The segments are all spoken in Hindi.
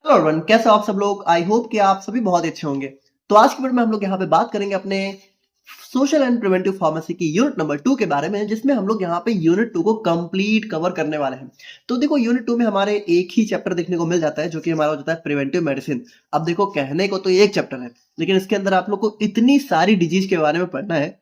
हेलो एवरीवन, कैसे हो आप सब लोग। आई होप कि आप सभी बहुत अच्छे होंगे। तो आज की वीडियो में हम लोग यहाँ पे बात करेंगे अपने सोशल एंड प्रिवेंटिव फार्मेसी की यूनिट नंबर 2 के बारे में, जिसमें हम लोग यहाँ पे यूनिट 2 को कंप्लीट कवर करने वाले हैं। तो देखो, यूनिट 2 में हमारे एक ही चैप्टर देखने को मिल जाता है, जो कि हमारा हो जाता है प्रिवेंटिव मेडिसिन। अब देखो, कहने को तो ये एक चैप्टर है, लेकिन इसके अंदर आप लोग को इतनी सारी डिजीज के बारे में पढ़ना है,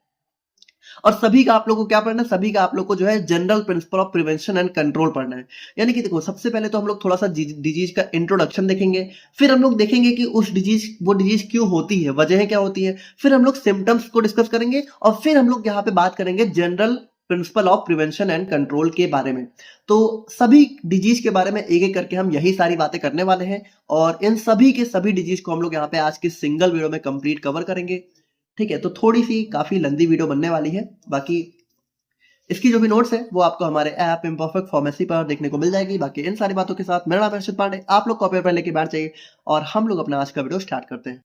और सभी का आप लोग को क्या पढ़ना है, सभी का आप लोग को जो है general principle of prevention and control पढ़ना है। यानी कि देखो, सबसे पहले तो हम लोग थोड़ा सा डिजीज का इंट्रोडक्शन देखेंगे, फिर हम लोग देखेंगे कि उस डिजीज वो डिजीज क्यों होती है, वजह क्या होती है, फिर हम लोग सिम्टम्स को डिस्कस करेंगे, और फिर हम लोग यहाँ पे बात करेंगे general principle of prevention and control के बारे में। तो सभी डिजीज के बारे में एक एक करके हम यही सारी बातें करने वाले हैं, और इन सभी के सभी डिजीज को हम लोग यहाँ पे आज की सिंगल वीडियो में कंप्लीट कवर करेंगे। ठीक है, तो थोड़ी सी काफी लंबी वीडियो बनने वाली है। बाकी इसकी जो भी नोट्स है वो आपको हमारे ऐप इम्परफेक्ट फार्मेसी पर देखने को मिल जाएगी। बाकी इन सारी बातों के साथ मेरा नाम है अर्षित पांडे, आप लोग कॉपी पर लेके बैठ जाइए और हम लोग अपना आज का वीडियो स्टार्ट करते हैं।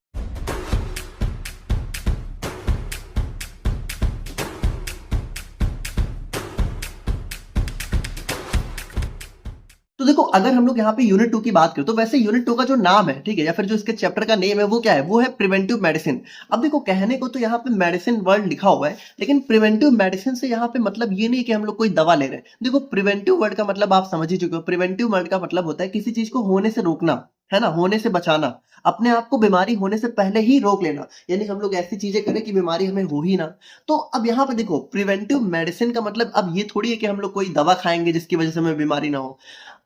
तो देखो, अगर हम लोग यहाँ पे यूनिट 2 की बात करें, तो वैसे यूनिट 2 का जो नाम है, ठीक है, या फिर जो इसके चैप्टर का नेम है, वो क्या है, वो है प्रिवेंटिव मेडिसिन। अब देखो, कहने को तो यहाँ पे मेडिसिन वर्ड लिखा हुआ है, लेकिन प्रिवेंटिव मेडिसिन से यहाँ पे मतलब ये नहीं है कि हम लोग कोई दवा ले रहे हैं। देखो, प्रिवेंटिव वर्ड का मतलब आप समझ ही चुके हो। प्रिवेंटिव वर्ड का मतलब होता है किसी चीज को होने से रोकना, है ना, होने से बचाना, अपने आप को बीमारी होने से पहले ही रोक लेना। यानी हम लोग ऐसी चीजें करें कि बीमारी हमें हो ही ना। तो अब यहाँ पे देखो, प्रिवेंटिव मेडिसिन का मतलब अब ये थोड़ी है कि हम लोग कोई दवा खाएंगे जिसकी वजह से हमें बीमारी ना हो।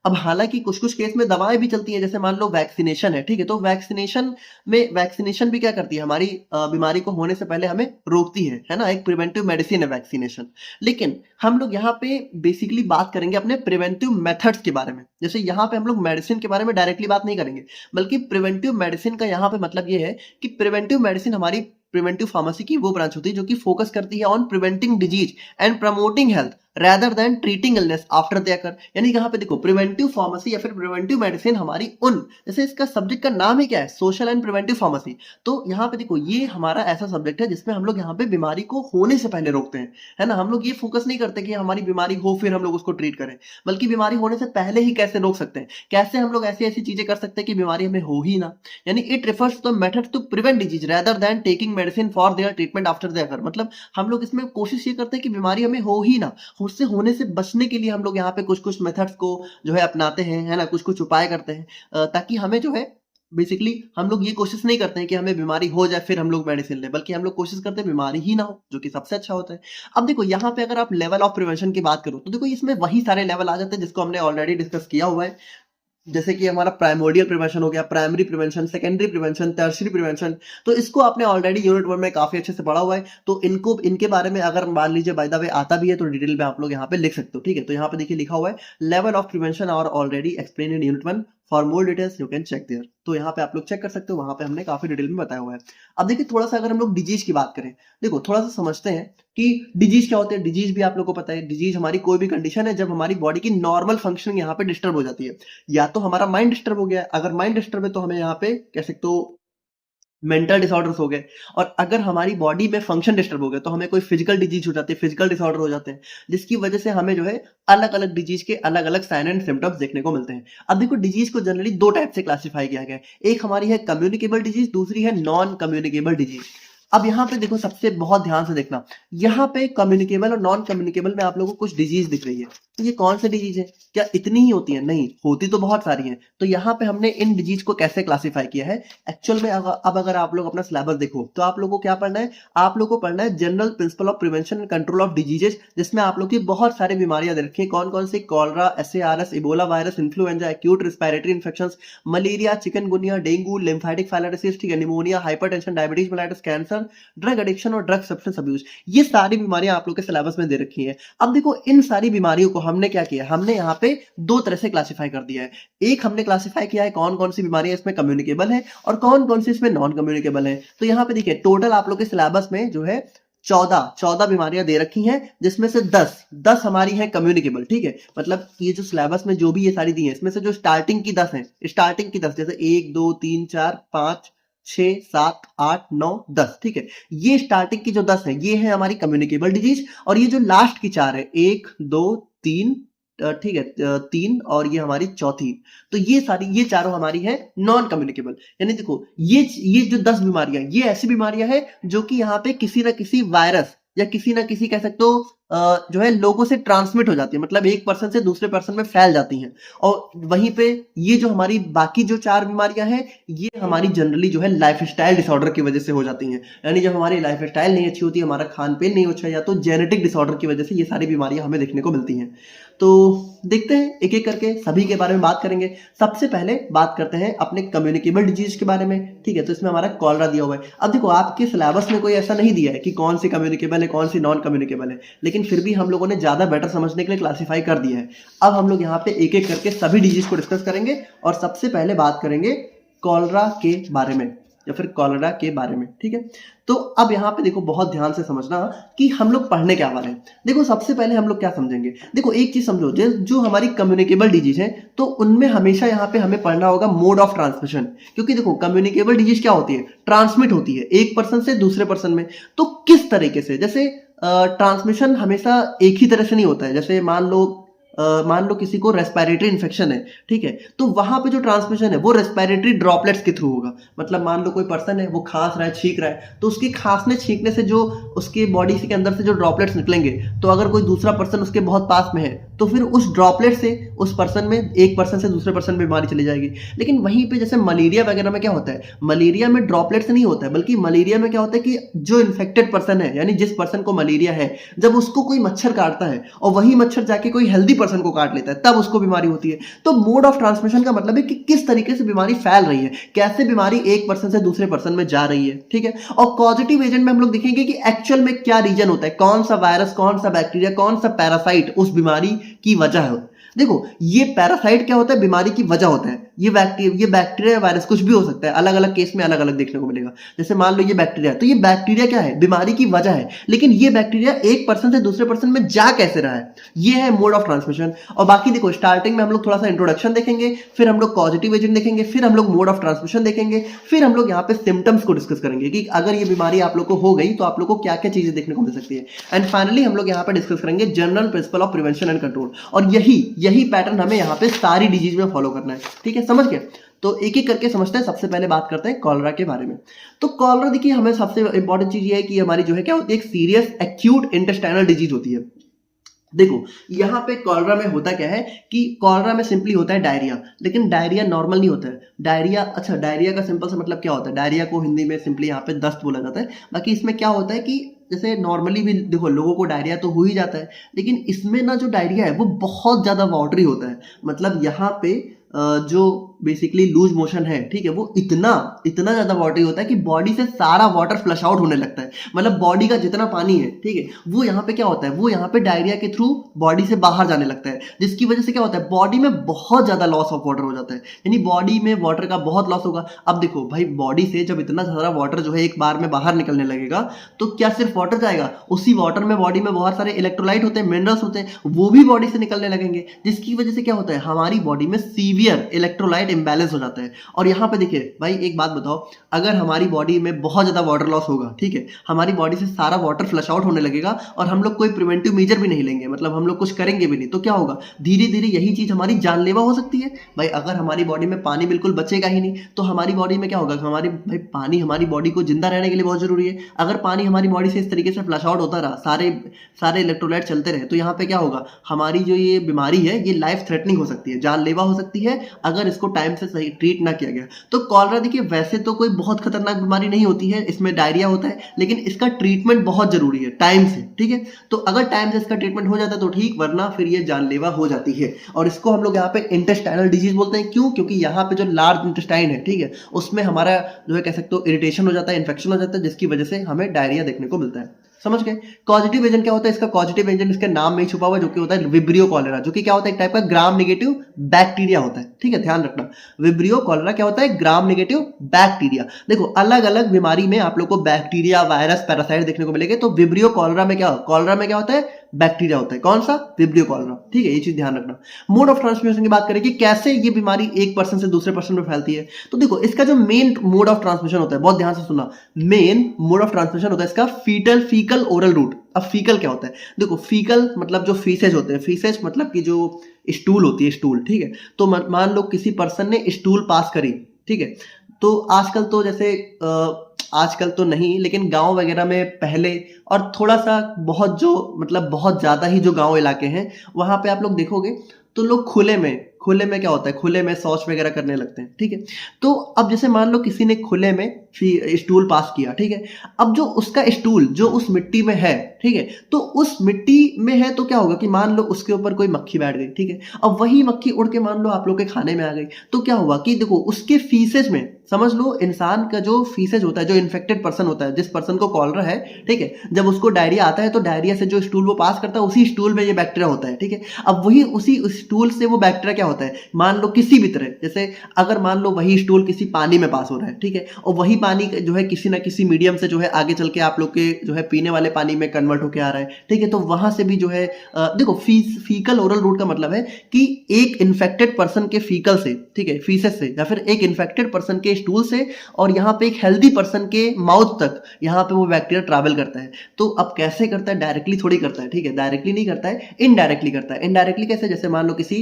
अब हालांकि कुछ कुछ केस में दवाएं भी चलती हैं, जैसे मान लो वैक्सीनेशन है, ठीक है, तो वैक्सीनेशन भी क्या करती है, हमारी बीमारी को होने से पहले हमें रोकती है ना, एक प्रिवेंटिव मेडिसिन है वैक्सीनेशन। लेकिन हम लोग यहाँ पे बेसिकली बात करेंगे अपने प्रिवेंटिव मेथड्स के बारे में। जैसे यहाँ पे हम लोग मेडिसिन के बारे में डायरेक्टली बात नहीं करेंगे, बल्कि प्रिवेंटिव मेडिसिन का यहाँ पे मतलब ये है कि प्रिवेंटिव मेडिसिन हमारी प्रिवेंटिव फार्मेसी की वो ब्रांच होती है जो कि फोकस करती है on preventing disease and promoting health rather than treating illness after they occur. यानी यहाँ पे देखो, प्रिवेंटिव फार्मेसी या फिर प्रिवेंटिव मेडिसिन हमारी उन, जैसे इसका सब्जेक्ट का नाम ही क्या है, सोशल एंड प्रिवेंटिव फार्मेसी। तो यहाँ पे देखो, ये हमारा ऐसा सब्जेक्ट है जिसमें हम लोग यहाँ पे बीमारी को होने से पहले रोकते हैं, है ना। हम लोग ये फोकस नहीं करते कि हमारी बीमारी हो फिर हम लोग उसको ट्रीट करें, बल्कि बीमारी होने से पहले ही कैसे रोक सकते हैं, कैसे हम लोग ऐसी ऐसी चीजें कर सकते हैं कि बीमारी हमें हो ही ना। यानी it refers to method to prevent disease rather than taking medicine for their treatment after they occur. मतलब हम लोग इसमें कोशिश ये करते हैं कि बीमारी हमें हो ही ना, उससे होने से बचने के लिए हम लोग यहाँ पे कुछ कुछ मेथड्स को जो है अपनाते हैं, है ना, कुछ कुछ उपाय करते हैं, ताकि हमें जो है बेसिकली हम लोग ये कोशिश नहीं करते हैं कि हमें बीमारी हो जाए फिर हम लोग मेडिसिन लें, बल्कि हम लोग कोशिश करते हैं बीमारी ही ना हो, जो कि सबसे अच्छा होता है। अब देखो, यहाँ पे अगर आप लेवल ऑफ प्रिवेंशन की बात करो, तो देखो इसमें वही सारे लेवल आ जाते हैं जिसको हमने ऑलरेडी डिस्कस किया हुआ है। जैसे कि हमारा प्राइमोडियल प्रिवेंशन हो गया, primary prevention, secondary prevention, tertiary prevention. तो इसको आपने ऑलरेडी यूनिट 1 में काफी अच्छे से पढ़ा हुआ है। तो इनको, इनके बारे में अगर मान लीजिए बाय द वे आता भी है, तो डिटेल में आप लोग यहाँ पे लिख सकते हो। ठीक है, तो यहाँ पे देखिए लिखा हुआ है लेवल ऑफ प्रिवेंशन और already explain in unit 1। For more details you can check there. तो यहाँ पे आप लोग चेक कर सकते हो, वहां पे हमने काफी डिटेल में बताया हुआ है। अब देखिए, थोड़ा सा अगर हम लोग डिजीज की बात करें, देखो थोड़ा सा समझते हैं कि डिजीज क्या होते हैं। डिजीज भी आप लोग को पता है, डिजीज हमारी कोई भी कंडीशन है जब हमारी बॉडी की नॉर्मल फंक्शनिंग यहाँ पे डिस्टर्ब हो जाती है। या तो हमारा माइंड डिस्टर्ब हो गया, अगर माइंड डिस्टर्ब है तो हमें यहाँ पे कह सकते हो मेंटल डिसऑर्डर्स हो गए, और अगर हमारी बॉडी में फंक्शन डिस्टर्ब हो गया तो हमें कोई फिजिकल डिजीज हो जाती है, फिजिकल डिसऑर्डर हो जाते हैं, जिसकी वजह से हमें जो है अलग अलग डिजीज के अलग अलग साइन एंड सिम्टम्स देखने को मिलते हैं। अब देखो, डिजीज को जनरली दो टाइप से क्लासिफाई किया गया है। एक हमारी है कम्युनिकेबल डिजीज, दूसरी है नॉन कम्युनिकेबल डिजीज। अब यहाँ पे देखो, सबसे बहुत ध्यान से देखना, यहाँ पे कम्युनिकेबल और नॉन कम्युनिकेबल में आप लोगों को कुछ डिजीज दिख रही है। तो ये कौन सी डिजीज है, क्या इतनी ही होती है? नहीं, होती तो बहुत सारी हैं। तो यहाँ पे हमने इन डिजीज को कैसे क्लासिफाई किया है एक्चुअल में। अब अगर आप लोग अपना सिलेबस देखो, तो आप लोगों को क्या पढ़ना है, आप लोगों को पढ़ना है general principle of prevention and control of diseases, जिसमें आप लोग की बहुत सारी बीमारियां दे रखी है। कौन कौन सी? Cholera, SARS, Ebola virus, influenza, acute respiratory infections, malaria, chikungunya, dengue, lymphatic filariasis, ठीक है, pneumonia, hypertension, diabetes mellitus, cancer, drug addiction और ड्रग सब्सटेंस अब्यूज। ये सारी बीमारियां आप लोग के सिलेबस में दे रखी है। अब देखो, इन सारी बीमारियों को हमने क्या किया, हमने यहाँ पे दो तरह से क्लासिफाई कर दिया है। एक हमने क्लासिफाई किया है कौन कौन सी बीमारियां इसमें कम्युनिकेबल है और कौन कौन सी इसमें नॉन कम्युनिकेबल है। तो यहाँ पे देखिए, टोटल आप लोग के सिलेबस में जो है 14 बीमारियां दे रखी हैं, जिसमें से 10 हमारी हैं कम्युनिकेबल। ठीक है, मतलब ये जो सिलेबस में जो भी ये सारी दी है, इसमें से जो स्टार्टिंग की 10 है, स्टार्टिंग की 10, जैसे 1 2 3 4 5 6 7 8 9 10, ठीक है, ये स्टार्टिंग की जो 10 है ये है हमारी कम्युनिकेबल डिजीज। और ये जो लास्ट की 4 है, 1 2 3 ठीक है, 3 और ये हमारी चौथी। तो ये चारों हमारी है नॉन कम्युनिकेबल। यानी देखो ये जो 10 बीमारियां, ये ऐसी बीमारियां हैं जो कि यहाँ पे किसी ना किसी वायरस या किसी ना किसी कह सकते हो जो है लोगों से ट्रांसमिट हो जाती है, मतलब एक पर्सन से दूसरे पर्सन में फैल जाती हैं। और वहीं पे ये जो हमारी बाकी जो 4 बीमारियां हैं, ये हमारी जनरली जो है लाइफस्टाइल डिसऑर्डर की वजह से हो जाती हैं। यानी जब हमारी लाइफस्टाइल नहीं अच्छी होती, हमारा खान पीन नहीं अच्छा, या तो जेनेटिक डिसऑर्डर की वजह से ये सारी बीमारियां हमें देखने को मिलती हैं। तो देखते हैं एक एक करके सभी के बारे में बात करेंगे। सबसे पहले बात करते हैं अपने कम्युनिकेबल डिजीज के बारे में, ठीक है। तो इसमें हमारा कॉलरा दिया हुआ है। अब देखो आपके सिलेबस में कोई ऐसा नहीं दिया है कि कौन सी कम्युनिकेबल है कौन सी नॉन कम्युनिकेबल है, लेकिन फिर भी हम लोगों ने ज्यादा बेटर समझने के लिए क्लासीफाई कर दिया है। अब हम लोग यहाँ पे एक एक करके सभी डिजीज को डिस्कस करेंगे और सबसे पहले बात करेंगे कॉलरा के बारे में या फिर कॉलरा के बारे में, ठीक है। तो अब यहाँ पे देखो बहुत ध्यान से समझना कि हम लोग पढ़ने क्या वाले हैं। देखो सबसे पहले हम लोग क्या समझेंगे, देखो एक चीज समझो, जो हमारी कम्युनिकेबल डिजीज है तो उनमें हमेशा यहाँ पे हमें पढ़ना होगा मोड ऑफ ट्रांसमिशन। क्योंकि देखो कम्युनिकेबल डिजीज क्या होती है, ट्रांसमिट होती है एक पर्सन से दूसरे पर्सन में। तो किस तरीके से, जैसे ट्रांसमिशन हमेशा एक ही तरह से नहीं होता है। जैसे मान लो किसी को रेस्पिरेटरी इन्फेक्शन है, ठीक है, तो वहां पे जो ट्रांसमिशन है वो रेस्पिरेटरी ड्रॉपलेट्स के थ्रू होगा। मतलब मान लो कोई पर्सन है वो खांस रहा है छींक रहा है, तो उसकी खांसने छींकने से जो उसके बॉडी के अंदर से जो ड्रॉपलेट्स निकलेंगे, तो अगर कोई दूसरा पर्सन उसके बहुत पास में है तो फिर उस ड्रॉपलेट से उस पर्सन में, एक पर्सन से दूसरे पर्सन में बीमारी चली जाएगी। लेकिन वहीं पे जैसे मलेरिया वगैरह में क्या होता है, मलेरिया में ड्रॉपलेट से नहीं होता है, बल्कि मलेरिया में क्या होता है कि जो इन्फेक्टेड पर्सन है, यानी जिस पर्सन को मलेरिया है, जब उसको कोई मच्छर काटता है और वही मच्छर जाके कोई हेल्दी पर्सन को काट लेता है, तब उसको बीमारी होती है। तो मोड ऑफ ट्रांसमिशन का मतलब है कि किस तरीके से बीमारी फैल रही है, कैसे बीमारी एक पर्सन से दूसरे पर्सन में जा रही है, ठीक है। और पॉजिटिव एजेंट में हम लोग देखेंगे कि एक्चुअल में क्या रीजन होता है, कौन सा वायरस, कौन सा बैक्टीरिया, कौन सा पैरासाइट उस बीमारी की वजह है। देखो ये पैरासाइट क्या होता है, बीमारी की वजह होता है। ये बैक्टीरिया वायरस कुछ भी हो सकता है, अलग अलग केस में अलग अलग देखने को मिलेगा। जैसे मान लो ये बैक्टीरिया, तो ये बैक्टीरिया क्या है, बीमारी की वजह है। लेकिन ये बैक्टीरिया एक पर्सन से दूसरे पर्सन में जा कैसे रहा है, ये है मोड ऑफ ट्रांसमिशन। और बाकी देखो स्टार्टिंग में हम लोग थोड़ा सा इंट्रोडक्शन देखेंगे, फिर हम लोग पॉजिटिव एजेंट देखेंगे, फिर हम लोग मोड ऑफ ट्रांसमिशन देखेंगे, फिर हम लोग यहाँ पे सिम्टम्स को डिस्कस करेंगे कि अगर ये बीमारी आप लोग को हो गई तो आप लोग को क्या क्या चीजें देखने को मिल सकती है। एंड फाइनली हम लोग यहाँ पे डिस्कस करेंगे general principle of prevention and control. और यही पैटर्न हमें यहाँ पे सारी डिजीज में फॉलो करना है, ठीक है, समझ गए। तो एक एक करके समझते हैं। सबसे पहले बात करते हैं कॉलरा के बारे में। तो कॉलरा देखिए, हमें सबसे इंपॉर्टेंट चीज ये है कि हमारी जो है क्या होती है, एक सीरियस एक्यूट इंटेस्टाइनल डिजीज होती है। देखो यहाँ पे कॉलरा में होता क्या है कि कॉलरा में सिंपली होता है डायरिया, लेकिन डायरिया नॉर्मल नहीं होता है। डायरिया का सिंपल सा मतलब क्या होता है, डायरिया को हिंदी में सिंपली यहाँ पे दस्त बोला जाता है। बाकी इसमें क्या होता है कि जैसे नॉर्मली भी देखो लोगों को डायरिया तो हो ही जाता है, लेकिन इसमें ना जो डायरिया है वो बहुत ज्यादा वाटरी होता है। मतलब यहाँ पे जो बेसिकली लूज मोशन है, ठीक है, वो इतना ज्यादा वाटरी होता है कि बॉडी से सारा वाटर फ्लश आउट होने लगता है। मतलब बॉडी का जितना पानी है, ठीक है, वो यहाँ पे क्या होता है, वो यहाँ पे डायरिया के थ्रू बॉडी से बाहर जाने लगता है, जिसकी वजह से क्या होता है, बॉडी में बहुत ज्यादा लॉस ऑफ वाटर हो जाता है। यानी बॉडी में वाटर का बहुत लॉस होगा। अब देखो भाई, बॉडी से जब इतना सारा वाटर जो है एक बार में बाहर निकलने लगेगा, तो क्या सिर्फ वाटर जाएगा, उसी वाटर में बॉडी में बहुत सारे इलेक्ट्रोलाइट होते हैं, मिनरल्स होते हैं, वो भी बॉडी से निकलने लगेंगे, जिसकी वजह से क्या होता है, हमारी बॉडी में सीवियर इलेक्ट्रोलाइट इंबैलेंस हो जाता है। और यहाँ पे देखिए भाई, एक बात बताओ, अगर हमारी बॉडी में बहुत ज्यादा वाटर लॉस होगा, ठीक है, हमारी बॉडी से सारा वाटर फ्लश आउट होने लगेगा और हम लोग कोई प्रिवेंटिव मेजर भी नहीं लेंगे, मतलब हम लोग कुछ करेंगे भी नहीं, तो क्या होगा, धीरे धीरे यही चीज हमारी जानलेवा हो सकती है। भाई अगर हमारी बॉडी में पानी बिल्कुल बचेगा ही नहीं, तो हमारी बॉडी में क्या होगा, पानी हमारी बॉडी को जिंदा रहने के लिए बहुत जरूरी है। अगर पानी हमारी बॉडी से इस तरीके से फ्लश आउट होता रहा, सारे इलेक्ट्रोलाइट चलते रहे, तो यहाँ पे क्या होगा, हमारी जो ये बीमारी है ये लाइफ थ्रेटनिंग हो सकती है, जानलेवा हो सकती है, अगर इसको टाइम से सही ट्रीट ना किया गया। तो कॉलरा देखिए वैसे तो कोई बहुत खतरनाक बीमारी नहीं होती है, इसमें डायरिया होता है, लेकिन इसका ट्रीटमेंट बहुत जरूरी है टाइम से, ठीक है। तो अगर टाइम से इसका ट्रीटमेंट हो जाता है तो ठीक, वरना फिर ये जानलेवा हो जाती है। और इसको हम लोग यहाँ पे इंटेस्टाइनल डिजीज बोलते हैं। क्यों? क्योंकि यहाँ पे जो लार्ज इंटेस्टाइन है, ठीक है, उसमें हमारा जो है कह सकते हो इरिटेशन हो जाता है, इन्फेक्शन हो जाता है, जिसकी वजह से हमें डायरिया देखने को मिलता है। समझ गए। पॉजिटिव एजेंट क्या होता है, इसका पॉजिटिव एजेंट इसके नाम में ही छुपा हुआ है, जो कि होता है विब्रियो कॉलेरा, जो कि क्या होता है, एक टाइप का ग्राम नेगेटिव बैक्टीरिया होता है, ठीक है, ध्यान रखना। विब्रियो कॉलेरा क्या होता है, ग्राम नेगेटिव बैक्टीरिया। देखो अलग अलग बीमारी में आप लोग को बैक्टीरिया, वायरस, पैरासाइट देखने को मिलेंगे। तो विब्रियो कॉलेरा में क्या होता है, बैक्टीरिया होता है। कौन सा? Vibrio cholera. ठीक है, ये चीज ध्यान रखना। मोड ऑफ ट्रांसमिशन की बात करें कि कैसे ये बीमारी एक पर्सन से दूसरे पर्सन में फैलती है, तो देखो इसका जो मेन मोड ऑफ ट्रांसमिशन होता है, बहुत ध्यान से सुनना, मेन मोड ऑफ ट्रांसमिशन होता है इसका फीकल ओरल रूट। अब फीकल क्या होता है? देखो फीकल मतलब जो फीसेज होते हैं, फीसेज मतलब कि जो स्टूल होती है, स्टूल। ठीक है, तो मान लो किसी पर्सन ने स्टूल पास करी, ठीक है, तो आजकल तो जैसे आजकल तो नहीं, लेकिन गांव वगैरह में पहले और थोड़ा सा बहुत जो मतलब बहुत ज्यादा ही जो गांव इलाके हैं वहां पे आप लोग देखोगे तो लोग खुले में क्या होता है, खुले में शौच वगैरह करने लगते हैं। ठीक है, तो अब जैसे मान लो किसी ने खुले में स्टूल पास किया, ठीक है, अब जो उसका स्टूल जो उस मिट्टी में है, ठीक है, तो उस मिट्टी में है तो क्या होगा कि मान लो उसके ऊपर कोई मक्खी बैठ गई, ठीक है, अब वही मक्खी उड़ के मान लो आप लोग के खाने में आ गई, तो क्या हुआ कि देखो उसके फीसेज में, समझ लो इंसान का जो फीसेज होता है, जो इन्फेक्टेड पर्सन होता है, जिस पर्सन को कॉलरा है, ठीक है, जब उसको डायरिया आता है तो डायरिया से जो स्टूल वो पास करता है उसी स्टूल में ये बैक्टीरिया होता है। ठीक है, अब वही उसी स्टूल से वो बैक्टीरिया क्या होता है, मान लो किसी भी तरह, जैसे अगर मान लो वही स्टूल किसी पानी में पास हो रहा है, ठीक है, और वही पानी जो है किसी ना किसी मीडियम से जो है आगे चल के आप लोग के जो है पीने वाले पानी में कन्वर्ट होके आ रहा है, ठीक है, तो वहां से भी जो है देखो फीकल ओरल रूट का मतलब है कि एक इन्फेक्टेड पर्सन के फीकल से, ठीक है, फीसेस से, या फिर एक इन्फेक्टेड पर्सन के स्टूल से और यहाँ पे एक हेल्दी पर्सन के माउथ तक यहाँ पे वो बैक्टीरिया ट्रैवल करता है। तो अब कैसे करता है? डायरेक्टली थोड़ी करता है, ठीक है, डायरेक्टली नहीं करता है, इनडायरेक्टली करता है। इनडायरेक्टली कैसे? जैसे मान लो किसी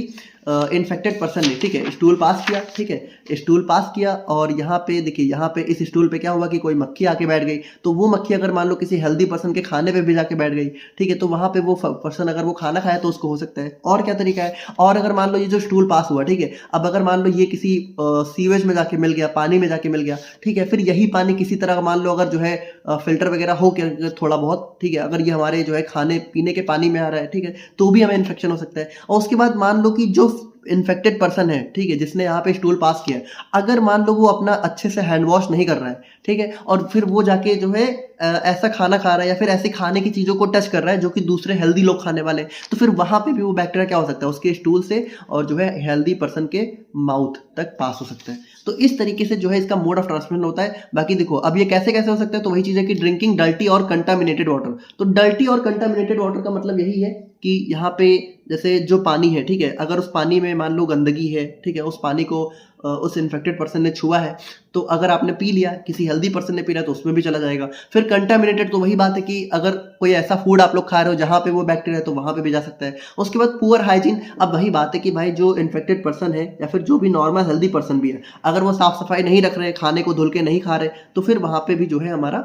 इन्फेक्टेड पर्सन ने, ठीक है, स्टूल पास किया, ठीक है, स्टूल पास किया और यहाँ पे देखिए, यहाँ पे इस स्टूल पे क्या हुआ कि कोई मक्खी आके बैठ गई, तो वो मक्खी अगर मान लो किसी हेल्दी पर्सन के खाने पे भी जाके बैठ गई, ठीक है, तो वहां पे वो पर्सन अगर वो खाना खाया तो उसको हो सकता है। और क्या तरीका है? और अगर मान लो ये जो स्टूल पास हुआ, ठीक है, अब अगर मान लो ये किसी सीवेज में जाके मिल गया, पानी में जाके मिल गया, ठीक है, फिर यही पानी किसी तरह मान लो अगर जो है फिल्टर वगैरह हो के थोड़ा बहुत, ठीक है, अगर ये हमारे जो है खाने पीने के पानी में आ रहा है, ठीक है, तो भी हमें इन्फेक्शन हो सकता है। और उसके बाद मान लो कि जो इन्फेक्टेड पर्सन है, ठीक है, जिसने यहाँ पे स्टूल पास किया, अगर मान लो वो अपना अच्छे से हैंड वॉश नहीं कर रहा है, ठीक है, और फिर वो जाके जो है ऐसा खाना खा रहा है या फिर ऐसे खाने की चीजों को टच कर रहा है जो कि दूसरे हेल्दी लोग खाने वाले, तो फिर वहां पे भी वो बैक्टीरिया क्या हो सकता है, उसके स्टूल से और जो है हेल्दी पर्सन के माउथ तक पास हो सकता है। तो इस तरीके से जो है इसका मोड ऑफ ट्रांसमिशन होता है। बाकी देखो अब ये कैसे कैसे हो सकता है, तो वही चीज है कि ड्रिंकिंग डर्टी और कंटामिनेटेड वाटर। तो डर्टी और कंटामिनेटेड वाटर का मतलब यही है कि यहाँ पे जैसे जो पानी है, ठीक है, अगर उस पानी में मान लो गंदगी है, ठीक है, उस पानी को उस इन्फेक्टेड पर्सन ने छुआ है, तो अगर आपने पी लिया, किसी हेल्दी पर्सन ने पी लिया तो उसमें भी चला जाएगा। फिर कंटामिनेटेड तो वही बात है कि अगर कोई ऐसा फूड आप लोग खा रहे हो जहां पे वो बैक्टीरिया है तो वहां पे भी जा सकता है। उसके बाद पुअर हाइजीन, अब वही बात है कि भाई जो इन्फेक्टेड पर्सन है या फिर जो भी नॉर्मल हेल्दी पर्सन भी है, अगर वो साफ सफाई नहीं रख रहे, खाने को धुल के नहीं खा रहे, तो फिर वहां पे भी जो है हमारा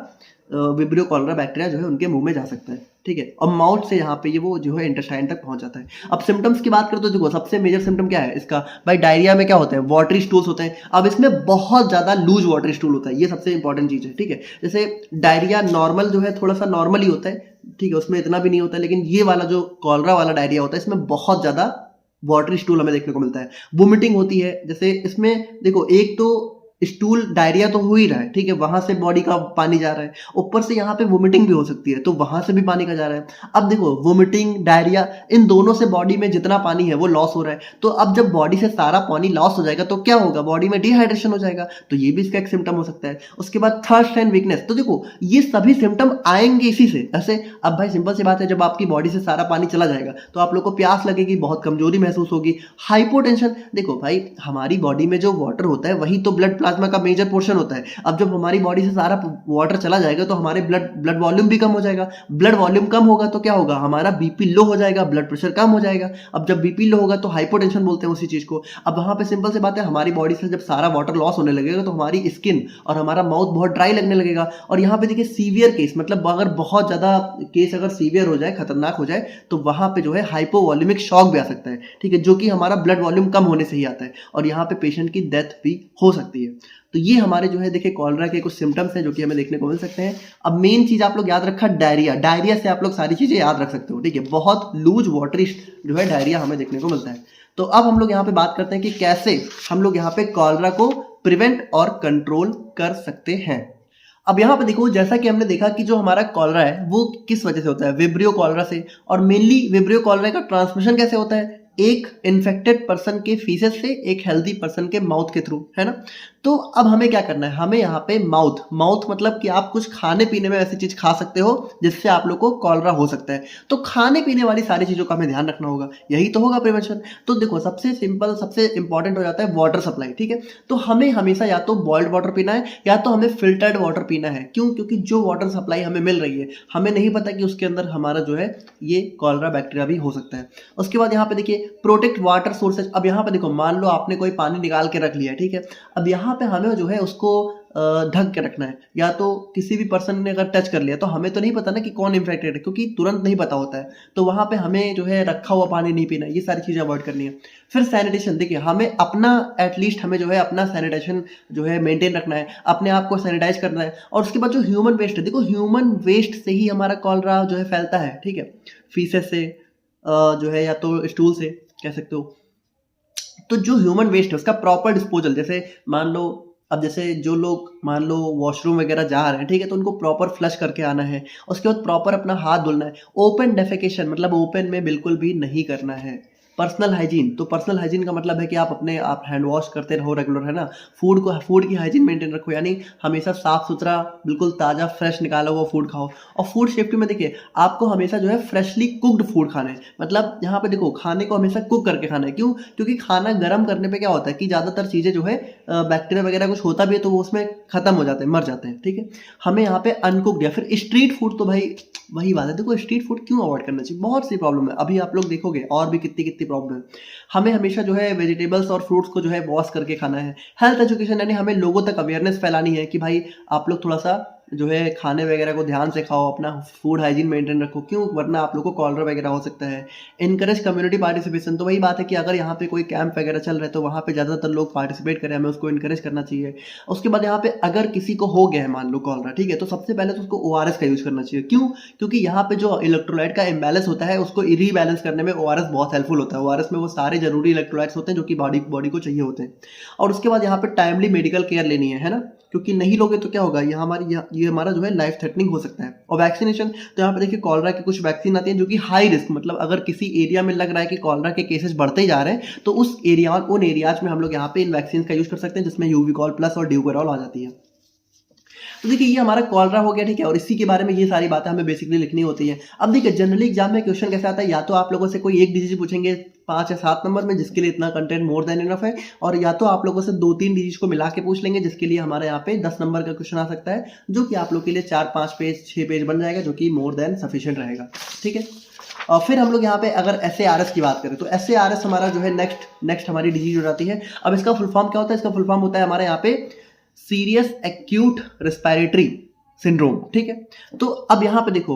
विब्रियो कॉलरा बैक्टीरिया जो है उनके मुंह में जा सकता है। ठीक है, और माउथ से यहाँ पे ये वो जो है इंटेस्टाइन तक पहुंच जाता है। अब सिम्टम्स की बात करें तो देखो सबसे मेजर सिम्टम क्या है इसका, भाई डायरिया में क्या होता है, वाटरी स्टूल्स होते हैं। अब इसमें बहुत ज्यादा लूज वाटरी स्टूल होता है, ये सबसे इंपॉर्टेंट चीज है। ठीक है, जैसे डायरिया नॉर्मल जो है थोड़ा सा नॉर्मल ही होता है, ठीक है, उसमें इतना भी नहीं होता है, लेकिन ये वाला जो कॉलरा वाला डायरिया होता है इसमें बहुत ज्यादा वाटरी स्टूल हमें देखने को मिलता है। वोमिटिंग होती है, जैसे इसमें देखो एक तो स्टूल डायरिया तो हो ही रहा है, ठीक है, वहां से बॉडी का पानी जा रहा है, ऊपर से यहाँ पे वोमिटिंग भी हो सकती है, तो वहां से भी पानी का जा रहा है। अब देखो वोमिटिंग डायरिया इन दोनों से बॉडी में जितना पानी है वो लॉस हो रहा है, तो अब जब बॉडी से सारा पानी लॉस हो जाएगा तो क्या होगा, बॉडी में डिहाइड्रेशन हो जाएगा, तो ये भी इसका एक सिम्टम हो सकता है। उसके बाद थर्स्ट एंड वीकनेस, तो देखो ये सभी सिम्टम आएंगे इसी से। ऐसे अब भाई सिंपल सी बात है, जब आपकी बॉडी से सारा पानी चला जाएगा तो आप लोग को प्यास लगेगी, बहुत कमजोरी महसूस होगी, हाइपोटेंशन। देखो भाई हमारी बॉडी में जो वाटर होता है वही तो ब्लड प्लाज्मा का मेजर पोर्शन होता है। अब जब हमारी बॉडी से सारा वाटर चला जाएगा तो हमारे ब्लड वॉल्यूम भी कम हो जाएगा। ब्लड वॉल्यूम कम होगा तो क्या होगा, हमारा बीपी लो हो जाएगा, ब्लड प्रेशर कम हो जाएगा। अब जब बीपी लो होगा तो हाइपोटेंशन बोलते हैं उसी चीज को। अब वहां पे सिंपल सी बात है, हमारी बॉडी से जब सारा वाटर लॉस होने लगेगा तो हमारी स्किन और हमारा माउथ बहुत ड्राई लगने लगेगा। और यहाँ पे देखिए सीवियर केस, मतलब अगर बहुत ज्यादा केस अगर सीवियर हो जाए, खतरनाक हो जाए, तो वहां पे जो है हाइपोवॉल्यूमिक शॉक भी आ सकता है। ठीक है, जो कि हमारा ब्लड वॉल्यूम कम होने से ही आता है, और यहाँ पे पेशेंट की डेथ भी हो सकती है। तो ये हमारे जो है देखिए कॉलरा के कुछ सिम्टम्स हैं जो कि हमें देखने को मिल सकते हैं। अब मेन चीज आप लोग याद रखा, डायरिया। डायरिया से आप लोग सारी चीजें याद रख सकते हो। ठीक है, बहुत लूज वाटरी जो है डायरिया हमें देखने को मिलता है। तो अब हम लोग यहाँ पे बात करते हैं कि कैसे हम लोग यहाँ पे कॉलरा को प्रिवेंट और कंट्रोल कर सकते हैं। अब यहाँ पे देखो, जैसा कि हमने देखा कि जो हमारा कॉलरा है वो किस वजह से होता है, विब्रियो कॉलरा से। और मेनली विब्रियो कॉलरा का ट्रांसमिशन कैसे होता है, एक इन्फेक्टेड पर्सन के फीसेस से एक हेल्दी पर्सन के माउथ के थ्रू, है ना। तो अब हमें क्या करना है, हमें यहाँ पे माउथ माउथ मतलब कि आप कुछ खाने पीने में ऐसी चीज खा सकते हो जिससे आप लोग को कॉलरा हो सकता है। तो खाने पीने वाली सारी चीजों का हमें ध्यान रखना होगा, यही तो होगा प्रिवेंशन। तो देखो सबसे सिंपल सबसे इंपॉर्टेंट हो जाता है वाटर सप्लाई, ठीक है। तो हमें हमेशा या तो बॉइल्ड वाटर पीना है या तो हमें फिल्टर्ड वाटर पीना है। क्यों? क्योंकि जो वाटर सप्लाई हमें मिल रही है हमें नहीं पता कि उसके अंदर हमारा जो है ये कॉलरा बैक्टीरिया भी हो सकता है। उसके बाद यहाँ पे देखिए प्रोटेक्ट वाटर सोर्सेज। अब यहाँ पे देखो मान लो आपने कोई पानी निकाल के रख लिया, ठीक है। अब यहाँ पे हमें जो है उसको ढक के रखना है, या तो किसी भी पर्सन ने अगर टच कर लिया तो हमें तो नहीं पता ना कि कौन इन्फेक्टेड है, क्योंकि तुरंत नहीं पता होता है। तो वहां पे हमें जो है रखा हुआ पानी नहीं पीना है, ये सारी चीजें अवॉइड करनी है। फिर सैनिटेशन, देखिए हमें अपना एटलीस्ट हमें जो है अपना सैनिटेशन जो है मेंटेन रखना है, अपने आप को सैनिटाइज करना है। और उसके बाद जो ह्यूमन वेस्ट है, देखो ह्यूमन वेस्ट से ही हमारा कॉलरा जो है फैलता है, ठीक है। फीसेस से जो है या तो स्टूल से कह सकते हो। तो जो ह्यूमन वेस्ट है उसका प्रॉपर डिस्पोजल, जैसे मान लो अब जैसे जो लोग मान लो वॉशरूम वगैरह जा रहे हैं, ठीक है, तो उनको प्रॉपर फ्लश करके आना है। उसके बाद प्रॉपर अपना हाथ धुलना है। ओपन डेफेकेशन मतलब ओपन में बिल्कुल भी नहीं करना है। पर्सनल हाइजीन, तो पर्सनल हाइजीन का मतलब है कि आप अपने आप हैंड वॉश करते रहो रेगुलर, है ना। फूड की हाइजीन मेंटेन रखो, यानी हमेशा साफ सुथरा बिल्कुल ताज़ा फ्रेश निकाला हुआ फूड खाओ। और फूड सेफ्टी में देखिए आपको हमेशा जो है फ्रेशली कुक्ड फूड खाना है। मतलब यहाँ पे देखो खाने को हमेशा कुक करके खाना है। क्यों? क्योंकि खाना गर्म करने पे क्या होता है कि ज़्यादातर चीज़ें जो है बैक्टीरिया वगैरह कुछ होता भी है तो वो उसमें खत्म हो जाते हैं, मर जाते हैं, ठीक है। हमें यहाँ पे अनकुक्ड या फिर स्ट्रीट फूड, तो भाई वही बात है, देखो स्ट्रीट फूड क्यों अवॉइड करना चाहिए, बहुत सी प्रॉब्लम है। अभी आप लोग देखोगे और भी कितनी कितनी प्रॉब्लम है। हमें हमेशा जो है वेजिटेबल्स और फ्रूट्स को जो है वॉश करके खाना है। हेल्थ एजुकेशन यानी हमें लोगों तक अवेयरनेस फैलानी है कि भाई आप लोग थोड़ा सा जो है खाने वगैरह को ध्यान से खाओ, अपना फूड हाइजीन मेंटेन रखो। क्यों? वरना आप लोग को कॉलरा वगैरह हो सकता है। इनकरेज कम्युनिटी पार्टिसिपेशन, तो वही बात है कि अगर यहाँ पे कोई कैंप वगैरह चल रहा है तो वहाँ पे ज़्यादातर लोग पार्टिसिपेट करें, हमें उसको इनकरेज करना चाहिए। उसके बाद यहाँ पे अगर किसी को हो गया है मान लो कॉलरा, ठीक है, तो सबसे पहले तो उसको ओआरएस का यूज करना चाहिए। क्यों? क्योंकि यहाँ पे जो इलेक्ट्रोलाइट का इम्बैलेंस होता है उसको रीबैलेंस करने में ओआरएस बहुत हेल्पफुल होता है। ओआरएस में वो सारे जरूरी इलेक्ट्रोलाइट्स होते हैं जो कि बॉडी को चाहिए होते हैं। और उसके बाद यहाँ पे टाइमली मेडिकल केयर लेनी है ना, क्योंकि नहीं लोगे तो क्या होगा, ये हमारा जो है लाइफ थ्रेटनिंग हो सकता है। और वैक्सीनेशन, तो यहाँ पे देखिए कॉलरा की कुछ वैक्सीन आती है जो कि हाई रिस्क, मतलब अगर किसी एरिया में लग रहा है कि कॉलरा के केसेस बढ़ते ही जा रहे हैं तो उन एरियाज में हम लोग यहाँ पे इन वैक्सीन का यूज कर सकते हैं, जिसमें यूविकॉल प्लस और ड्यूकोरॉल आ जाती है। तो देखिए ये हमारा कॉलरा हो गया, ठीक है। और इसी के बारे में ये सारी बातें हमें बेसिकली लिखनी होती है। अब देखिए जनरली एग्जाम में क्वेश्चन कैसे आता है, या तो आप लोगों से कोई एक डिजीज पूछेंगे 5 या 7 नंबर में, जिसके लिए इतना कंटेंट मोर देन इनफ है, और या तो आप लोगों से 2-3 डिजीज को मिला के पूछ लेंगे, जिसके लिए हमारे यहाँ पे 10 नंबर का क्वेश्चन आ सकता है, जो कि आप लोग के लिए 4-5 पेज 6 पेज बन जाएगा, जो कि मोर देन सफिशियंट रहेगा, ठीक है। और फिर हम लोग यहाँ पे अगर SARS की बात करें तो SARS हमारा जो है नेक्स्ट हमारी डिजीज हो जाती है। अब इसका फुल फॉर्म क्या होता है? इसका फुल फॉर्म होता है हमारे यहाँ पे सीरियस एक्यूट रेस्पिरेटरी सिंड्रोम, ठीक है। तो अब यहाँ पे देखो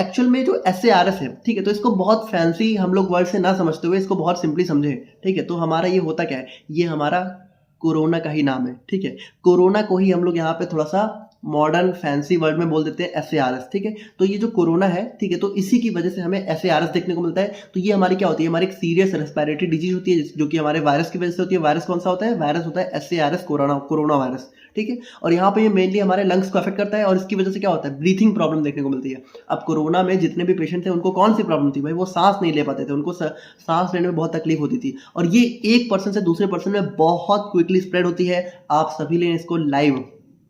एक्चुअल में जो SARS है, ठीक है, तो इसको बहुत फैंसी हम लोग वर्ड से ना समझते हुए इसको बहुत सिंपली समझे, ठीक है। तो हमारा ये होता क्या है, ये हमारा कोरोना का ही नाम है, ठीक है। कोरोना को ही हम लोग यहाँ पे थोड़ा सा मॉडर्न फैंसी वर्ड में बोल देते हैं SARS, ठीक है। तो ये जो कोरोना है, ठीक है, तो इसी की वजह से हमें SARS देखने को मिलता है। तो ये हमारी क्या होती है, हमारी एक सीरियस रेस्पिरेटरी डिजीज होती है जो कि हमारे वायरस की वजह से होती है। वायरस कौन सा होता है? वायरस होता है SARS कोरोना वायरस, ठीक है। और यहाँ पे ये मेनली हमारे लंग्स को अफेक्ट करता है और इसकी वजह से क्या होता है, ब्रीथिंग प्रॉब्लम देखने को मिलती है। अब कोरोना में जितने भी पेशेंट थे उनको कौन सी प्रॉब्लम थी भाई, वो सांस नहीं ले पाते थे, उनको सांस लेने में बहुत तकलीफ होती थी। और ये एक पर्सन से दूसरे पर्सन में बहुत क्विकली स्प्रेड होती है। आप सभी ने इसको लाइव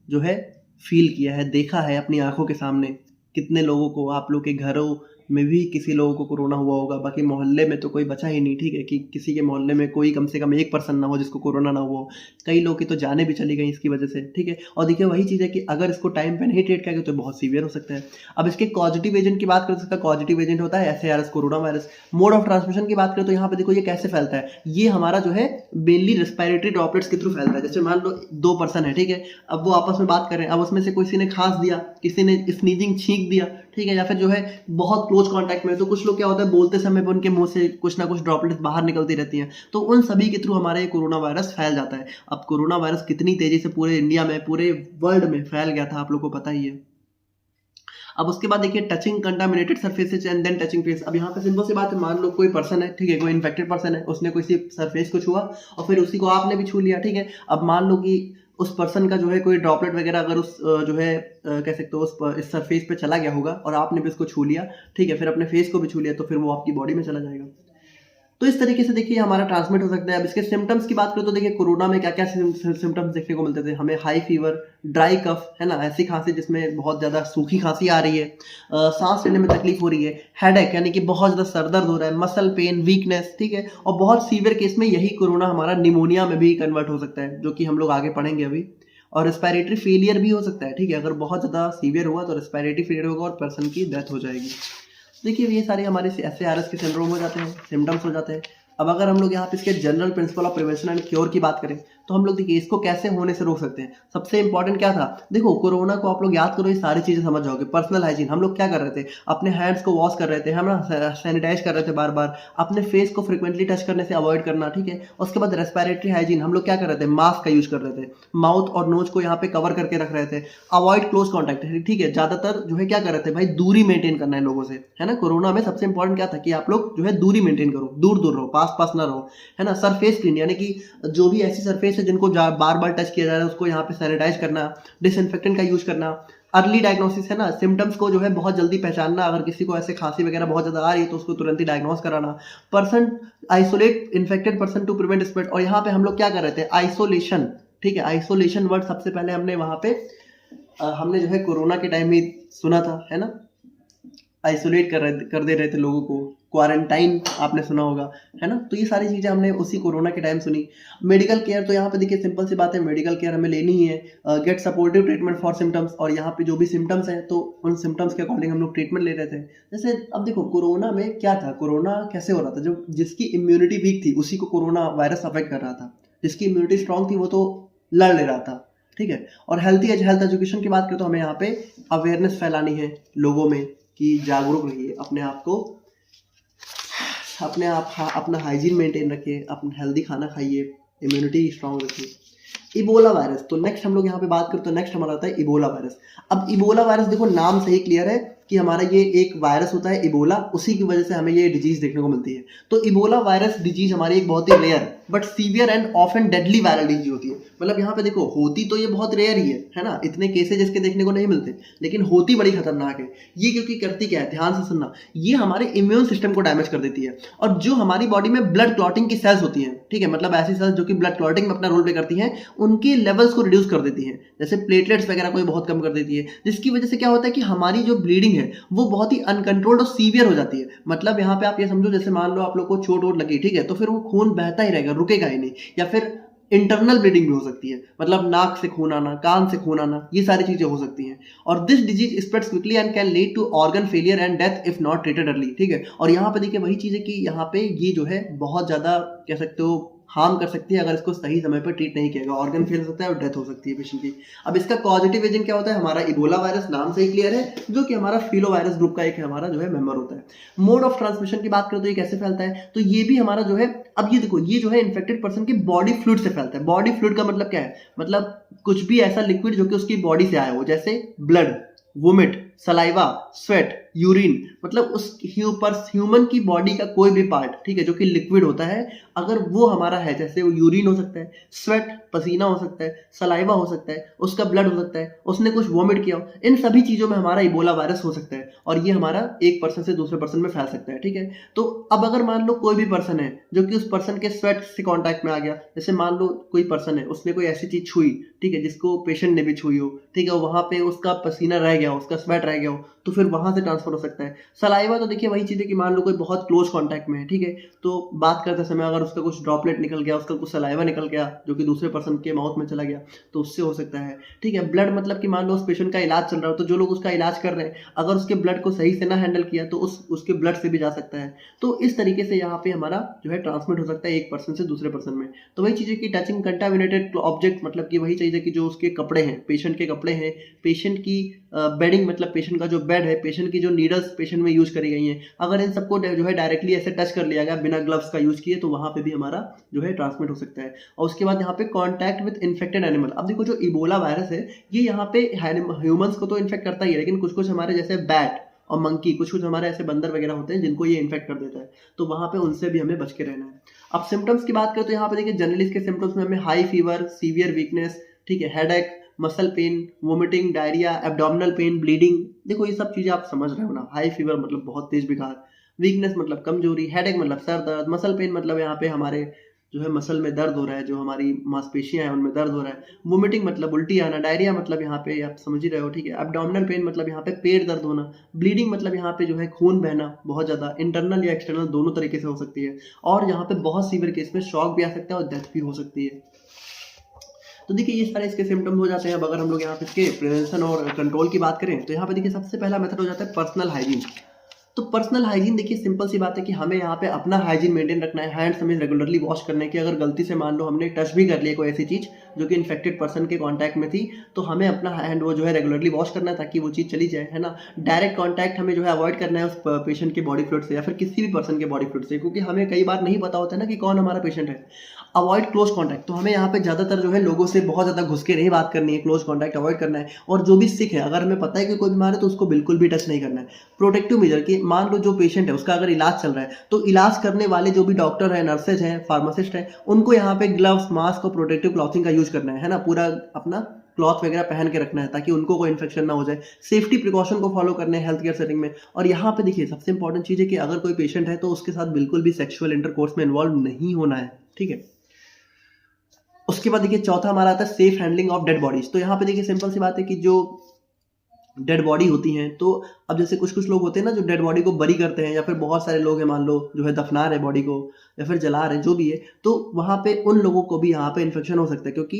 जो है फील किया है, देखा है अपनी आंखों के सामने। कितने लोगों को, आप लोग के घरों में भी किसी लोगों को कोरोना हुआ होगा, बाकी मोहल्ले में तो कोई बचा ही नहीं, ठीक है, कि किसी के मोहल्ले में कोई कम से कम एक पर्सन ना हो जिसको कोरोना ना हुआ हो। कई लोग की तो जाने भी चली गई इसकी वजह से, ठीक है। और देखिए वही चीज़ है कि अगर इसको टाइम पे नहीं ट्रीट किया गया तो बहुत सीवियर हो सकता है। अब इसके पॉजिटिव एजेंट की बात करें तो इसका पॉजिटिव एजेंट होता है SARS corona virus. Mode of transmission की बात करें तो यहाँ पे देखो ये कैसे फैलता है, ये हमारा जो है मेनली रेस्पिरेटरी ड्रॉपलेट्स के थ्रू फैलता है। जैसे मान लो 2 पर्सन है, ठीक है, अब वो आपस में बात करें, अब उसमें से किसी ने खांस दिया, किसी ने स्नीजिंग छींक दिया, ठीक है, या फिर जो है बहुत क्लोज कांटेक्ट में, तो कुछ लोग क्या होता है बोलते समय पे उनके मुंह से कुछ ना कुछ ड्रॉपलेट्स बाहर निकलती रहती हैं, तो उन सभी के थ्रू हमारे कोरोना वायरस फैल जाता है। अब कोरोना वायरस कितनी तेजी से पूरे इंडिया में, पूरे वर्ल्ड में फैल गया था, आप लोगों को पता ही है। अब उसके बाद देखिए touching contaminated surfaces and then touching face. अब यहाँ पे सिंपल सी बात है, मान लो कोई पर्सन है, ठीक है, कोई इन्फेक्टेड पर्सन है, उसने किसी सरफेस को छुआ और फिर उसी को आपने भी छू लिया, ठीक है। अब मान लो कि उस पर्सन का जो है कोई ड्रॉपलेट वगैरह अगर उस जो है कह सकते हो इस सरफेस पे चला गया होगा और आपने भी उसको छू लिया, ठीक है, फिर अपने फेस को भी छू लिया, तो फिर वो आपकी बॉडी में चला जाएगा। तो इस तरीके से देखिए हमारा ट्रांसमिट हो सकता है। अब इसके सिम्टम्स की बात करें तो देखिए कोरोना में क्या-क्या सिम्टम्स देखने को मिलते थे हमें। हाई फीवर, ड्राई कफ, है ना? ऐसी खाँसी जिसमें बहुत ज़्यादा सूखी खाँसी आ रही है, साँस लेने में तकलीफ हो रही है, हेडेक यानी कि बहुत ज़्यादा सर दर्द हो रहा है, मसल पेन, वीकनेस, ठीक है? और बहुत सीवियर केस में यही कोरोना हमारा निमोनिया में भी कन्वर्ट हो सकता है, जो कि हम लोग आगे पढ़ेंगे अभी। और रेस्पिरेटरी फेलियर भी हो सकता है, ठीक है? अगर बहुत ज़्यादा सीवियर हुआ तो रेस्पिरेटरी फेलियर होगा और पर्सन की डेथ हो जाएगी। देखिए ये सारे हमारे एसएआरएस के सिंड्रोम हो जाते हैं, सिम्पटम्स हो जाते हैं। अब अगर हम लोग यहाँ पे इसके general principle of prevention and cure की बात करें तो हम लोग देखिए इसको कैसे होने से रोक सकते हैं। सबसे इंपॉर्टेंट क्या था, देखो कोरोना को आप लोग याद करो, ये सारी चीजें समझ जाओगे। पर्सनल हाइजीन, हम लोग क्या कर रहे थे, अपने हैंड्स को वॉश कर रहे थे, हम ना सैनिटाइज कर रहे थे बार बार, अपने फेस को फ्रिक्वेंटली टच करने से अवॉइड करना, ठीक है। उसके बाद रेस्पिरेटरी हाइजीन, हम लोग क्या कर रहे थे, मास्क का यूज कर रहे थे, माउथ और नोज को यहाँ पे कवर करके रख रहे थे, अवॉइड क्लोज कॉन्टैक्ट, ठीक है। ज्यादातर जो है क्या कर रहे थे भाई, दूरी मेंटेन करना है लोगों से, है ना। कोरोना में सबसे इंपॉर्टेंट क्या था कि आप लोग जो है दूरी मेंटेन करो, दूर दूर रहो, पास पास ना रहो, है ना। सरफेस क्लीन यानी कि जो भी ऐसी सरफेस है जिनको बार बार टच किया जा रहा है उसको यहाँ पे सैनिटाइज करना, डिसइंफेक्टेंट का यूज करना। अर्ली डायग्नोसिस, है ना, सिम्टम्स को जो है बहुत जल्दी पहचानना, अगर किसी को ऐसे खांसी वगैरह बहुत ज्यादा आ रही है तो उसको तुरंत ही डायग्नोस कराना। Person isolate infected person to prevent spread, और यहाँ पे हम लोग क्या कर रहे थे, आइसोलेशन, ठीक है। आइसोलेशन वर्ड सबसे पहले हमने वहां पे हमने जो है कोरोना के टाइम में सुना था, है ना। आइसोलेट कर दे रहे थे लोगों को, क्वारंटाइन आपने सुना होगा, है ना। तो ये सारी चीजें हमने उसी कोरोना के टाइम सुनी। मेडिकल केयर, तो यहाँ पे देखिए सिंपल सी बात है, मेडिकल केयर हमें लेनी ही है। Get supportive treatment for symptoms, और यहाँ पे जो भी सिम्टम्स हैं तो उन सिम्टम्स के अकॉर्डिंग हम लोग ट्रीटमेंट ले रहे थे। जैसे अब देखो कोरोना में क्या था, कोरोना कैसे हो रहा था, जो जिसकी इम्यूनिटी वीक थी उसी को कोरोना वायरस अफेक्ट कर रहा था, जिसकी इम्यूनिटी स्ट्रांग थी वो तो लड़ ले रहा था, ठीक है। और हेल्थ एजुकेशन की बात करें तो हमें यहाँ पे अवेयरनेस फैलानी है लोगों में कि जागरूक रहिए, अपने आप को, अपना हाइजीन मेंटेन रखिए, अपना हेल्दी खाना खाइए, इम्यूनिटी स्ट्रांग रखिए। इबोला वायरस, तो नेक्स्ट हम लोग यहाँ पे बात करते हैं, नेक्स्ट हमारा आता है इबोला वायरस। अब इबोला वायरस देखो नाम से ही क्लियर है कि हमारा ये एक वायरस होता है इबोला, उसी की वजह से हमें ये डिजीज देखने को मिलती है। तो इबोला वायरस डिजीज हमारी एक बहुत ही rare but severe and often deadly viral disease होती है। मतलब यहाँ पे देखो होती तो ये बहुत रेयर ही है ना, इतने केसेज इसके देखने को नहीं मिलते, लेकिन होती बड़ी खतरनाक है ये। क्योंकि करती क्या है, ध्यान से सुनना, ये हमारे इम्यून सिस्टम को डैमेज कर देती है। और जो हमारी बॉडी में ब्लड क्लॉटिंग की सेल्स होती हैं, ठीक है, मतलब ऐसी सेल्स जो कि ब्लड क्लॉटिंग में अपना रोल प्ले करती हैं, उनकी लेवल्स को रिड्यूस कर देती हैं। जैसे प्लेटलेट्स वगैरह को बहुत कम कर देती है, जिसकी वजह से क्या होता है कि हमारी जो ब्लीडिंग है वो बहुत ही अनकंट्रोल्ड और सीवियर हो जाती है। मतलब यहाँ पे आप ये समझो, जैसे मान लो आप लोग को चोट वोट लगी, ठीक है, तो फिर वो खून बहता ही रहेगा, रुकेगा ही नहीं। या फिर इंटरनल ब्लीडिंग भी हो सकती है, मतलब नाक से खून आना, कान से खून आना, ये सारी चीजें हो सकती हैं। और this disease spreads quickly and can lead to organ failure and death if not treated early, ठीक है। और यहाँ पे देखिए वही चीज है कि यहाँ पे ये जो है बहुत ज्यादा कह सकते हो हार्म कर सकती है अगर इसको सही समय पर ट्रीट नहीं किया गया, ऑर्गन फेल हो सकता है और डेथ हो सकती है पेशेंट की। अब इसका पॉजिटिव एजेंट क्या होता है, हमारा इबोला वायरस नाम से ही क्लियर है, जो कि हमारा फिलो वायरस ग्रुप का एक हमारा जो है मेंबर होता है। मोड ऑफ ट्रांसमिशन की बात करें तो ये कैसे फैलता है, तो ये भी हमारा जो है, अब ये देखो ये जो है इन्फेक्टेड पर्सन की बॉडी फ्लूइड से फैलता है। बॉडी फ्लूइड का मतलब क्या है, मतलब कुछ भी ऐसा लिक्विड जो कि उसकी बॉडी से आया हो, जैसे blood, vomit, saliva, sweat, urine, मतलब उस ह्यूमन की बॉडी का कोई भी पार्ट, ठीक है, जो कि लिक्विड होता है, अगर वो हमारा है, जैसे वो यूरिन हो सकता है, स्वेट पसीना हो सकता है, सलाइवा हो सकता है, उसका ब्लड हो सकता है, उसने कुछ वॉमिट किया हो, इन सभी चीजों में हमारा इबोला वायरस हो सकता है। और ये हमारा एक पर्सन से दूसरे पर्सन में फैल सकता है, ठीक है। तो अब अगर मान लो कोई भी पर्सन है जो कि उस पर्सन के स्वेट से कांटेक्ट में आ गया, जैसे मान लो कोई पर्सन है उसने कोई ऐसी चीज छुई, ठीक है, जिसको पेशेंट ने भी छुई हो, ठीक है, वहां पे उसका पसीना रह गया हो, उसका स्वेट रह गया हो, तो फिर वहां से ट्रांसफर हो सकता है। सलाइवा तो देखिए वही चीज है कि मान लो कोई बहुत क्लोज कांटेक्ट में है, ठीक है, तो बात करते समय अगर उसका कुछ ड्रॉपलेट निकल गया, उसका कुछ सलाइवा निकल गया जो कि दूसरे पर्सन के माउथ में चला गया, तो उससे हो सकता है, ठीक है। ब्लड मतलब कि मान लो उस पेशेंट का इलाज चल रहा हो, तो जो लोग उसका इलाज कर रहे हैं अगर उसके ब्लड को सही से ना हैंडल किया तो उसके ब्लड से भी जा सकता है। तो इस तरीके से यहाँ पे हमारा जो है ट्रांसमिट हो सकता है एक पर्सन से दूसरे पर्सन में। तो वही चीज है कि टचिंग कंटामिनेटेड ऑब्जेक्ट, मतलब कि वही चीज है कि जो उसके कपड़े हैं, पेशेंट के कपड़े हैं, पेशेंट की बेडिंग, मतलब पेशेंट का जो बेड है, पेशेंट की जो नीडल्स पेशेंट में यूज करी गई हैं, अगर इन सबको जो है डायरेक्टली ऐसे टच कर लिया गया बिना ग्लव्स का यूज किए, तो वहां पे भी हमारा जो है ट्रांसमिट हो सकता है। और उसके बाद यहाँ पे कॉन्टैक्ट विद इन्फेक्टेड एनिमल। अब देखो जो इबोला वायरस है ये यहाँ पे ह्यूमंस को तो इन्फेक्ट करता ही है, लेकिन कुछ कुछ हमारे जैसे बैट और मंकी, कुछ कुछ हमारे ऐसे बंदर वगैरह होते हैं जिनको ये इन्फेक्ट कर देता है, तो वहां पे उनसे भी हमें बच के रहना है। अब सिम्टम्स की बात करें तो यहाँ पे देखिए जनरली इसके सिम्टम्स में हमें हाई फीवर, सीवियर वीकनेस, ठीक है, headache, muscle pain, vomiting, diarrhoea, abdominal pain, bleeding, देखो ये सब चीजें आप समझ रहे हो ना। हाई फीवर मतलब बहुत तेज बुखार, वीकनेस मतलब कमजोरी, हेडेक मतलब सर दर्द, मसल पेन मतलब यहाँ पे हमारे जो है मसल में दर्द हो रहा है, जो हमारी मांसपेशियां हैं उनमें दर्द हो रहा है, वोमिटिंग मतलब उल्टी आना, डायरिया मतलब यहाँ पे आप समझ ही रहे हो, ठीक है। एब्डोमिनल पेन मतलब यहाँ पे पेट दर्द होना, ब्लीडिंग मतलब यहाँ पे जो है खून बहना बहुत ज़्यादा, इंटरनल या एक्सटर्नल दोनों तरीके से हो सकती है, और यहाँ पे बहुत सीवियर केस में शॉक भी आ सकता है और डेथ भी हो सकती है। तो देखिए ये सारे इसके सिम्टम्स हो जाते हैं। अब अगर हम लोग यहाँ पे इसके प्रिवेंशन और कंट्रोल की बात करें तो यहाँ पे देखिए सबसे पहला मेथड हो जाता है पर्सनल हाइजीन। तो पर्सनल हाइजीन देखिए सिंपल सी बात है कि हमें यहाँ पे अपना हाइजीन मेंटेन रखना है, हैंड्स हमें रेगुलरली वॉश करने की। अगर गलती से मान लो हमने टच भी कर लिया कोई ऐसी चीज़ जो कि इन्फेक्टेड पर्सन के कांटेक्ट में थी, तो हमें अपना हैंड वो जो है रेगुलरली वॉश करना है ताकि वो चीज़ चली जाए, है ना। डायरेक्ट कांटेक्ट हमें जो है अवॉइड करना है उस पेशेंट के बॉडी फ्लूइड से या फिर किसी भी पर्सन के बॉडी फ्लूइड से, क्योंकि हमें कई बार नहीं पता होता है ना कि कौन हमारा पेशेंट है। अवॉइड क्लोज कॉन्टैक्ट, तो हमें यहाँ पे ज़्यादातर जो है लोगों से बहुत ज़्यादा घुस के नहीं बात करनी है, क्लोज कॉन्टैक्ट अवॉइड करना है। और जो भी सिक है, अगर हमें पता है कि कोई बीमार है तो उसको बिल्कुल भी टच नहीं करना है। प्रोटेक्टिव मेजर कि मान लो जो पेशेंट है उसका अगर इलाज चल रहा है तो इलाज करने वाले जो भी डॉक्टर हैं, नर्सेज हैं, फार्मासिस्ट हैं, उनको यहाँ पे ग्लव्स, मास्क और प्रोटेक्टिव क्लॉथिंग का यूज करना है ना। पूरा अपना क्लॉथ वगैरह पहन के रखना है ताकि उनको कोई इन्फेक्शन ना हो जाए। सेफ्टी प्रिकॉशन को फॉलो करने हैं हेल्थ केयर सेटिंग में। और यहाँ पे देखिए सबसे इंपॉर्टेंट चीज़ है कि अगर कोई पेशेंट है तो उसके साथ बिल्कुल भी सेक्सुअल इंटरकोर्स में इन्वॉल्व नहीं होना है, ठीक है। उसके बाद देखिए चौथा हमारा आता है safe handling of dead bodies. तो यहाँ पे देखिए सिंपल सी बात है कि जो डेड बॉडी होती हैं, तो अब जैसे कुछ कुछ लोग होते हैं ना जो डेड बॉडी को बरी करते हैं, या फिर बहुत सारे लोग हैं मान लो जो है दफना रहे बॉडी को या फिर जला रहे, जो भी है, तो वहाँ पे उन लोगों को भी यहाँ पे इन्फेक्शन हो सकता है, क्योंकि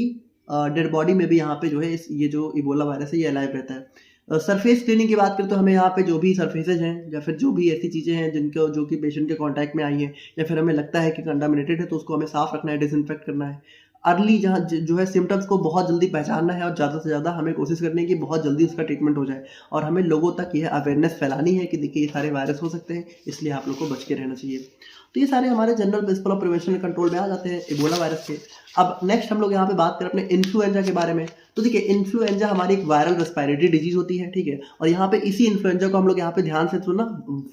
डेड बॉडी में भी यहाँ पे जो है ये जो इबोला वायरस है ये अलाइव रहता है। सरफेस क्लीनिंग की बात करें तो हमें यहाँ पे जो भी सरफेसेज हैं या फिर जो भी ऐसी चीज़ें हैं जिनको जो कि पेशेंट के कांटेक्ट में आई हैं या फिर हमें लगता है कि कंटामिनेटेड है, तो उसको हमें साफ रखना है, डिसइंफेक्ट करना है। अर्ली जहाँ जो है सिम्टम्स को बहुत जल्दी पहचानना है और ज़्यादा से ज़्यादा हमें कोशिश करनी है कि बहुत जल्दी उसका ट्रीटमेंट हो जाए। और हमें लोगों तक यह अवेयरनेस फैलानी है कि देखिए ये सारे वायरस हो सकते हैं, इसलिए आप लोग को बच के रहना चाहिए। तो ये सारे हमारे general principle of prevention and control में आ जाते हैं इबोला वायरस के। अब नेक्स्ट हम लोग यहाँ पे बात करें अपने इन्फ्लुएंजा के बारे में। तो देखिए इन्फ्लुएंजा हमारी एक वायरल रेस्पिरेटरी डिजीज होती है, ठीक है। और यहाँ पे इसी इन्फ्लुएंजा को हम लोग यहाँ पे ध्यान से सुनना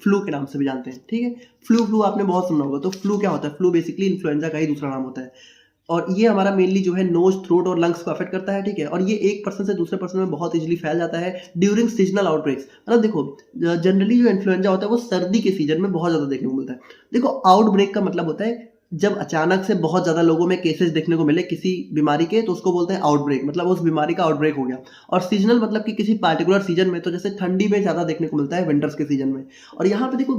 फ्लू के नाम से भी जानते हैं, ठीक है। फ्लू आपने बहुत सुना होगा। तो फ्लू क्या होता है? फ्लू बेसिकली इन्फ्लुएंजा का ही दूसरा नाम होता है। और ये हमारा मेनली जो है नोज, थ्रोट और लंग्स को अफेक्ट करता है, ठीक है। और ये एक पर्सन से दूसरे पर्सन में बहुत इजीली फैल जाता है ड्यूरिंग सीजनल आउटब्रेक्स। मतलब देखो जनरली जो इन्फ्लुएंजा होता है वो सर्दी के सीजन में बहुत ज़्यादा देखने को मिलता है। देखो आउटब्रेक का मतलब होता है जब अचानक से बहुत ज़्यादा लोगों में केसेस देखने को मिले किसी बीमारी के, तो उसको बोलते हैं आउटब्रेक, मतलब उस बीमारी का आउटब्रेक हो गया। और सीजनल मतलब कि किसी पार्टिकुलर सीजन में, तो जैसे ठंडी में ज़्यादा देखने को मिलता है विंटर्स के सीजन में। और यहाँ पे देखो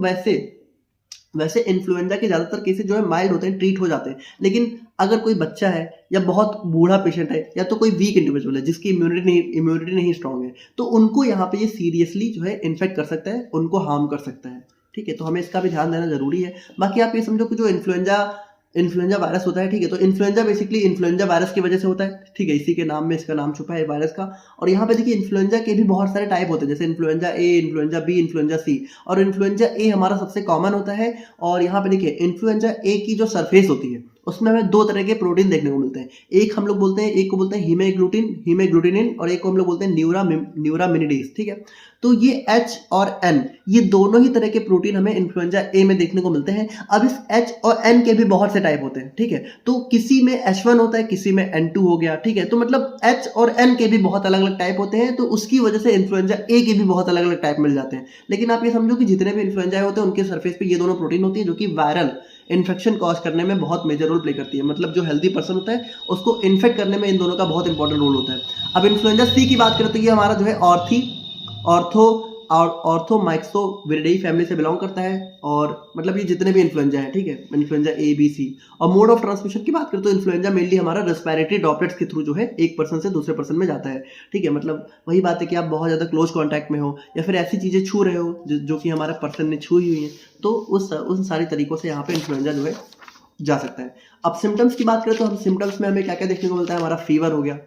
वैसे इन्फ्लुएंजा के ज़्यादातर केसेस जो है माइल्ड होते हैं, ट्रीट हो जाते हैं। लेकिन अगर कोई बच्चा है या बहुत बूढ़ा पेशेंट है या तो कोई वीक इंडिविजुअल है जिसकी इम्यूनिटी नहीं स्ट्रांग है, तो उनको यहाँ पे ये सीरियसली जो है इन्फेक्ट कर सकता है, उनको हार्म कर सकता है, ठीक है। तो हमें इसका भी ध्यान देना जरूरी है। बाकी आप ये समझो कि जो इन्फ्लुएंजा वायरस होता है, ठीक है, तो इन्फ्लुएंजा बेसिकली इन्फ्लुएंजा वायरस की वजह से होता है, ठीक है। इसी के नाम में इसका नाम छुपा है वायरस का। और यहाँ पे देखिए इन्फ्लुएंजा के भी बहुत सारे टाइप होते हैं, जैसे influenza A, influenza B, influenza C. और इन्फ्लुएंजा ए हमारा सबसे कॉमन होता है। और यहाँ पे देखिए इन्फ्लुएंजा ए की जो सरफेस होती है उसमें हमें दो तरह के प्रोटीन देखने को मिलते हैं। एक हम लोग बोलते हैं, एक को बोलते हैं हीमेग्लूटिनिन, और एक को हम लोग बोलते हैं न्यूरामिनिडेज, ठीक है। तो ये H और N, ये दोनों ही तरह के प्रोटीन हमें इन्फ्लुएंजा ए में देखने को मिलते हैं। अब इस H और N के भी बहुत से टाइप होते हैं, ठीक है। तो किसी में H1 होता है, किसी में N2 हो गया, ठीक है। तो मतलब H और N के भी बहुत अलग अलग टाइप होते हैं, तो उसकी वजह से इन्फ्लुएंजा ए के भी बहुत अलग अलग टाइप मिल जाते हैं। लेकिन आप ये समझो कि जितने भी इन्फ्लुएंजा होते हैं उनके सरफेस पे ये दोनों प्रोटीन होती है जो कि वायरल इन्फेक्शन कॉज करने में बहुत मेजर रोल प्ले करती है। मतलब जो हेल्दी पर्सन होता है उसको इन्फेक्ट करने में इन दोनों का बहुत इंपॉर्टेंट रोल होता है। अब इन्फ्लुएंजा सी की बात करें तो ये हमारा जो है ऑर्थोमाइक्सोविरिडेई फैमिली से बिलोंग करता है। और मतलब ये जितने भी इन्फ्लुएंजा है, ठीक है, इन्फ्लुएंजा ए, बी, सी। और मोड ऑफ ट्रांसमिशन की बात करें तो इन्फ्लुएंजा मेनली हमारा रेस्पिरेटरी ड्रॉपलेट्स के थ्रू जो है एक पर्सन से दूसरे पर्सन में जाता है, ठीक है। मतलब वही बात है कि आप बहुत ज़्यादा क्लोज कॉन्टैक्ट में हो या फिर ऐसी चीज़ें छू रहे हो जो कि हमारा पर्सन ने छुई हुई है, तो उन सारी तरीकों से यहाँ पे इन्फ्लुएंजा जो है जा सकता है। अब सिम्टम्स की बात करें तो हम सिम्टम्स में हमें क्या क्या देखने को मिलता है? हमारा फीवर हो गया,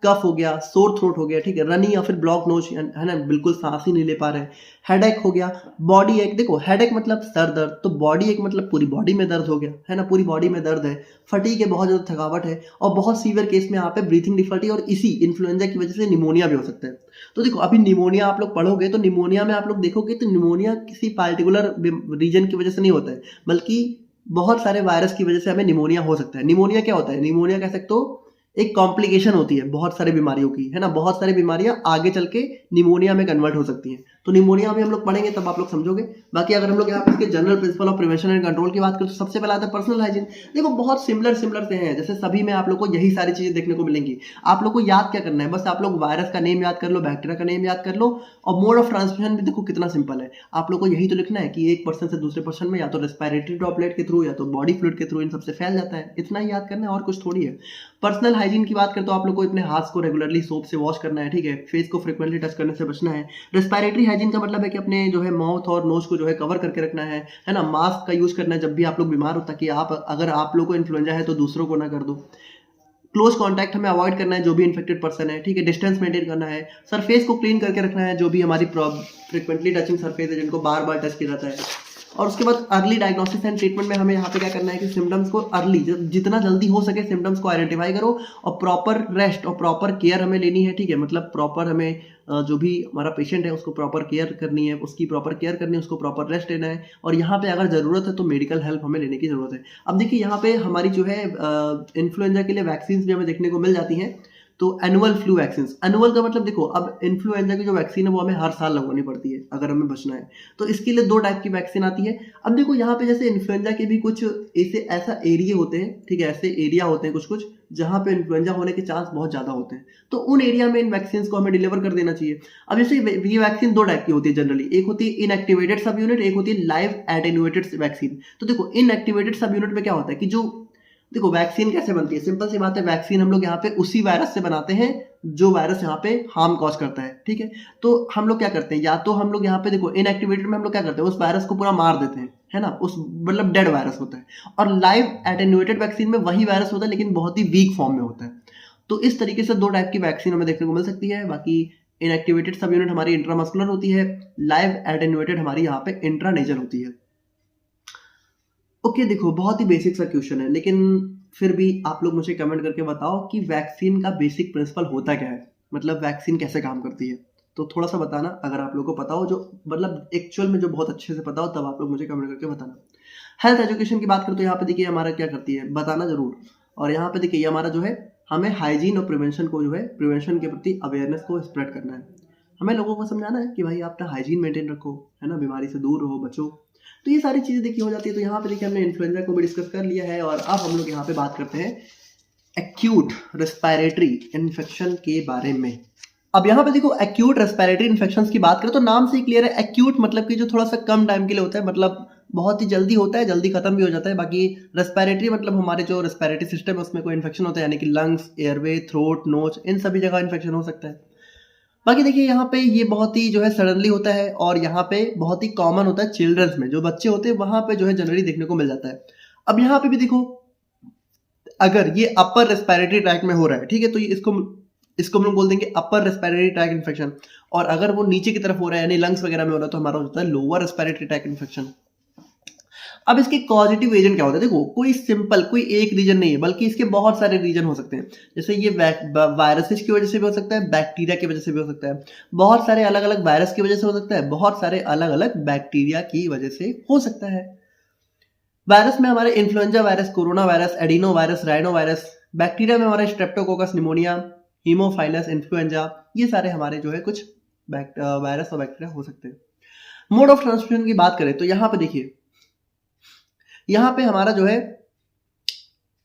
कफ हो गया, सोर थ्रोट हो गया, ठीक है, रनी या फिर ब्लॉक नोज, है ना, बिल्कुल सांस ही नहीं ले पा रहे, हेडेक हो गया, बॉडी एक, देखो हेडेक मतलब सर दर्द, तो बॉडी एक मतलब पूरी बॉडी में दर्द हो गया, है ना, पूरी बॉडी में दर्द है, फटीग है, बहुत ज़्यादा थकावट है, और बहुत सीवियर केस में यहाँ पे ब्रीथिंग डिफिकल्टी, और इसी इन्फ्लुएंजा की वजह से निमोनिया भी हो सकता है। तो देखो अभी निमोनिया आप लोग पढ़ोगे तो निमोनिया में आप लोग देखोगे तो निमोनिया किसी पार्टिकुलर रीजन की वजह से नहीं होता है, बल्कि बहुत सारे वायरस की वजह से हमें निमोनिया हो सकता है। निमोनिया क्या होता है? निमोनिया कह सकते हो एक कॉम्प्लिकेशन होती है बहुत सारी बीमारियों की, है ना। बहुत सारी बीमारियां आगे चल के निमोनिया में कन्वर्ट हो सकती हैं। तो निमोनिया भी हम लोग पढ़ेंगे तब आप लोग समझोगे। बाकी अगर हम लोग यहाँ पे इसके general principle of prevention and control की बात करें तो सबसे पहले आता है पर्सनल हाइजीन। देखो बहुत सिमिलर से हैं, जैसे सभी में आप लोग को यही सारी चीजें देखने को मिलेंगी। आप लोग को याद क्या करना है, बस आप लोग वायरस का नेम याद कर लो, बैक्टीरिया का नेम याद कर लो, और मोड ऑफ ट्रांसमिशन भी देखो कितना सिंपल है। आप लोग को यही तो लिखना है कि एक पर्सन से दूसरे पर्सन में या तो रेस्पिरेटरी ड्रॉपलेट के थ्रू या तो बॉडी फ्लूइड के थ्रू इन सबसे फैल जाता है। इतना ही याद करना है और कुछ थोड़ी है। पर्सनल हाइजीन की बात करें तो आप लोग को अपने हाथ को रेगुलरली सोप से वॉश करना है, ठीक है। फेस को फ्रिक्वेंटली टच करने से बचना है। रेस्पिरेटरी हाइजीन का मतलब है कि अपने जो है माउथ और नोज को जो है कवर करके रखना है ना। मास्क का यूज करना है जब भी आप लोग बीमार हो, ताकि आप अगर आप लोग को इन्फ्लुएंजा है तो दूसरों को ना कर दो। क्लोज कांटेक्ट हमें अवॉइड करना है जो भी इन्फेक्टेड पर्सन है, ठीक है। डिस्टेंस मेंटेन करना है। सरफेस को क्लीन करके रखना है, जो भी हमारी फ्रिक्वेंटली टचिंग सरफेस है जिनको बार बार टच किया जाता है। और उसके बाद अर्ली डायग्नोसिस एंड ट्रीटमेंट में हमें यहाँ पे क्या करना है कि सिम्टम्स को अर्ली जितना जल्दी हो सके सिम्टम्स को आइडेंटिफाई करो, और प्रॉपर रेस्ट और प्रॉपर केयर हमें लेनी है, ठीक है। मतलब प्रॉपर हमें जो भी हमारा पेशेंट है उसको प्रॉपर केयर करनी है, उसकी प्रॉपर केयर करनी है, उसको प्रॉपर रेस्ट लेना है, और यहाँ पे अगर ज़रूरत है तो मेडिकल हेल्प हमें लेने की ज़रूरत है। अब देखिए यहाँ पे हमारी जो है इन्फ्लुएंजा के लिए वैक्सीन भी हमें देखने को मिल जाती हैं। तो एनुअल फ्लू वैक्सीन, एनुअल का मतलब देखो अब इन्फ्लुएंजा की जो वैक्सीन है वो हमें हर साल लगवानी पड़ती है अगर हमें बचना है। तो इसके लिए 2 टाइप की वैक्सीन आती है। अब देखो यहाँ पे जैसे इन्फ्लुएंजा के भी कुछ ऐसा एरिया होते हैं, ठीक है, ऐसे एरिया होते हैं कुछ जहाँ पे इन्फ्लुएंजा होने के चांस बहुत ज्यादा होते हैं, तो उन एरिया में इन वैक्सीन को हमें डिलीवर कर देना चाहिए। अब जैसे ये वैक्सीन 2 टाइप की होती है जनरली, एक होती है इनएक्टिवेटेड सब यूनिट, एक होती है लाइव एटेन्यूएटेड वैक्सीन। तो देखो इनएक्टिवेटेड सब यूनिट में क्या होता है कि जो देखो वैक्सीन कैसे बनती है, सिंपल सी बात है, वैक्सीन हम लोग यहाँ पे उसी वायरस से बनाते हैं जो वायरस यहाँ पे हार्म कॉज करता है, ठीक है। तो हम लोग क्या करते हैं, या तो हम लोग यहाँ पे देखो इनएक्टिवेटेड में हम लोग क्या करते हैं उस वायरस को पूरा मार देते हैं, है ना, उस मतलब डेड वायरस होता है। और लाइव एटेन्यूएटेड वैक्सीन में वही वायरस होता है लेकिन बहुत ही वीक फॉर्म में होता है। तो इस तरीके से 2 टाइप की वैक्सीन हमें देखने को मिल सकती है। बाकी इनएक्टिवेटेड सब यूनिट हमारी इंट्रामस्कुलर होती है, लाइव एटेन्यूएटेड हमारी यहाँ पे इंट्रानेजल होती है। ओके देखो बहुत ही बेसिक सा क्वेश्चन है, लेकिन फिर भी आप लोग मुझे कमेंट करके बताओ कि वैक्सीन का बेसिक प्रिंसिपल होता क्या है, मतलब वैक्सीन कैसे काम करती है। तो थोड़ा सा बताना अगर आप लोग को पता हो, जो मतलब एक्चुअल में जो बहुत अच्छे से पता हो, तब आप लोग मुझे कमेंट करके बताना। हेल्थ एजुकेशन की बात करें तो यहाँ पे देखिए हमारा क्या करती है, बताना जरूर। और यहाँ पे देखिए हमारा जो है हमें हाइजीन और प्रिवेंशन को जो है प्रिवेंशन के प्रति अवेयरनेस को स्प्रेड करना है। हमें लोगों को समझाना है कि भाई आप अपना हाइजीन मेंटेन रखो, है ना, बीमारी से दूर रहो, बचो। तो ये सारी चीजें देखी हो जाती है। तो यहाँ पे देखिए हमने इन्फ्लुएंजा को भी डिस्कस कर लिया है, और अब हम लोग यहाँ पे बात करते हैं एक्यूट रेस्पिरेटरी इन्फेक्शन के बारे में। अब यहाँ पे देखो एक्यूट रेस्पिरेटरी इन्फेक्शंस की बात करें तो नाम से ही क्लियर है, एक्यूट मतलब कि जो थोड़ा सा कम टाइम के लिए होता है, मतलब बहुत ही जल्दी होता है, जल्दी खत्म भी हो जाता है। बाकी रेस्पिरेटरी मतलब हमारे जो रेस्पिरेटरी सिस्टम है उसमें कोई इन्फेक्शन होता है, यानी कि लंग्स, एयरवे, थ्रोट, नोज, इन सभी जगह इन्फेक्शन हो सकता है। बाकी देखिए यहाँ पे ये बहुत ही जो है सडनली होता है, और यहाँ पे बहुत ही कॉमन होता है चिल्ड्रंस में, जो बच्चे होते हैं वहां पे जो है जनरली देखने को मिल जाता है। अब यहाँ पे भी देखो अगर ये अपर रेस्पिरेटरी ट्रैक में हो रहा है, ठीक है, तो ये इसको हम लोग बोल देंगे अपर रेस्पिरेटरी ट्रैक इन्फेक्शन। और अगर वो नीचे की तरफ हो रहा है यानी लंग्स वगैरह में हो रहा है तो हमारा होता है लोअर रेस्पिरेटरी ट्रैक इन्फेक्शन। अब इसके कॉजेटिव एजेंट क्या होता है, देखो कोई एक रीजन नहीं है, बल्कि इसके बहुत सारे रीजन हो सकते हैं। जैसे ये वायरसेस की वजह से भी हो सकता है, बैक्टीरिया की वजह से भी हो सकता है, बहुत सारे अलग अलग वायरस की वजह से हो सकता है, बहुत सारे अलग अलग बैक्टीरिया की वजह से हो सकता है। वायरस में हमारे influenza virus, corona virus, adeno virus, rhino virus. Bacteria में हमारे स्ट्रेप्टोकोकस निमोनिया, हीमोफाइलस इन्फ्लुएंजा, ये सारे हमारे जो है कुछ वायरस और बैक्टीरिया हो सकते हैं। मोड ऑफ ट्रांसमिशन की बात करें तो यहाँ पे देखिए, यहाँ पे हमारा जो है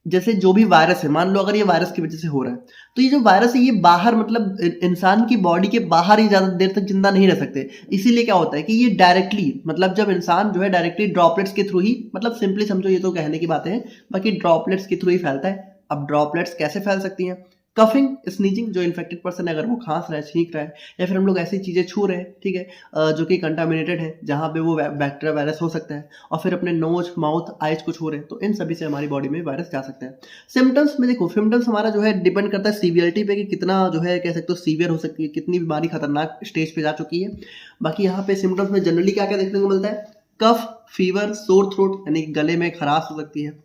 जैसे जो भी वायरस है, मान लो अगर ये वायरस की वजह से हो रहा है, तो ये जो वायरस है ये बाहर मतलब इंसान की बॉडी के बाहर ही ज्यादा देर तक जिंदा नहीं रह सकते। इसीलिए क्या होता है कि ये डायरेक्टली मतलब जब इंसान जो है डायरेक्टली ड्रॉपलेट्स के थ्रू ही, मतलब सिंपली समझो ये तो कहने की बातें हैं, बाकी ड्रॉपलेट्स के थ्रू ही फैलता है। अब ड्रॉपलेट्स कैसे फैल सकती हैं, कफिंग, स्नीजिंग, जो इन्फेक्टेड पर्सन है अगर वो खांस रहा है, छींक रहा है, या फिर हम लोग ऐसी चीजें छू रहे हैं, ठीक है, जो कि कंटामिनेटेड है, जहाँ पे वो बैक्टीरिया वायरस हो सकता है, और फिर अपने नोज, माउथ, आइज को छू रहे हैं, तो इन सभी से हमारी बॉडी में वायरस जा सकता है। सिम्टम्स में देखो, सिम्टम्स हमारा जो है डिपेंड करता है सीवियरिटी पे कि कितना जो है कह सकते हो सीवियर हो सकती है, कितनी बीमारी खतरनाक स्टेज पे जा चुकी है। बाकी यहाँ पे सिम्टम्स में जनरली क्या क्या देखने को मिलता है, कफ, फीवर, सोर थ्रोट यानी गले में खराश हो सकती है,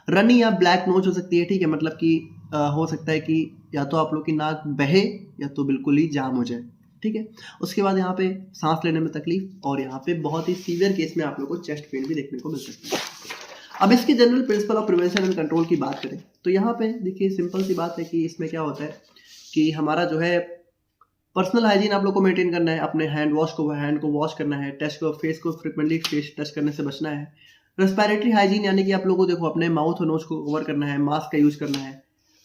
रनी या ब्लैक नोज हो सकती है, ठीक है, मतलब कि हो सकता है कि या तो आप लोग की नाक बहे या तो बिल्कुल ही जाम हो जाए, ठीक है। उसके बाद यहाँ पे सांस लेने में तकलीफ, और यहाँ पे बहुत ही सीवियर केस में आप लोग को चेस्ट पेन भी देखने को मिल सकता है। अब इसके general principle of prevention and control की बात करें तो यहाँ पे देखिए सिंपल सी बात है कि इसमें क्या होता है कि हमारा जो है पर्सनल हाइजीन आप लोग को मेंटेन करना है, अपने हैंड को वॉश करना है, फेस को फ्रिक्वेंटली फेस टच करने से बचना है। रेस्पिरेटरी हाइजीन यानी कि आप लोगों को देखो अपने माउथ और नोज को कवर करना है, मास्क का यूज करना है,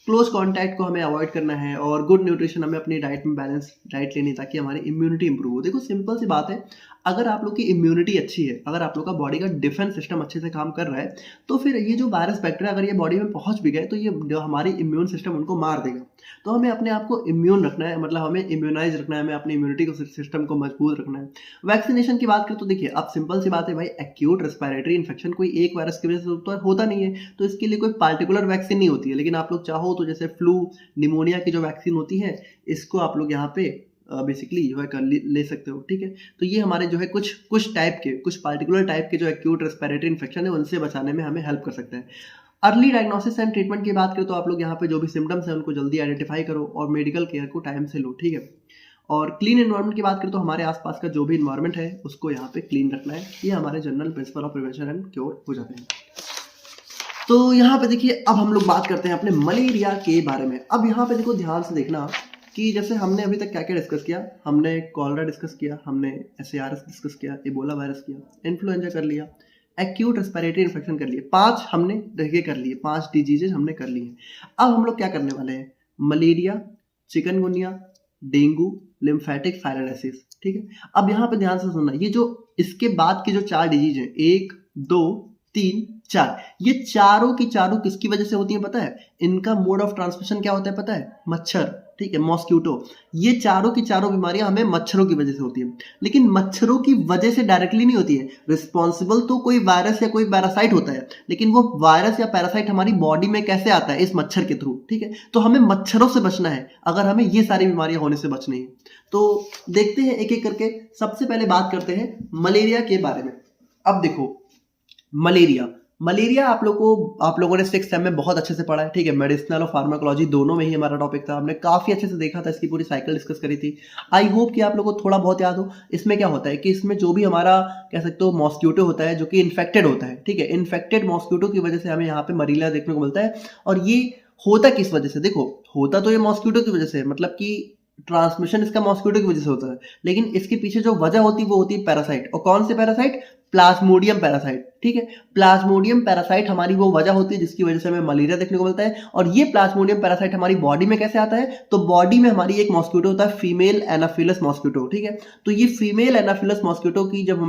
क्लोज कॉन्टैक्ट को हमें अवॉइड करना है और गुड न्यूट्रिशन हमें अपनी डाइट में बैलेंस डाइट लेनी है ताकि हमारी इम्यूनिटी इंप्रूव हो। देखो सिंपल सी बात है, अगर आप लोग की इम्यूनिटी अच्छी है, अगर आप लोग का बॉडी का डिफेंस सिस्टम अच्छे से काम कर रहा है, तो फिर ये जो वायरस बैक्टीरिया अगर ये बॉडी में पहुंच भी गए तो ये जो हमारी इम्यून सिस्टम उनको मार देगा। तो हमें अपने आप को इम्यून रखना है, मतलब हमें इम्यूनाइज रखना है, हमें अपनी इम्यूनिटी को सिस्टम को मजबूत रखना है। वैक्सीनेशन की बात करें तो देखिए अब सिंपल सी बात है भाई, एक्यूट रेस्पिरेटरी इन्फेक्शन कोई एक वायरस की वजह से तो होता नहीं है, तो इसके लिए कोई पार्टिकुलर वैक्सीन नहीं होती है। लेकिन आप लोग चाहो तो जैसे फ्लू, निमोनिया की जो वैक्सीन होती है, इसको आप लोग यहाँ पे बेसिकली जो है ले सकते हो, ठीक है। तो ये हमारे जो है कुछ पार्टिकुलर टाइप के जो एक्यूट रेस्पिरेटरी इन्फेक्शन है उनसे बचाने में हमें हेल्प कर सकते हैं। अर्ली डायग्नोसिस एंड ट्रीटमेंट की बात करें तो आप लोग यहाँ पे जो भी सिम्टम्स हैं उनको जल्दी आइडेंटिफाई करो और मेडिकल केयर को टाइम से लो, ठीक है। और क्लीन एनवायरनमेंट की बात करें तो हमारे आसपास का जो भी एनवायरनमेंट है उसको यहाँ पे क्लीन रखना है। ये हमारे general principle of prevention and cure हो जाते हैं। तो यहाँ पे देखिए अब हम लोग बात करते हैं अपने मलेरिया के बारे में। अब यहाँ पे देखो ध्यान से देखना कि जैसे हमने अभी तक क्या क्या डिस्कस किया, हमने कॉलरा डिस्कस किया, हमने SARS डिस्कस किया, इबोला वायरस किया, इन्फ्लुएंजा कर लिया, एक्यूट रेस्पिरेटरी इन्फेक्शन कर लिए, 5 हमने देखिए कर लिए, 5 डिजीजेज हमने कर लिए। अब हम लोग क्या करने वाले हैं, मलेरिया, चिकनगुनिया, डेंगू, लिम्फेटिक फाइलोलाइसिस, ठीक है। अब यहाँ पे ध्यान से सुनना, ये जो इसके बाद के जो 4 डिजीज हैं, 1 2 3 4, ये चारों की चारों किसकी वजह से होती है पता है? इनका मोड ऑफ ट्रांसमिशन क्या होता है पता है? मच्छर, ठीक है, मॉस्क्यूटो। ये चारों की चारों बीमारियां हमें मच्छरों की वजह से होती है, लेकिन मच्छरों की वजह से डायरेक्टली नहीं होती है। रिस्पॉन्सिबल तो कोई वायरस या कोई पैरासाइट होता है, लेकिन वो वायरस या पैरासाइट हमारी बॉडी में कैसे आता है? इस मच्छर के थ्रू, ठीक है। तो हमें मच्छरों से बचना है अगर हमें ये सारी बीमारियां होने से बचनी है। तो देखते हैं एक एक करके। सबसे पहले बात करते हैं मलेरिया के बारे में। अब देखो मलेरिया आप लोगों ने 6th सेम में बहुत अच्छे से पढ़ा है, ठीक है। मेडिसिनल और फार्माकोलॉजी दोनों में ही हमारा टॉपिक था, हमने काफी अच्छे से देखा था, इसकी पूरी साइकिल डिस्कस करी थी। आई होप कि आप लोगों को थोड़ा बहुत याद हो। इसमें क्या होता है कि इसमें जो भी हमारा कह सकते हो मॉस्क्यूटो होता है जो कि इन्फेक्टेड होता है, ठीक है, इन्फेक्टेड मॉस्क्यूटो की वजह से हमें यहाँ पे मलेरिया देखने को मिलता है। और ये होता किस वजह से? देखो होता तो ये मॉस्क्यूटो की वजह से, मतलब कि ट्रांसमिशन इसका मॉस्क्यूटो की वजह से होता है, लेकिन इसके पीछे जो वजह होती है वो होती है पैरासाइट। और कौन से पैरासाइट? प्लाज्मोडियम पैरासाइट, ठीक है। प्लाज्मोडियम पैरासाइट हमारी वो वजह होती है जिसकी वजह से हमें मलेरिया देखने को मिलता है। और ये प्लाज्मोडियम पैरासाइट हमारी बॉडी में कैसे आता है? तो बॉडी में हमारी एक मॉस्क्यूटो होता है, फीमेल एनाफिलस मॉस्क्यूटो, ठीक है। तो ये फीमेल एनाफिलस मॉस्क्यूटो की जब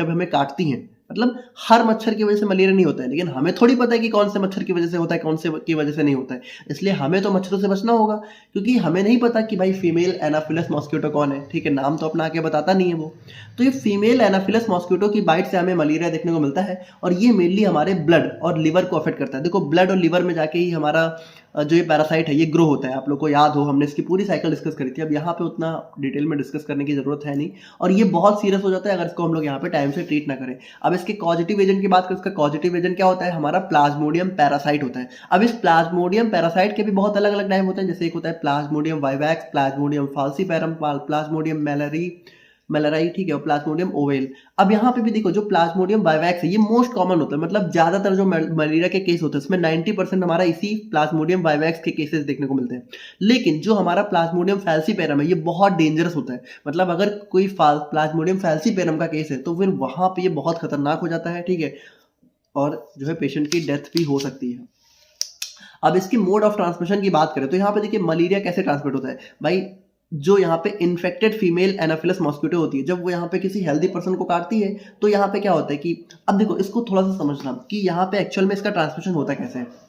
हमें काटती हैं, मतलब हर मच्छर की वजह से मलेरिया नहीं होता है, लेकिन हमें थोड़ी पता है कि कौन से मच्छर की वजह से होता है, कौन से की वजह से नहीं होता है। इसलिए हमें तो मच्छरों से बचना होगा, क्योंकि हमें नहीं पता कि भाई फीमेल एनाफिलस मॉस्क्यूटो कौन है, ठीक है, नाम तो अपना आके बताता नहीं है वो। तो ये फीमेल एनाफिलस मॉस्क्यूटो की बाइट से हमें मलेरिया देखने को मिलता है। और ये मेनली हमारे ब्लड और लिवर को अफेक्ट करता है। देखो ब्लड और लिवर में जाके ही हमारा जो ये पैरासाइट है ये ग्रो होता है। आप लोग को याद हो, हमने इसकी पूरी साइकिल डिस्कस करी थी, अब यहाँ पे उतना डिटेल में डिस्कस करने की जरूरत है नहीं। और ये बहुत सीरियस हो जाता है अगर इसको हम लोग यहाँ पे टाइम से ट्रीट ना करें। अब इसके कॉजेटिव एजेंट की बात करें, इसका कॉजेटिव एजेंट क्या होता है? हमारा प्लाज्मोडियम पैरासाइट होता है। अब इस प्लाज्मोडियम पैरासाइट के भी बहुत अलग अलग टाइप होते हैं, जैसे एक होता है प्लाज्मोडियम वाइवैक्स, प्लाज्मोडियम फाल्सीपैरम, प्लाज्मोडियम मैलराई, ठीक है, और प्लाज्मोडियम ओवेल। अब यहाँ पे भी देखो जो प्लाज्मोडियम वाइवैक्स है ये मोस्ट कॉमन होता है, मतलब ज्यादातर जो मलेरिया के केस होते हैं उसमें 90% हमारा इसी प्लाज्मोडियम वाइवैक्स के केसेस देखने को मिलते हैं। लेकिन जो हमारा प्लाज्मोडियम फैल्सीपेरम है ये बहुत डेंजरस होता है, मतलब अगर कोई प्लाज्मोडियम फैल्सीपेरम का केस है तो फिर वहां पे ये बहुत खतरनाक हो जाता है, ठीक है, और जो है पेशेंट की डेथ भी हो सकती है। अब इसकी मोड ऑफ ट्रांसमिशन की बात करें तो यहाँ पे देखिए मलेरिया कैसे ट्रांसमिट होता है भाई। जो यहाँ पे इन्फेक्टेड फीमेल एनाफिलस मॉस्क्यूटो होती है, जब वो यहाँ पे किसी हेल्दी पर्सन को काटती है तो यहाँ पे क्या होता है कि अब देखो इसको थोड़ा सा समझना कि यहाँ पे एक्चुअल में इसका ट्रांसमिशन होता कैसे है।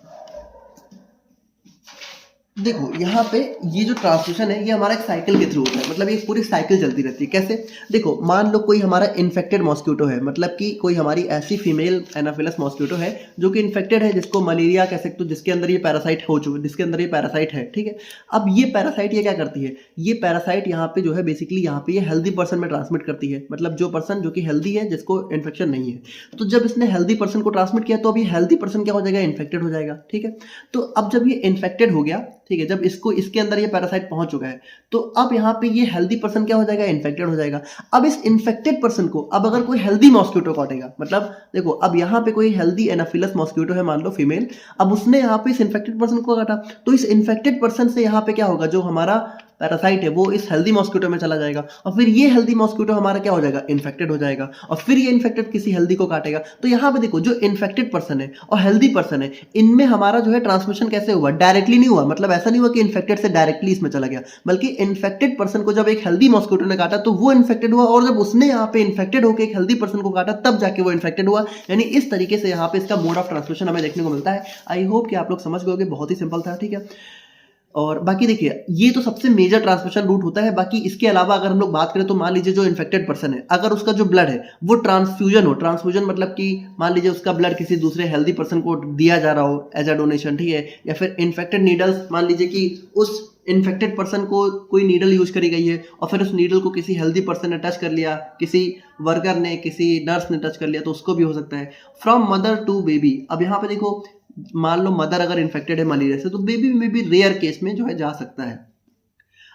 देखो यहाँ पे ये जो ट्रांसमिशन है ये हमारा एक साइकिल के थ्रू होता है, मतलब ये पूरी साइकिल चलती रहती है। कैसे? देखो मान लो कोई हमारा इन्फेक्टेड मॉस्क्यूटो है, मतलब कि कोई हमारी ऐसी फीमेल एनाफिलस मॉस्क्यूटो है जो कि इन्फेक्टेड है, जिसको मलेरिया कह सकते हो, जिसके अंदर ये पैरासाइट हो चुके, जिसके अंदर ये पैरासाइट है, ठीक है। अब ये पैरासाइट ये क्या करती है? ये पैरासाइट यहाँ पे जो है बेसिकली यहाँ पे ये हेल्दी पर्सन में ट्रांसमिट करती है, मतलब जो पर्सन जो कि हेल्दी है, जिसको इन्फेक्शन नहीं है। तो जब इसने हेल्दी पर्सन को ट्रांसमिट किया तो अभी हेल्दी पर्सन क्या हो जाएगा? इन्फेक्टेड हो जाएगा, ठीक है। तो अब जब ये इन्फेक्टेड हो गया, ठीक है, जब इसके अंदर ये पैरासाइट पहुंच चुका है तो अब यहाँ पे ये हेल्दी पर्सन क्या हो जाएगा? इन्फेक्टेड हो जाएगा। अब इस इन्फेक्टेड पर्सन को अब अगर कोई हेल्दी मॉस्क्यूटो काटेगा, मतलब देखो अब यहाँ पे कोई हेल्दी एनाफिलस मॉस्क्यूटो है मान लो फीमेल, अब उसने यहाँ पे इस इन्फेक्टेड पर्सन को काटा तो इस इन्फेक्टेड पर्सन से यहाँ पे क्या होगा? जो हमारा पैरासाइट है वो इस हेल्दी मॉस्किटो में चला जाएगा और फिर ये हेल्दी मॉस्किटो हमारा क्या हो जाएगा, इन्फेक्टेड हो जाएगा और फिर ये इन्फेक्टेड किसी हेल्दी को काटेगा। तो यहाँ पे देखो जो इन्फेक्टेड पर्सन है और हेल्दी पर्सन है, इनमें हमारा जो है ट्रांसमिशन कैसे हुआ, डायरेक्टली नहीं हुआ। मतलब ऐसा नहीं हुआ कि इन्फेक्टेड से डायरेक्टली इसमें चला गया, बल्कि इन्फेक्टेड पर्सन को जब एक हेल्दी मॉस्किटो ने काटा तो वो इन्फेक्टेड हुआ और जब उसने यहाँ पे इन्फेक्टेड होकर एक हेल्दी पर्सन को काटा तब जाके वो इन्फेक्टेड हुआ। यानी इस तरीके से यहाँ पे इसका मोड ऑफ ट्रांसमिशन हमें देखने को मिलता है। आई होप कि आप लोग समझ गए होंगे, बहुत ही सिंपल था, ठीक है। और बाकी देखिए ये तो सबसे मेजर ट्रांसमिशन रूट होता है। बाकी इसके अलावा अगर हम लोग बात करें तो मान लीजिए जो इन्फेक्टेड पर्सन है, अगर उसका जो ब्लड है वो ट्रांसफ्यूजन हो, ट्रांसफ्यूजन मतलब कि मान लीजिए उसका ब्लड किसी दूसरे हेल्दी पर्सन को दिया जा रहा हो एज अ डोनेशन, ठीक है, या फिर इन्फेक्टेड नीडल्स, मान लीजिए कि उस इन्फेक्टेड पर्सन को कोई नीडल यूज करी गई है और फिर उस नीडल को किसी हेल्दी पर्सन ने टच कर लिया, किसी वर्कर ने, किसी नर्स ने टच कर लिया, तो उसको भी हो सकता है। फ्रॉम मदर टू बेबी, अब यहाँ पे देखो मान लो मदर अगर इन्फेक्टेड है मलेरिया से तो बेबी में भी रेयर केस में जो है जा सकता है।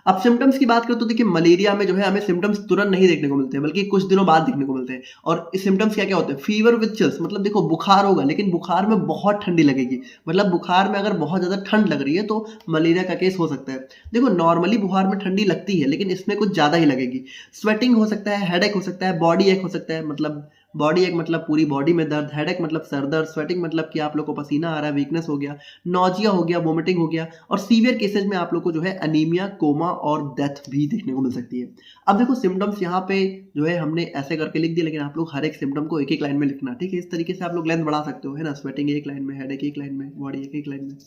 अब सिम्टम्स की बात करें तो देखिए मलेरिया में जो है हमें सिम्टम्स तुरंत नहीं देखने को मिलते हैं, बल्कि कुछ दिनों बाद देखने को मिलते हैं। और इस सिम्टम्स क्या क्या होते हैं, फीवर विद चिल्स, मतलब देखो बुखार होगा लेकिन बुखार में बहुत ठंडी लगेगी, मतलब बुखार में अगर बहुत ज़्यादा ठंड लग रही है तो मलेरिया का केस हो सकता है। देखो नॉर्मली बुखार में ठंडी लगती है लेकिन इसमें कुछ ज़्यादा ही लगेगी। स्वेटिंग हो सकता है, हेडेक हो सकता है, बॉडी एक हो सकता है, मतलब बॉडी एक मतलब पूरी बॉडी में दर्द, हेडेक मतलब सर दर्द, स्वेटिंग मतलब कि आप लोग को पसीना आ रहा है, वीकनेस हो गया, नोजिया हो गया, वोमिटिंग हो गया, और सीवियर केसेज में आप लोग को जो है एनीमिया, कोमा और डेथ भी देखने को मिल सकती है। अब देखो सिम्टम्स यहाँ पे जो है हमने ऐसे करके लिख दिया, लेकिन आप लोग हर एक सिम्टम को एक एक लाइन में लिखना, ठीक है। इस तरीके से आप लोग लेंथ बढ़ा सकते हो, है ना। स्वेटिंग एक लाइन में, हेडेक एक लाइन में, बॉडी एक एक लाइन में।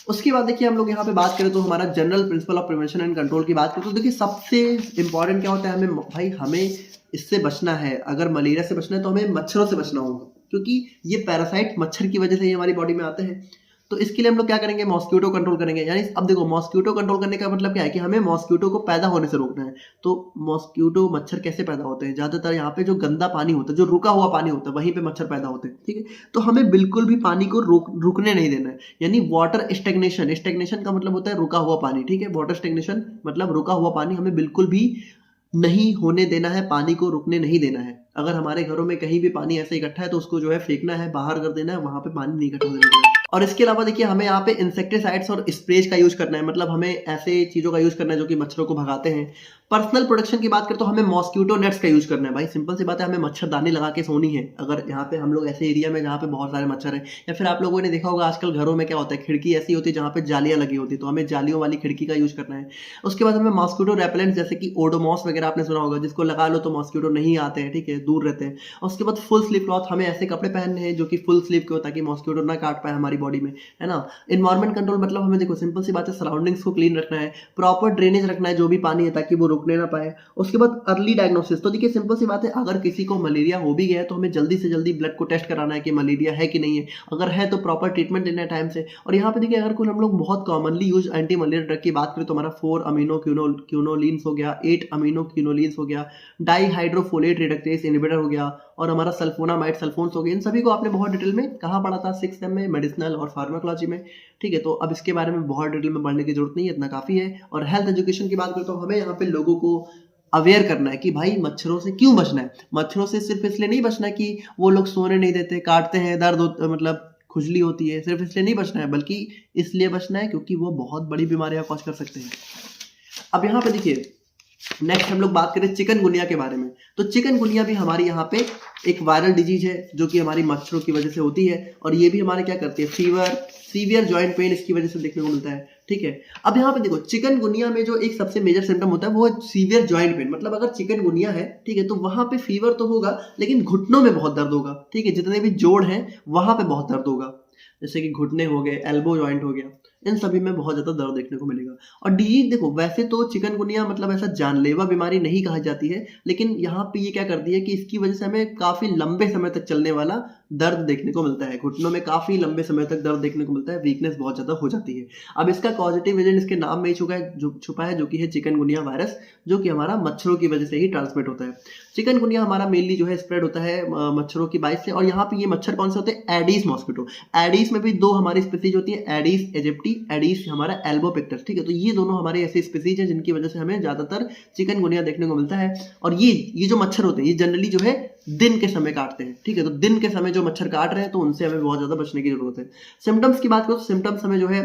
उसके बाद देखिए हम लोग यहाँ पे बात करें तो हमारा general principle of prevention and control की बात करें तो देखिए सबसे इंपॉर्टेंट क्या होता है, हमें भाई हमें इससे बचना है। अगर मलेरिया से बचना है तो हमें मच्छरों से बचना होगा, क्योंकि ये पैरासाइट मच्छर की वजह से ही हमारी बॉडी में आते हैं। तो इसके लिए हम लोग क्या करेंगे, मॉस्किटो कंट्रोल करेंगे। यानी अब देखो मॉस्किटो कंट्रोल करने का मतलब क्या है कि हमें मॉस्किटो को पैदा होने से रोकना है। तो मॉस्किटो मच्छर कैसे पैदा होते हैं, ज्यादातर यहाँ पे जो गंदा पानी होता है, जो रुका हुआ पानी होता है, वहीं पे मच्छर पैदा होते हैं, ठीक है। तो हमें बिल्कुल भी पानी को रुकने नहीं देना है, यानी वाटर स्टेग्नेशन, स्टेग्नेशन का मतलब होता है रुका हुआ पानी, ठीक है। वाटर स्टेग्नेशन मतलब रुका हुआ पानी हमें बिल्कुल भी नहीं होने देना है, पानी को रुकने नहीं देना है। अगर हमारे घरों में कहीं भी पानी ऐसे इकट्ठा है तो उसको जो है फेंकना है, बाहर कर देना है, वहां पे पानी नहीं इकट्ठा होने देना है। और इसके अलावा देखिए हमें यहाँ पे इंसेक्टिसाइड्स और स्प्रेज का यूज करना है, मतलब हमें ऐसे चीजों का यूज करना है जो कि मच्छरों को भगाते हैं। पर्सनल प्रोटेक्शन की बात करें तो हमें मॉस्किटो नेट्स का यूज करना है। भाई सिंपल सी बात है, हमें मच्छरदानी लगा के सोनी है। अगर यहाँ पे हम लोग ऐसे एरिया में जहाँ पे बहुत सारे मच्छर हैं, या फिर आप लोगों ने देखा होगा आजकल घरों में क्या होता है, खिड़की ऐसी होती है जहाँ पे जालियां लगी होती है, तो हमें जालियों वाली खिड़की का यूज करना है। उसके बाद हमें मॉस्किटो रेपेलेंट जैसे कि ओडोमॉस वगैरह आपने सुना होगा, जिसको लगा लो तो मॉस्किटो नहीं आते हैं, ठीक है, दूर रहते हैं। उसके बाद फुल स्लीव क्लॉथ, हमें ऐसे कपड़े पहनने हैं जो कि फुल स्लीव के हो ताकि मॉस्किटो ना काट पाए हमारी बॉडी में, है ना। इन्वायरमेंट कंट्रोल मतलब हमें देखो सिंपल सी बात है, सराउंडिंग्स को क्लीन रखना है, प्रॉपर ड्रेनेज रखना है जो भी पानी है ताकि वो रुकने ना पाए। उसके बाद अर्ली डायग्नोसिस, तो देखिए सिंपल सी बात है, अगर किसी को मलेरिया हो भी गया है तो हमें जल्दी से जल्दी ब्लड को टेस्ट कराना है कि मलेरिया है कि नहीं है। अगर है तो प्रॉपर ट्रीटमेंट लेना है टाइम से। और यहाँ पे देखिए अगर कोई हम लोग बहुत commonly use anti malaria drug की बात करें तो हमारा 4 अमीनो क्यूनोलिन्स हो गया, 8 अमीनो क्यूनोलिन्स हो गया, डाईहाइड्रोफोलेट रिडक्टेज इनहिबिटर हो गया, और हमारा सल्फोनामाइड सल्फोन्स हो गए। इन सभी को आपने बहुत डिटेल में कहाँ पढ़ा था, 6 में मेडिसिनल और फार्माकोलॉजी में, ठीक है। तो अब इसके बारे में बहुत डिटेल में पढ़ने की जरूरत नहीं है, इतना काफी है। और हेल्थ एजुकेशन की बात करें तो हमें यहाँ पे लोगों को अवेयर करना है कि भाई मच्छरों से क्यों बचना है। मच्छरों से सिर्फ इसलिए नहीं बचना है कि वो लोग सोने नहीं देते, काटते हैं, दर्द मतलब खुजली होती है, सिर्फ इसलिए नहीं बचना है, बल्कि इसलिए बचना है क्योंकि वो बहुत बड़ी बीमारियां कॉज कर सकते हैं। अब यहाँ पे देखिए नेक्स्ट हम लोग बात करें चिकनगुनिया के बारे में। तो चिकनगुनिया भी हमारी यहाँ पे एक वायरल डिजीज है जो कि हमारी मच्छरों की वजह से होती है, और ये भी हमारे क्या करती है, फीवर, सीवियर जॉइंट पेन इसकी वजह से देखने को मिलता है, ठीक है। अब यहाँ पे देखो चिकनगुनिया में जो एक सबसे मेजर सिम्टम होता है वो है सीवियर जॉइंट पेन। मतलब अगर चिकनगुनिया है, ठीक है, तो वहां पे फीवर तो होगा लेकिन घुटनों में बहुत दर्द होगा, ठीक है। जितने भी जोड़ हैं वहां पे बहुत दर्द होगा, जैसे कि घुटने हो गए, एल्बो जॉइंट हो गया, इन सभी में बहुत ज्यादा दर्द देखने को मिलेगा। और डिजीज देखो वैसे तो चिकनगुनिया मतलब ऐसा जानलेवा बीमारी नहीं कहा जाती है, लेकिन यहाँ पे ये क्या करती है कि इसकी वजह से हमें काफी लंबे समय तक चलने वाला दर्द देखने को मिलता है। घुटनों में काफी लंबे समय तक दर्द देखने को मिलता है, वीकनेस बहुत ज्यादा हो जाती है। अब इसका पॉजिटिव एजेंट इसके नाम में ही छुपा है जो कि है चिकनगुनिया वायरस, जो कि हमारा मच्छरों की वजह से ही ट्रांसमिट होता है। चिकनगुनिया हमारा मेनली जो है स्प्रेड होता है मच्छरों की बाइट से। और यहाँ पे ये मच्छर कौन से होते हैं, एडीज मॉस्किटो। एडीज में भी दो हमारी स्पीसीज होती है, एडीज एजिप्टी, एडीज हमारा एल्बोपिक्टस, ठीक है। तो ये दोनों हमारे ऐसी स्पीसीज हैं जिनकी वजह से हमें ज्यादातर चिकनगुनिया देखने को मिलता है। और ये जो मच्छर होते हैं ये जनरली जो है दिन के समय काटते हैं, ठीक है। तो दिन के समय जो मच्छर काट रहे हैं तो उनसे हमें बहुत ज्यादा बचने की जरूरत है। सिम्टम्स की बात करो तो सिम्टम्स हमें जो है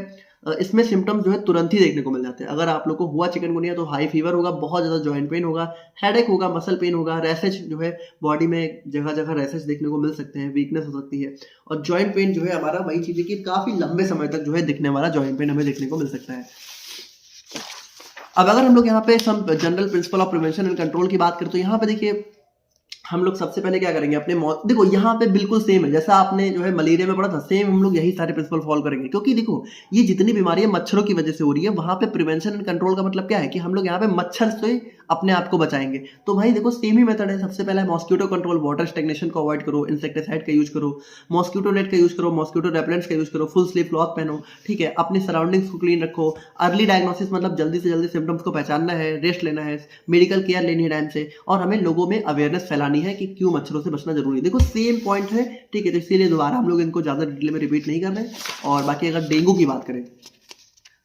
इसमें सिम्टम्स जो है तुरंत ही देखने को मिल जाते हैं। अगर आप लोग को हुआ चिकनगुनिया तो हाई फीवर होगा, बहुत ज़्यादा जॉइंट पेन होगा, हेडेक होगा, मसल पेन होगा, रैशेज जो है बॉडी में जगह जगह रैशेज देखने को मिल सकते हैं, वीकनेस हो सकती है। और जॉइंट पेन जो है हमारा वही चीज़ है कि काफ़ी लंबे समय तक जो है दिखने वाला जॉइंट पेन हमें देखने को मिल सकता है। अब अगर हम लोग यहाँ पे some general principle of prevention and control की बात करें तो यहाँ पे देखिए हम लोग सबसे पहले क्या करेंगे, अपने मौत देखो यहाँ पे बिल्कुल सेम है जैसा आपने जो है मलेरिया में पढ़ा था, सेम हम लोग यही सारे प्रिंसिपल फॉलो करेंगे। क्योंकि देखो ये जितनी बीमारियां मच्छरों की वजह से हो रही है, वहां पे प्रिवेंशन एंड कंट्रोल का मतलब क्या है कि हम लोग यहाँ पे मच्छर से अपने आप को बचाएंगे। तो भाई देखो सेम ही मेथड है। सबसे पहले मॉस्किटो कंट्रोल, वाटर स्टेग्नेशन को अवॉइड करो, इंसेक्टिसाइड का यूज करो, मॉस्किटो नेट का यूज करो, मॉस्किटो रेपेलेंट्स का यूज करो, फुल स्लीव क्लॉथ पहनो, ठीक है, अपने सराउंडिंग्स को क्लीन रखो, अर्ली डायग्नोसिस मतलब जल्दी से जल्दी सिम्टम्स को पहचानना है, रेस्ट लेना है, मेडिकल केयर लेनी है टाइम से, और हमें लोगों में अवेयरनेस फैलानी है कि क्यों मच्छरों से बचना जरूरी है। देखो सेम पॉइंट है, ठीक है, तो इसीलिए दोबारा हम लोग इनको ज्यादा डिटेल में रिपीट नहीं कर रहे। और बाकी अगर डेंगू की बात करें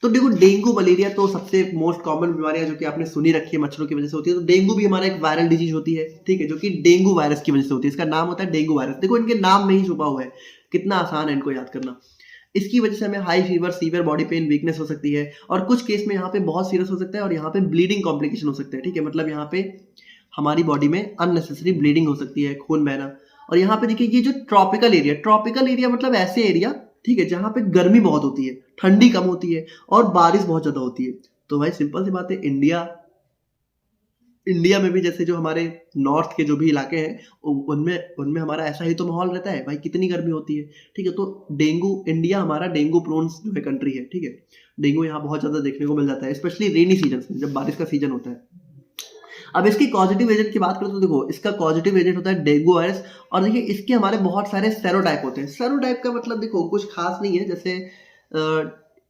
तो देखो डेंगू मलेरिया तो सबसे मोस्ट कॉमन बीमारियां जो कि आपने सुनी रखी है मच्छरों की वजह से होती है। तो डेंगू भी हमारा एक वायरल डिजीज होती है, ठीक है, जो कि डेंगू वायरस की वजह से होती है। इसका नाम होता है डेंगू वायरस। देखो इनके नाम में ही छुपा हुआ है, कितना आसान है इनको याद करना। इसकी वजह से हमें high fever, severe body pain, weakness हो सकती है, और कुछ केस में यहाँ पे बहुत सीरियस हो सकता है और यहाँ पे ब्लीडिंग कॉम्प्लिकेशन हो सकते हैं, ठीक है, मतलब यहाँ पे हमारी बॉडी में अननेसेसरी ब्लीडिंग हो सकती है, खून बहना। और यहाँ पे देखिए ये जो ट्रॉपिकल एरिया मतलब ऐसे एरिया, ठीक है, जहाँ पे गर्मी बहुत होती है, ठंडी कम होती है और बारिश बहुत ज्यादा होती है। तो भाई सिंपल सी बात है, इंडिया में भी जैसे जो हमारे नॉर्थ के जो भी इलाके हैं उनमें उनमें हमारा ऐसा ही तो माहौल रहता है भाई, कितनी गर्मी होती है, ठीक है। तो डेंगू, इंडिया हमारा डेंगू प्रोन जो है कंट्री है, ठीक है। डेंगू यहाँ बहुत ज्यादा देखने को मिल जाता है, स्पेशली रेनी सीजन में, जब बारिश का सीजन होता है। अब इसकी कॉजेटिव एजेंट की बात करें तो देखो इसका कॉजेटिव एजेंट होता है डेंगू वायरस। और देखिए इसके हमारे बहुत सारे सेरोटाइप होते हैं। सेरोटाइप का मतलब देखो कुछ खास नहीं है, जैसे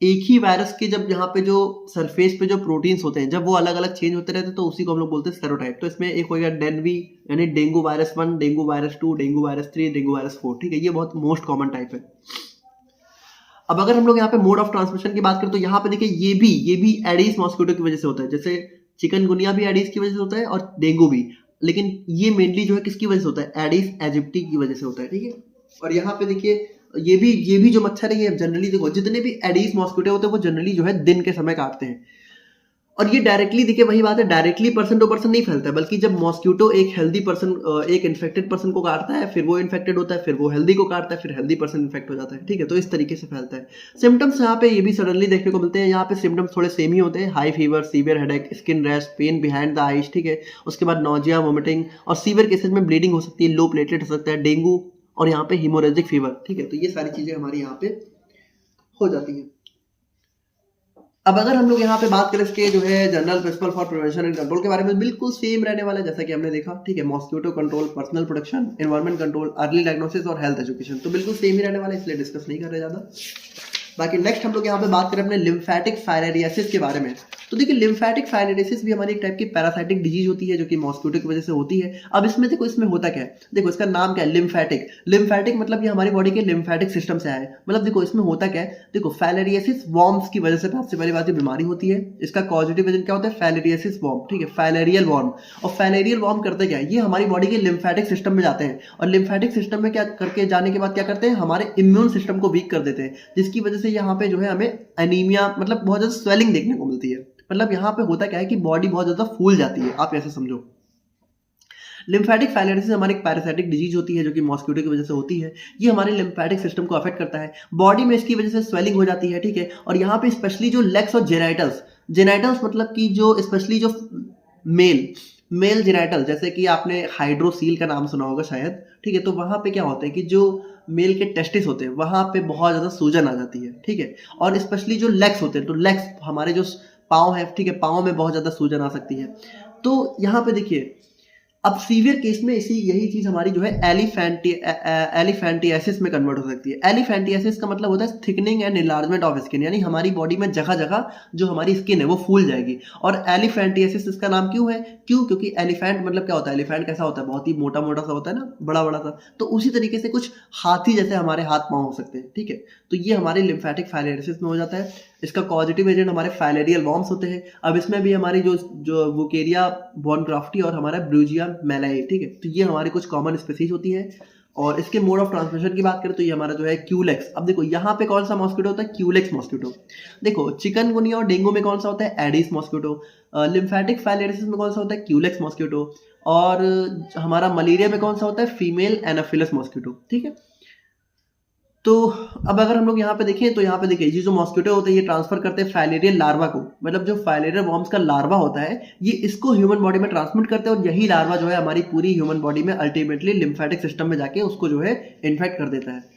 एक ही वायरस के जब यहाँ पे जो सरफेस पे जो प्रोटीन्स होते हैं जब वो अलग अलग चेंज होते रहते हैं तो उसी को हम लोग बोलते हैं सेरोटाइप। तो इसमें एक हो गया डेनवी यानी dengue virus 1, dengue virus 2, dengue virus 3, dengue virus 4, ठीक है, ये बहुत मोस्ट कॉमन टाइप है। अब अगर हम लोग यहाँ पे मोड ऑफ ट्रांसमिशन की बात करें तो यहाँ पे देखिए ये भी एडिस मॉस्किटो की वजह से होता है, जैसे चिकनगुनिया भी एडिस की वजह से होता है और डेंगू भी, लेकिन ये मेनली जो है किसकी वजह से होता है, एडिस एजिप्टी की वजह से होता है, ठीक है। और यहाँ पे देखिए ये भी जो मच्छर है ये जनरली देखो जितने भी एडिस मॉस्किटो होते हैं वो जनरली जो है दिन के समय काटते हैं। और ये डायरेक्टली देखिए वही बात है, डायरेक्टली पर्सन टू पर्सन नहीं फैलता है, बल्कि जब मॉस्किटो एक हेल्दी पर्सन एक इन्फेक्टेड पर्सन को काटता है, फिर वो इन्फेक्टेड होता है, फिर वो हेल्दी को काटता है, फिर हेल्दी पर्सन इन्फेक्ट हो जाता है, ठीक है। तो इस तरीके से फैलता है। सिम्टम्स यहाँ पे ये भी सडनली देखने को मिलते हैं। यहाँ पे सिम्टम्स थोड़े सेम ही होते हैं, high fever, severe headache, skin rash, pain behind the eyes, ठीक है। उसके बाद नोजिया, वोमिटिंग, और सीवियर केसेज में ब्लीडिंग हो सकती है, लो प्लेटलेट हो सकता है, डेंगू, और यहाँ पे हिमोरेजिक फीवर, ठीक है। तो ये सारी चीजें हमारी यहाँ पे हो जाती हैं। अब अगर हम लोग यहाँ पे बात करें इसके जो है general principle for prevention and control के बारे में, बिल्कुल सेम रहने वाला है जैसा कि हमने देखा, ठीक है। Mosquito control, personal protection, environment control, early diagnosis और हेल्थ एजुकेशन, तो बिल्कुल सेम ही रहने वाला है, इसलिए डिस्कस नहीं कर रहे ज्यादा। बाकी नेक्स्ट हम लोग यहाँ पे बात करें अपने लिम्फेटिक फाइलेरियासिस के बारे में। तो देखिए लिम्फेटिक फाइलेरियासिस भी हमारी एक टाइप की पैरासाइटिक डिजीज होती है जो कि मॉस्किटो की वजह से होती है। अब इसमें देखो इसमें होता क्या है, देखो इसका नाम क्या है, लिम्फेटिक मतलब ये हमारी बॉडी के लिम्फेटिक सिस्टम से आया है। मतलब देखो इसमें होता क्या है, देखो फाइलेरियासिस वॉर्म्स की वजह से सबसे पहली बात बीमारी होती है। इसका पॉजिटिव एजेंट क्या होता है, फाइलेरियासिस वॉर्म, ठीक है, फाइलेरियल वॉर्म। और फाइलेरियल वॉर्म करते क्या है, ये हमारी बॉडी के लिम्फेटिक सिस्टम में जाते हैं, और लिम्फेटिक सिस्टम में क्या करके जाने के बाद क्या करते हैं, हमारे इम्यून सिस्टम को वीक कर देते हैं, जिसकी वजह से यहाँ पे जो है हमें एनीमिया मतलब बहुत ज्यादा स्वेलिंग देखने को मिलती है। मतलब यहाँ पे होता क्या है कि बॉडी बहुत ज्यादा फूल जाती है, आप ऐसे समझो। लिम्फेटिक फाइलेरियासिस हमारी एक पैरासाइटिक डिजीज होती है जो कि मॉस्किटो की वजह से होती है। ये हमारे लिम्फेटिक सिस्टम को अफेक्ट करता है, बॉडी में इसकी वजह से स्वेलिंग हो जाती है, ठीक है। और यहाँ पे स्पेशली जो लेग्स और जेनाइटल्स मतलब कि जो स्पेशली जो मेल जेनाइटल, जैसे कि आपने हाइड्रोसील का नाम सुना होगा शायद, ठीक है। तो वहां पे क्या होता है कि जो मेल के टेस्टिस होते हैं वहां पे बहुत ज्यादा सूजन आ जाती है, ठीक है। और स्पेशली जो लेग्स होते हैं, तो लेग्स हमारे जो पाँव है, ठीक है, पाँव में बहुत ज्यादा सूजन आ सकती है। तो यहाँ पे देखिए अब सीवियर केस में यही चीज हमारी जो है एलिफेंटियासिस में कन्वर्ट हो सकती है। एलिफेंटियासिस का मतलब होता है thickening and enlargement of skin, यानी हमारी बॉडी में जगह जगह जो हमारी स्किन है वो फूल जाएगी। और एलिफेंटियासिस इसका नाम क्यों है, क्योंकि एलिफेंट मतलब क्या होता है, एलिफेंट कैसा होता है, बहुत ही मोटा मोटा सा होता है ना, बड़ा बड़ा सा। तो उसी तरीके से कुछ हाथी जैसे हमारे हाथ पाँव हो सकते हैं, ठीक है। तो ये हमारे लिम्फेटिक फाइलेरियासिस में हो जाता है। इसका पॉजिटिव एजेंट हमारे फाइलेरियल वॉर्म्स होते हैं। अब इसमें भी हमारी जो वुकेरिया बॉर्नक्राफ्टी और हमारा ब्रूजिया मेलाई, ठीक है। तो ये हमारी कुछ कॉमन स्पीसीज होती है। और इसके मोड ऑफ ट्रांसमिशन की बात करें तो ये हमारा जो है क्यूलेक्स। अब देखो यहाँ पे कौन सा मॉस्किटो होता है, क्यूलेक्स मॉस्किटो। देखो चिकनगुनिया और डेंगू में कौन सा होता है, एडिस मॉस्किटो। लिम्फेटिक फाइलेरियोसिस में कौन सा होता है, क्यूलेक्स मॉस्किटो। और हमारा मलेरिया में कौन सा होता है, फीमेल एनाफिलस मॉस्किटो। ठीक है, तो अब अगर हम लोग यहाँ पे देखें तो यहाँ पे देखिए ये जो मॉस्किटो होते हैं ये ट्रांसफर करते हैं फाइलेरियल लार्वा को, मतलब जो फाइलेरियल वॉर्म्स का लार्वा होता है ये इसको ह्यूमन बॉडी में ट्रांसमिट करते हैं और यही लार्वा जो है हमारी पूरी ह्यूमन बॉडी में अल्टीमेटली लिम्फेटिक सिस्टम में जाके उसको जो है इन्फेक्ट कर देता है।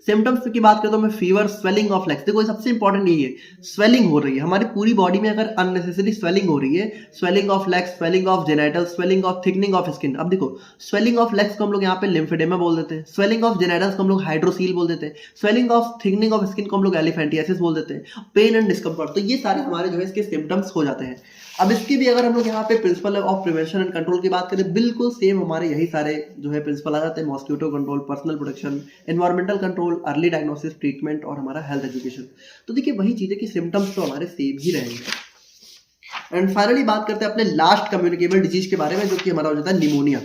सिम्टम्स की बात करें तो मैं फीवर, स्वेलिंग ऑफ लेग्स, देखो सबसे इंपॉर्टेंट यही है, स्वेलिंग हो रही है हमारी पूरी बॉडी में, अगर अननेसेसरी स्वेलिंग हो रही है, swelling of legs, swelling of genital, swelling of thickening of skin. अब देखो स्वेलिंग ऑफ लेग्स को हम लोग यहाँ पे लिम्फेडेमा बोल देते हैं, स्वेलिंग ऑफ जेनिटल्स को हम लोग हाइड्रोसील बोल देते हैं, swelling of thickening of skin को हम लोग एलिफेंटियासिस बोल देते हैं, पेन एंड डिस्कम्फर्ट। तो ये सारे हमारे जो है इसके सिम्टम्स हो जाते हैं। अब इसकी भी अगर हम लोग यहाँ पे principal of prevention and control की बात करें, बिल्कुल सेम हमारे यही सारे जो है प्रिंसिपल आ जाते हैं, mosquito control, personal protection, environmental control, early diagnosis, treatment और हमारा हेल्थ एजुकेशन। तो देखिए वही चीजें कि सिम्टम्स तो हमारे सेम ही रहेंगे। एंड फाइनली बात करते हैं अपने लास्ट कम्युनिकेबल डिजीज के बारे में, जो कि हमारा हो जाता है निमोनिया।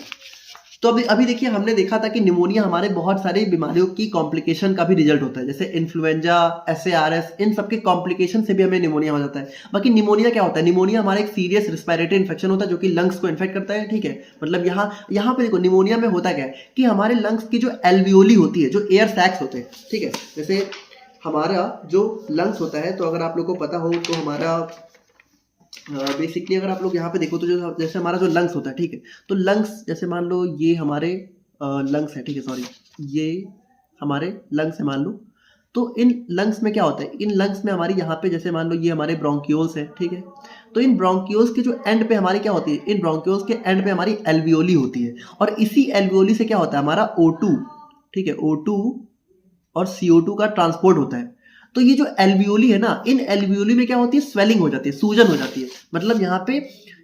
तो अभी देखिए हमने देखा था कि निमोनिया हमारे बहुत सारी बीमारियों की कॉम्प्लिकेशन का भी रिजल्ट होता है, जैसे इन्फ्लुएंजा, SARS, इन सबके कॉम्प्लिकेशन से भी हमें निमोनिया हो जाता है। बाकी निमोनिया क्या होता है, निमोनिया हमारा एक सीरियस रिस्पिरेटरी इन्फेक्शन होता है जो कि लंग्स को इन्फेक्ट करता है। ठीक है, मतलब यहाँ पे देखो निमोनिया में होता क्या है कि हमारे लंग्स की जो एल्वियोली होती है, जो एयर सैक्स होते हैं, ठीक है, जैसे हमारा जो लंग्स होता है, तो अगर आप लोग को पता हो तो हमारा बेसिकली अगर आप लोग यहाँ पे देखो तो जो जैसे हमारा जो लंग्स होता है, ठीक है, तो लंग्स जैसे मान लो ये हमारे लंग्स है, ठीक है, सॉरी ये हमारे लंग्स है मान लो। तो इन लंग्स में क्या होता है, इन लंग्स में हमारी यहाँ पे जैसे मान लो ये हमारे ब्रोंकियोल्स है, ठीक है, तो इन ब्रोंकियोल्स के जो एंड पे हमारी क्या होती है, इन ब्रोंकियोल्स के एंड पे हमारी एल्वियोली होती है, और इसी एल्वियोली से क्या होता है हमारा O2, ठीक है, O2 और CO2 का ट्रांसपोर्ट होता है। तो ये जो एल्वियोली है ना, इन एल्वियोली में क्या होती है, स्वेलिंग हो जाती है, सूजन हो जाती है। मतलब यहाँ पे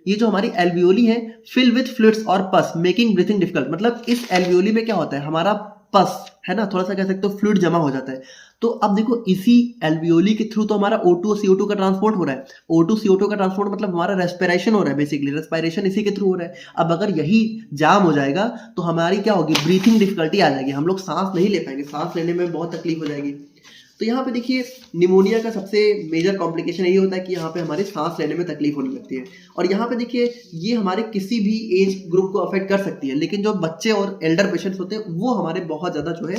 ये जो हमारी एल्वियोली है फिल विथ फ्लूइड्स और पस मेकिंग ब्रीथिंग डिफिकल्ट, मतलब इस एल्वियोली में क्या होता है हमारा पस है ना, थोड़ा सा कह सकते हो फ्लूइड जमा हो जाता है। तो अब देखो इसी एल्वियोली के थ्रू तो हमारा O2 और CO2 का ट्रांसपोर्ट हो रहा है। O2 CO2 का ट्रांसपोर्ट मतलब हमारा रेस्पिरेशन हो रहा है, बेसिकली रेस्पिरेशन इसी के थ्रू हो रहा है। अब अगर यही जाम हो जाएगा तो हमारी क्या होगी, ब्रीथिंग डिफिकल्टी आ जाएगी, हम लोग सांस नहीं ले पाएंगे, सांस लेने में बहुत तकलीफ हो जाएगी। तो यहाँ पे देखिए निमोनिया का सबसे मेजर कॉम्प्लिकेशन यही होता है कि यहाँ पे हमारे सांस लेने में तकलीफ होने लगती है। और यहाँ पे देखिए ये हमारे किसी भी एज ग्रुप को अफेक्ट कर सकती है, लेकिन जो बच्चे और एल्डर पेशेंट्स होते हैं वो हमारे बहुत ज़्यादा जो है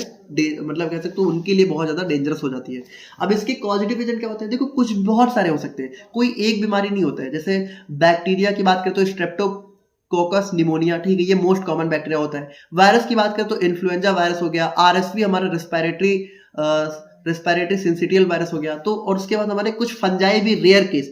मतलब कह सकते हो उनके लिए बहुत ज़्यादा डेंजरस हो जाती है। अब इसके पॉजिटिव एजेंट क्या होते हैं, देखो कुछ बहुत सारे हो सकते हैं, कोई एक बीमारी नहीं होता है। जैसे बैक्टीरिया की बात करें तो स्ट्रेप्टोकोकस निमोनिया, ठीक है, ये मोस्ट कॉमन बैक्टीरिया होता है। वायरस की बात करें तो इन्फ्लुएंजा वायरस हो गया, RSV हमारा रेस्पिरेटरी सिंसिटियल वायरस हो गया। तो और उसके बाद हमारे कुछ फंजाई भी रेयर केस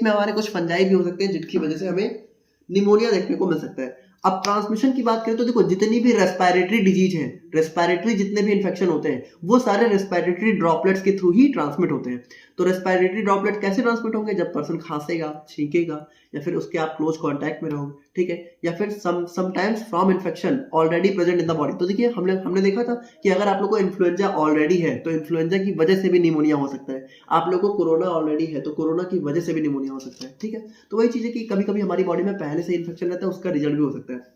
में हमारे कुछ फंजाई भी हो सकते हैं जिनकी वजह से हमें निमोनिया देखने को मिल सकता है। अब ट्रांसमिशन की बात करें तो देखो जितनी भी रेस्पिरेटरी डिजीज है, रेस्पिरेटरी जितने भी इन्फेक्शन होते हैं वो सारे रेस्पिरेटरी ड्रॉपलेट्स के थ्रू ही ट्रांसमिट होते हैं। तो रेस्पिरेटरी ड्रॉपलेट कैसे ट्रांसमिट होंगे, जब पर्सन खांसेगा, छींकेगा, या फिर उसके आप क्लोज कांटेक्ट में रहोगे, ठीक है, या फिर sometimes from infection already present in the body. तो देखिए हमने देखा था कि अगर आप लोग को इन्फ्लुएंजा ऑलरेडी है तो इन्फ्लुएंजा की वजह से भी निमोनिया हो सकता है। आप लोग को कोरोना ऑलरेडी है तो कोरोना की वजह से भी निमोनिया हो सकता है, ठीक है। तो वही चीज़ है कि कभी कभी हमारी बॉडी में पहले से इन्फेक्शन रहता है, उसका रिजल्ट भी हो सकता है।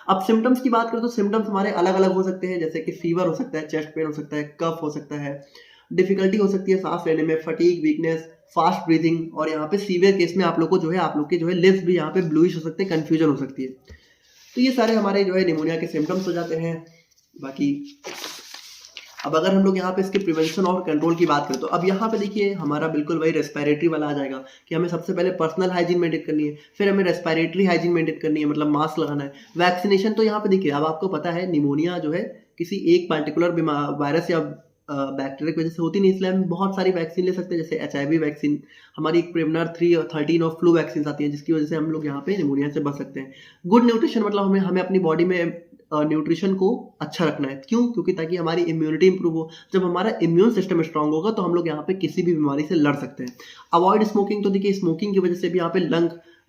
अब सिम्टम्स की बात करें तो सिम्टम्स हमारे अलग अलग हो सकते हैं, जैसे कि फीवर हो सकता है, चेस्ट पेन हो सकता है, कफ हो सकता है, डिफिकल्टी हो सकती है सांस लेने में, फटीग, वीकनेस, फास्ट ब्रीथिंग, और यहाँ पे सीवियर केस में आप लोग को जो है आप लोग के जो है लिप्स भी यहाँ पे ब्लूइश हो सकते हैं, कंफ्यूजन हो सकती है। तो ये सारे हमारे जो है निमोनिया के सिम्टम्स हो जाते हैं। बाकी अब अगर हम लोग यहाँ पे इसके प्रिवेंशन और कंट्रोल की बात करें तो अब यहाँ पे देखिए हमारा बिल्कुल वही रेस्पिरेटरी वाला आ जाएगा कि हमें सबसे पहले पर्सनल हाइजीन मेंटेन करनी है, फिर हमें रेस्पिरेटरी हाइजीन मेंटेन करनी है, मतलब मास्क लगाना है। वैक्सीनेशन तो यहाँ पे देखिए अब आपको पता है निमोनिया जो है किसी एक पर्टिकुलर वायरस या बैक्टीरिया की वजह से होती नहीं, इसलिए हम बहुत सारी वैक्सीन ले सकते हैं, जैसे HIV वैक्सीन, हमारी प्रिवनर 3 और 13 और फ्लू वैक्सीन आती हैं जिसकी वजह से हम लोग यहाँ पे निमोनिया से बच सकते हैं। गुड न्यूट्रिशन मतलब हमें अपनी बॉडी में न्यूट्रिशन को अच्छा रखना है, क्यों, क्योंकि ताकि हमारी इम्यूनिटी इंप्रूव हो। जब हमारा इम्यून सिस्टम स्ट्रांग होगा तो हम लोग यहाँ पे किसी भी बीमारी से लड़ सकते हैं। अवॉइड स्मोकिंग, तो देखिए स्मोकिंग की वजह से भी यहाँ पे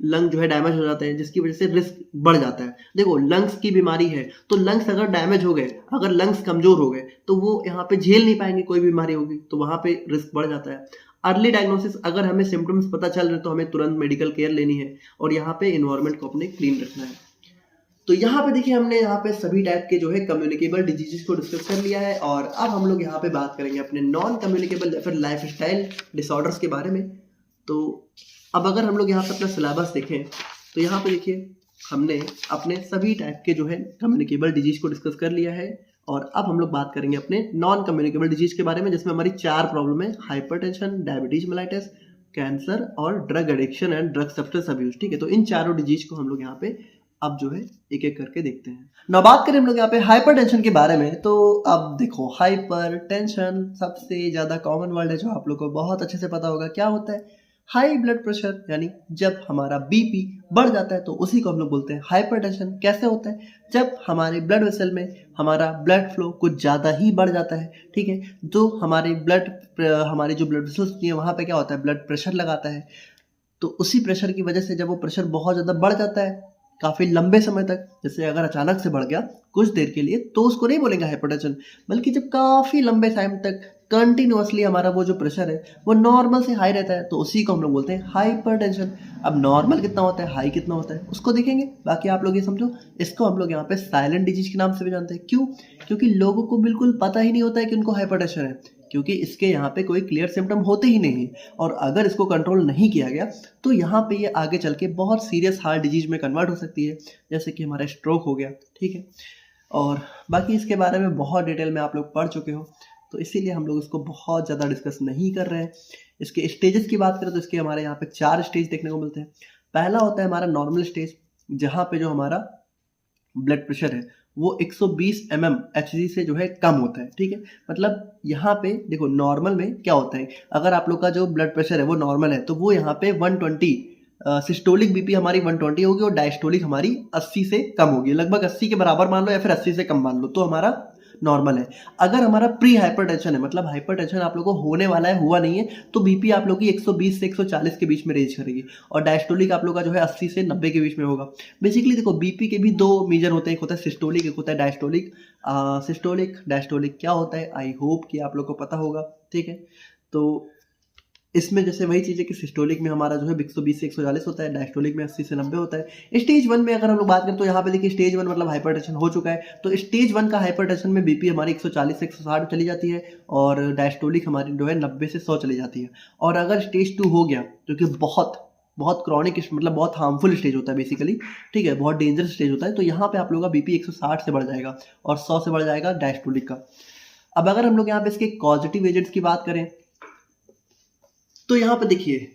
लंग जो है डैमेज हो जाते हैं, जिसकी वजह से रिस्क बढ़ जाता है। देखो लंग्स की बीमारी है तो लंग्स अगर डैमेज हो गए, अगर लंग्स कमजोर हो गए तो वो यहाँ पे झेल नहीं पाएंगे, कोई बीमारी होगी तो वहाँ पे रिस्क बढ़ जाता है। अर्ली डायग्नोसिस, अगर हमें सिम्टम्स पता चल रहे तो हमें तुरंत मेडिकल केयर लेनी है, और यहाँ पे इन्वायरमेंट को अपने क्लीन रखना है। तो यहाँ पे देखिए हमने यहाँ पे सभी टाइप के जो है कम्युनिकेबल डिजीजेस को डिस्कस कर लिया है और अब हम लोग यहाँ पे बात करेंगे अपने नॉन कम्युनिकेबल या फिर लाइफस्टाइल डिसऑर्डर्स के बारे में। तो अब अगर हम लोग यहाँ पे अपना सिलेबस देखें तो यहाँ पे देखिए हमने अपने सभी टाइप के जो है कम्युनिकेबल डिजीज को डिस्कस कर लिया है और अब हम लोग बात करेंगे अपने नॉन कम्युनिकेबल डिजीज के बारे में, जिसमें हमारी 4 प्रॉब्लम है: हाइपरटेंशन, डायबिटीज मेलाइटिस, कैंसर और drug addiction and drug substance abuse. ठीक है, तो इन चारों डिजीज को हम लोग यहाँ पे अब जो है एक एक करके देखते हैं। ना बात करें हम लोग यहाँ पे हाइपरटेंशन के बारे में, तो अब देखो हाइपरटेंशन सबसे ज्यादा कॉमन वर्ड है जो आप लोग को बहुत अच्छे से पता होगा। क्या होता है? हाई ब्लड प्रेशर, यानी जब हमारा बीपी बढ़ जाता है तो उसी को हम लोग बोलते हैं हाइपरटेंशन। कैसे होता है? जब हमारे ब्लड वेसल में हमारा ब्लड फ्लो कुछ ज़्यादा ही बढ़ जाता है। ठीक है, जो हमारी जो ब्लड वेसल्स होती है वहाँ पे क्या होता है? ब्लड प्रेशर लगाता है। तो उसी प्रेशर की वजह से जब वो प्रेशर बहुत ज़्यादा बढ़ जाता है काफ़ी लंबे समय तक, जैसे अगर अचानक से बढ़ गया कुछ देर के लिए, तो उसको नहीं बोलेंगे हाइपरटेंशन, बल्कि जब काफ़ी लंबे टाइम तक कंटिन्यूअसली हमारा वो जो प्रेशर है वो नॉर्मल से हाई रहता है, तो उसी को हम लोग बोलते हैं हाइपरटेंशन। अब नॉर्मल कितना होता है, हाई कितना होता है, उसको देखेंगे। बाकी आप लोग ये समझो, इसको हम लोग यहाँ पे साइलेंट डिजीज के नाम से भी जानते हैं। क्यों? क्योंकि लोगों को बिल्कुल पता ही नहीं होता है कि उनको हाइपरटेंशन है, क्योंकि इसके यहाँ पे कोई क्लियर सिम्टम होते ही नहीं है। और अगर इसको कंट्रोल नहीं किया गया तो यहाँ पे ये आगे चल के बहुत सीरियस हार्ट डिजीज में कन्वर्ट हो सकती है, जैसे कि हमारा स्ट्रोक हो गया। ठीक है, और बाकी इसके बारे में बहुत डिटेल में आप लोग पढ़ चुके हो, तो इसीलिए हम लोग इसको बहुत ज़्यादा डिस्कस नहीं कर रहे हैं। इसके स्टेजेस की बात करें तो इसके हमारे यहाँ पे 4 स्टेज देखने को मिलते हैं। पहला होता है हमारा नॉर्मल स्टेज, जहाँ पे जो हमारा ब्लड प्रेशर है वो 120 mmHg से जो है कम होता है। ठीक है, मतलब यहाँ पे देखो नॉर्मल में क्या होता है, अगर आप लोग का जो ब्लड प्रेशर है वो नॉर्मल है तो वो यहाँ पे 120, सिस्टोलिक बीपी हमारी 120 होगी और डायस्टोलिक हमारी 80 से कम होगी। लगभग 80 के बराबर मान लो या फिर 80 से कम मान लो, तो हमारा नॉर्मल है। अगर हमारा प्री हाइपरटेंशन है, मतलब हाइपरटेंशन आप लोगों को होने वाला है, हुआ नहीं है, तो बीपी आप लोग की 120 से 140 के बीच में रेंज करेगी और डायस्टोलिक आप लोग का जो है 80 से 90 के बीच में होगा। बेसिकली देखो बीपी के भी 2 मेजर होते हैं, एक होता है सिस्टोलिक, एक होता है डायस्टोलिक। सिस्टोलिक डायस्टोलिक क्या होता है, आई होप कि आप लोग को पता होगा। ठीक है, तो इसमें जैसे वही चीज़ है कि सिस्टोलिक में हमारा जो है 120 से 140 होता है, डायस्टोलिक में 80 से 90 होता है। स्टेज 1 में अगर हम लोग बात करें तो यहाँ पे देखिए स्टेज 1 मतलब हाइपरटेंशन हो चुका है, तो स्टेज 1 का हाइपरटेंशन में बीपी हमारी 140 से 160 चली जाती है और डायस्टोलिक हमारी जो है 90 से 100 चली जाती है। और अगर स्टेज 2 हो गया, जो कि बहुत क्रॉनिक मतलब बहुत हार्मफुल स्टेज होता है बेसिकली, ठीक है, बहुत डेंजरस स्टेज होता है, तो यहाँ पे आप लोगों का बीपी 160 से बढ़ जाएगा और 100 से बढ़ जाएगा डायस्टोलिक का। अब अगर हम लोग यहाँ पे इसके कॉजेटिव एजेंट्स की बात करें तो यहाँ पे देखिए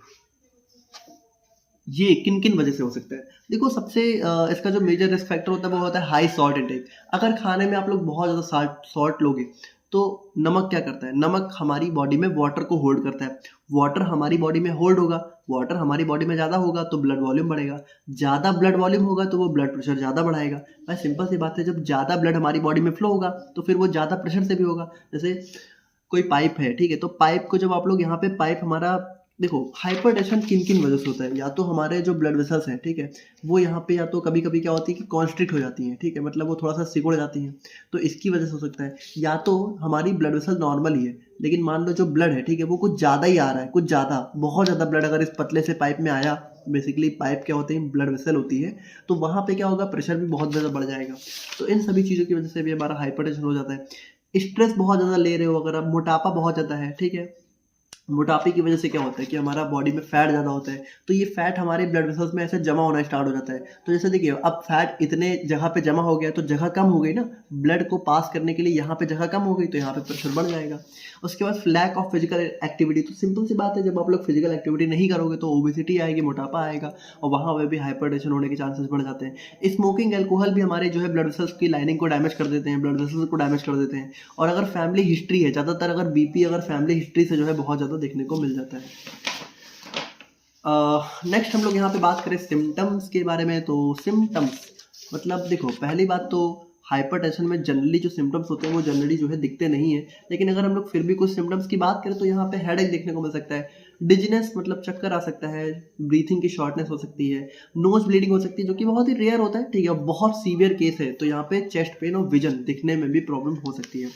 ये किन किन वजह से हो सकता है। देखो सबसे इसका जो मेजर रिस्क फैक्टर होता है वो होता है हाई सॉल्ट इंटेक। अगर खाने में आप लोग बहुत ज़्यादा सॉल्ट लोगे तो नमक क्या करता है, नमक हमारी बॉडी में वाटर को होल्ड करता है। वाटर हमारी बॉडी में होल्ड होगा, वाटर हमारी बॉडी में ज़्यादा होगा तो ब्लड वॉल्यूम बढ़ेगा, ज़्यादा ब्लड वॉल्यूम होगा तो वो ब्लड प्रेशर ज़्यादा बढ़ाएगा। भाई सिंपल सी बात है, जब ज़्यादा ब्लड हमारी बॉडी में फ्लो होगा तो फिर वो ज़्यादा प्रेशर से भी होगा। जैसे कोई पाइप है, ठीक है, तो पाइप को जब आप लोग यहाँ पे पाइप हमारा देखो हाइपरटेंशन किन किन वजह से होता है, या तो हमारे जो ब्लड वेसल्स हैं, ठीक है, वो यहाँ पे या तो कभी कभी क्या होती है कि कॉन्स्ट्रिक्ट हो जाती हैं, ठीक है, मतलब वो थोड़ा सा सिकुड़ जाती हैं, तो इसकी वजह से हो सकता है। या तो हमारी ब्लड वेसल नॉर्मल ही है लेकिन मान लो जो ब्लड है, ठीक है, वो कुछ ज़्यादा ही आ रहा है, कुछ ज़्यादा बहुत ज़्यादा ब्लड अगर इस पतले से पाइप में आया, बेसिकली पाइप क्या होते हैं, ब्लड वेसल होती है, तो वहाँ पे क्या होगा, प्रेशर भी बहुत ज़्यादा बढ़ जाएगा। तो इन सभी चीज़ों की वजह से भी हमारा हाइपरटेंशन हो जाता है। स्ट्रेस बहुत ज़्यादा ले रहे हो, अगर आप मोटापा बहुत ज़्यादा है, ठीक है, मोटापे की वजह से क्या होता है कि हमारा बॉडी में फैट ज़्यादा होता है, तो ये फैट हमारे ब्लड वेसल्स में ऐसे जमा होना स्टार्ट हो जाता है। तो जैसे देखिए अब फैट इतने जगह पे जमा हो गया तो जगह कम हो गई ना, ब्लड को पास करने के लिए यहाँ पे जगह कम हो गई तो यहाँ पे प्रेशर बढ़ जाएगा। उसके बाद लैक ऑफ फिजिकल एक्टिविटी, तो सिंपल सी बात है, जब आप लोग फिजिकल एक्टिविटी नहीं करोगे तो ओबेसिटी आएगी, मोटापा आएगा और वहाँ पे भी हाइपरटेंशन होने के चांसेस बढ़ जाते हैं। स्मोकिंग, एल्कोहल भी हमारे जो है ब्लड वेसल्स की लाइनिंग को डैमेज कर देते हैं, ब्लड वेसल्स को डैमेज कर देते हैं। और अगर फैमिली हिस्ट्री है, ज़्यादातर अगर बीपी अगर फैमिली हिस्ट्री से जो है बहुत ज़्यादा देखने को मिल जाता है। नेक्स्ट हम लोग यहाँ पे बात करें सिम्टम्स के बारे में, तो सिम्टम्स मतलब देखो पहली बात तो हाइपरटेंशन में जनरली जो सिम्टम्स होते हैं वो जनरली जो है दिखते नहीं है, लेकिन अगर हम लोग फिर भी कुछ सिम्टम्स की बात करें तो यहाँ पे हेडेक देखने को मिल सकता है, डिजीनेस मतलब चक्कर आ सकता है, ब्रीथिंग की शॉर्टनेस हो सकती है, नोज ब्लीडिंग हो सकती है, जो कि बहुत ही रेयर होता है, ठीक है, बहुत सीवियर केस है तो यहाँ पे चेस्ट पेन और विजन दिखने में भी प्रॉब्लम हो सकती है।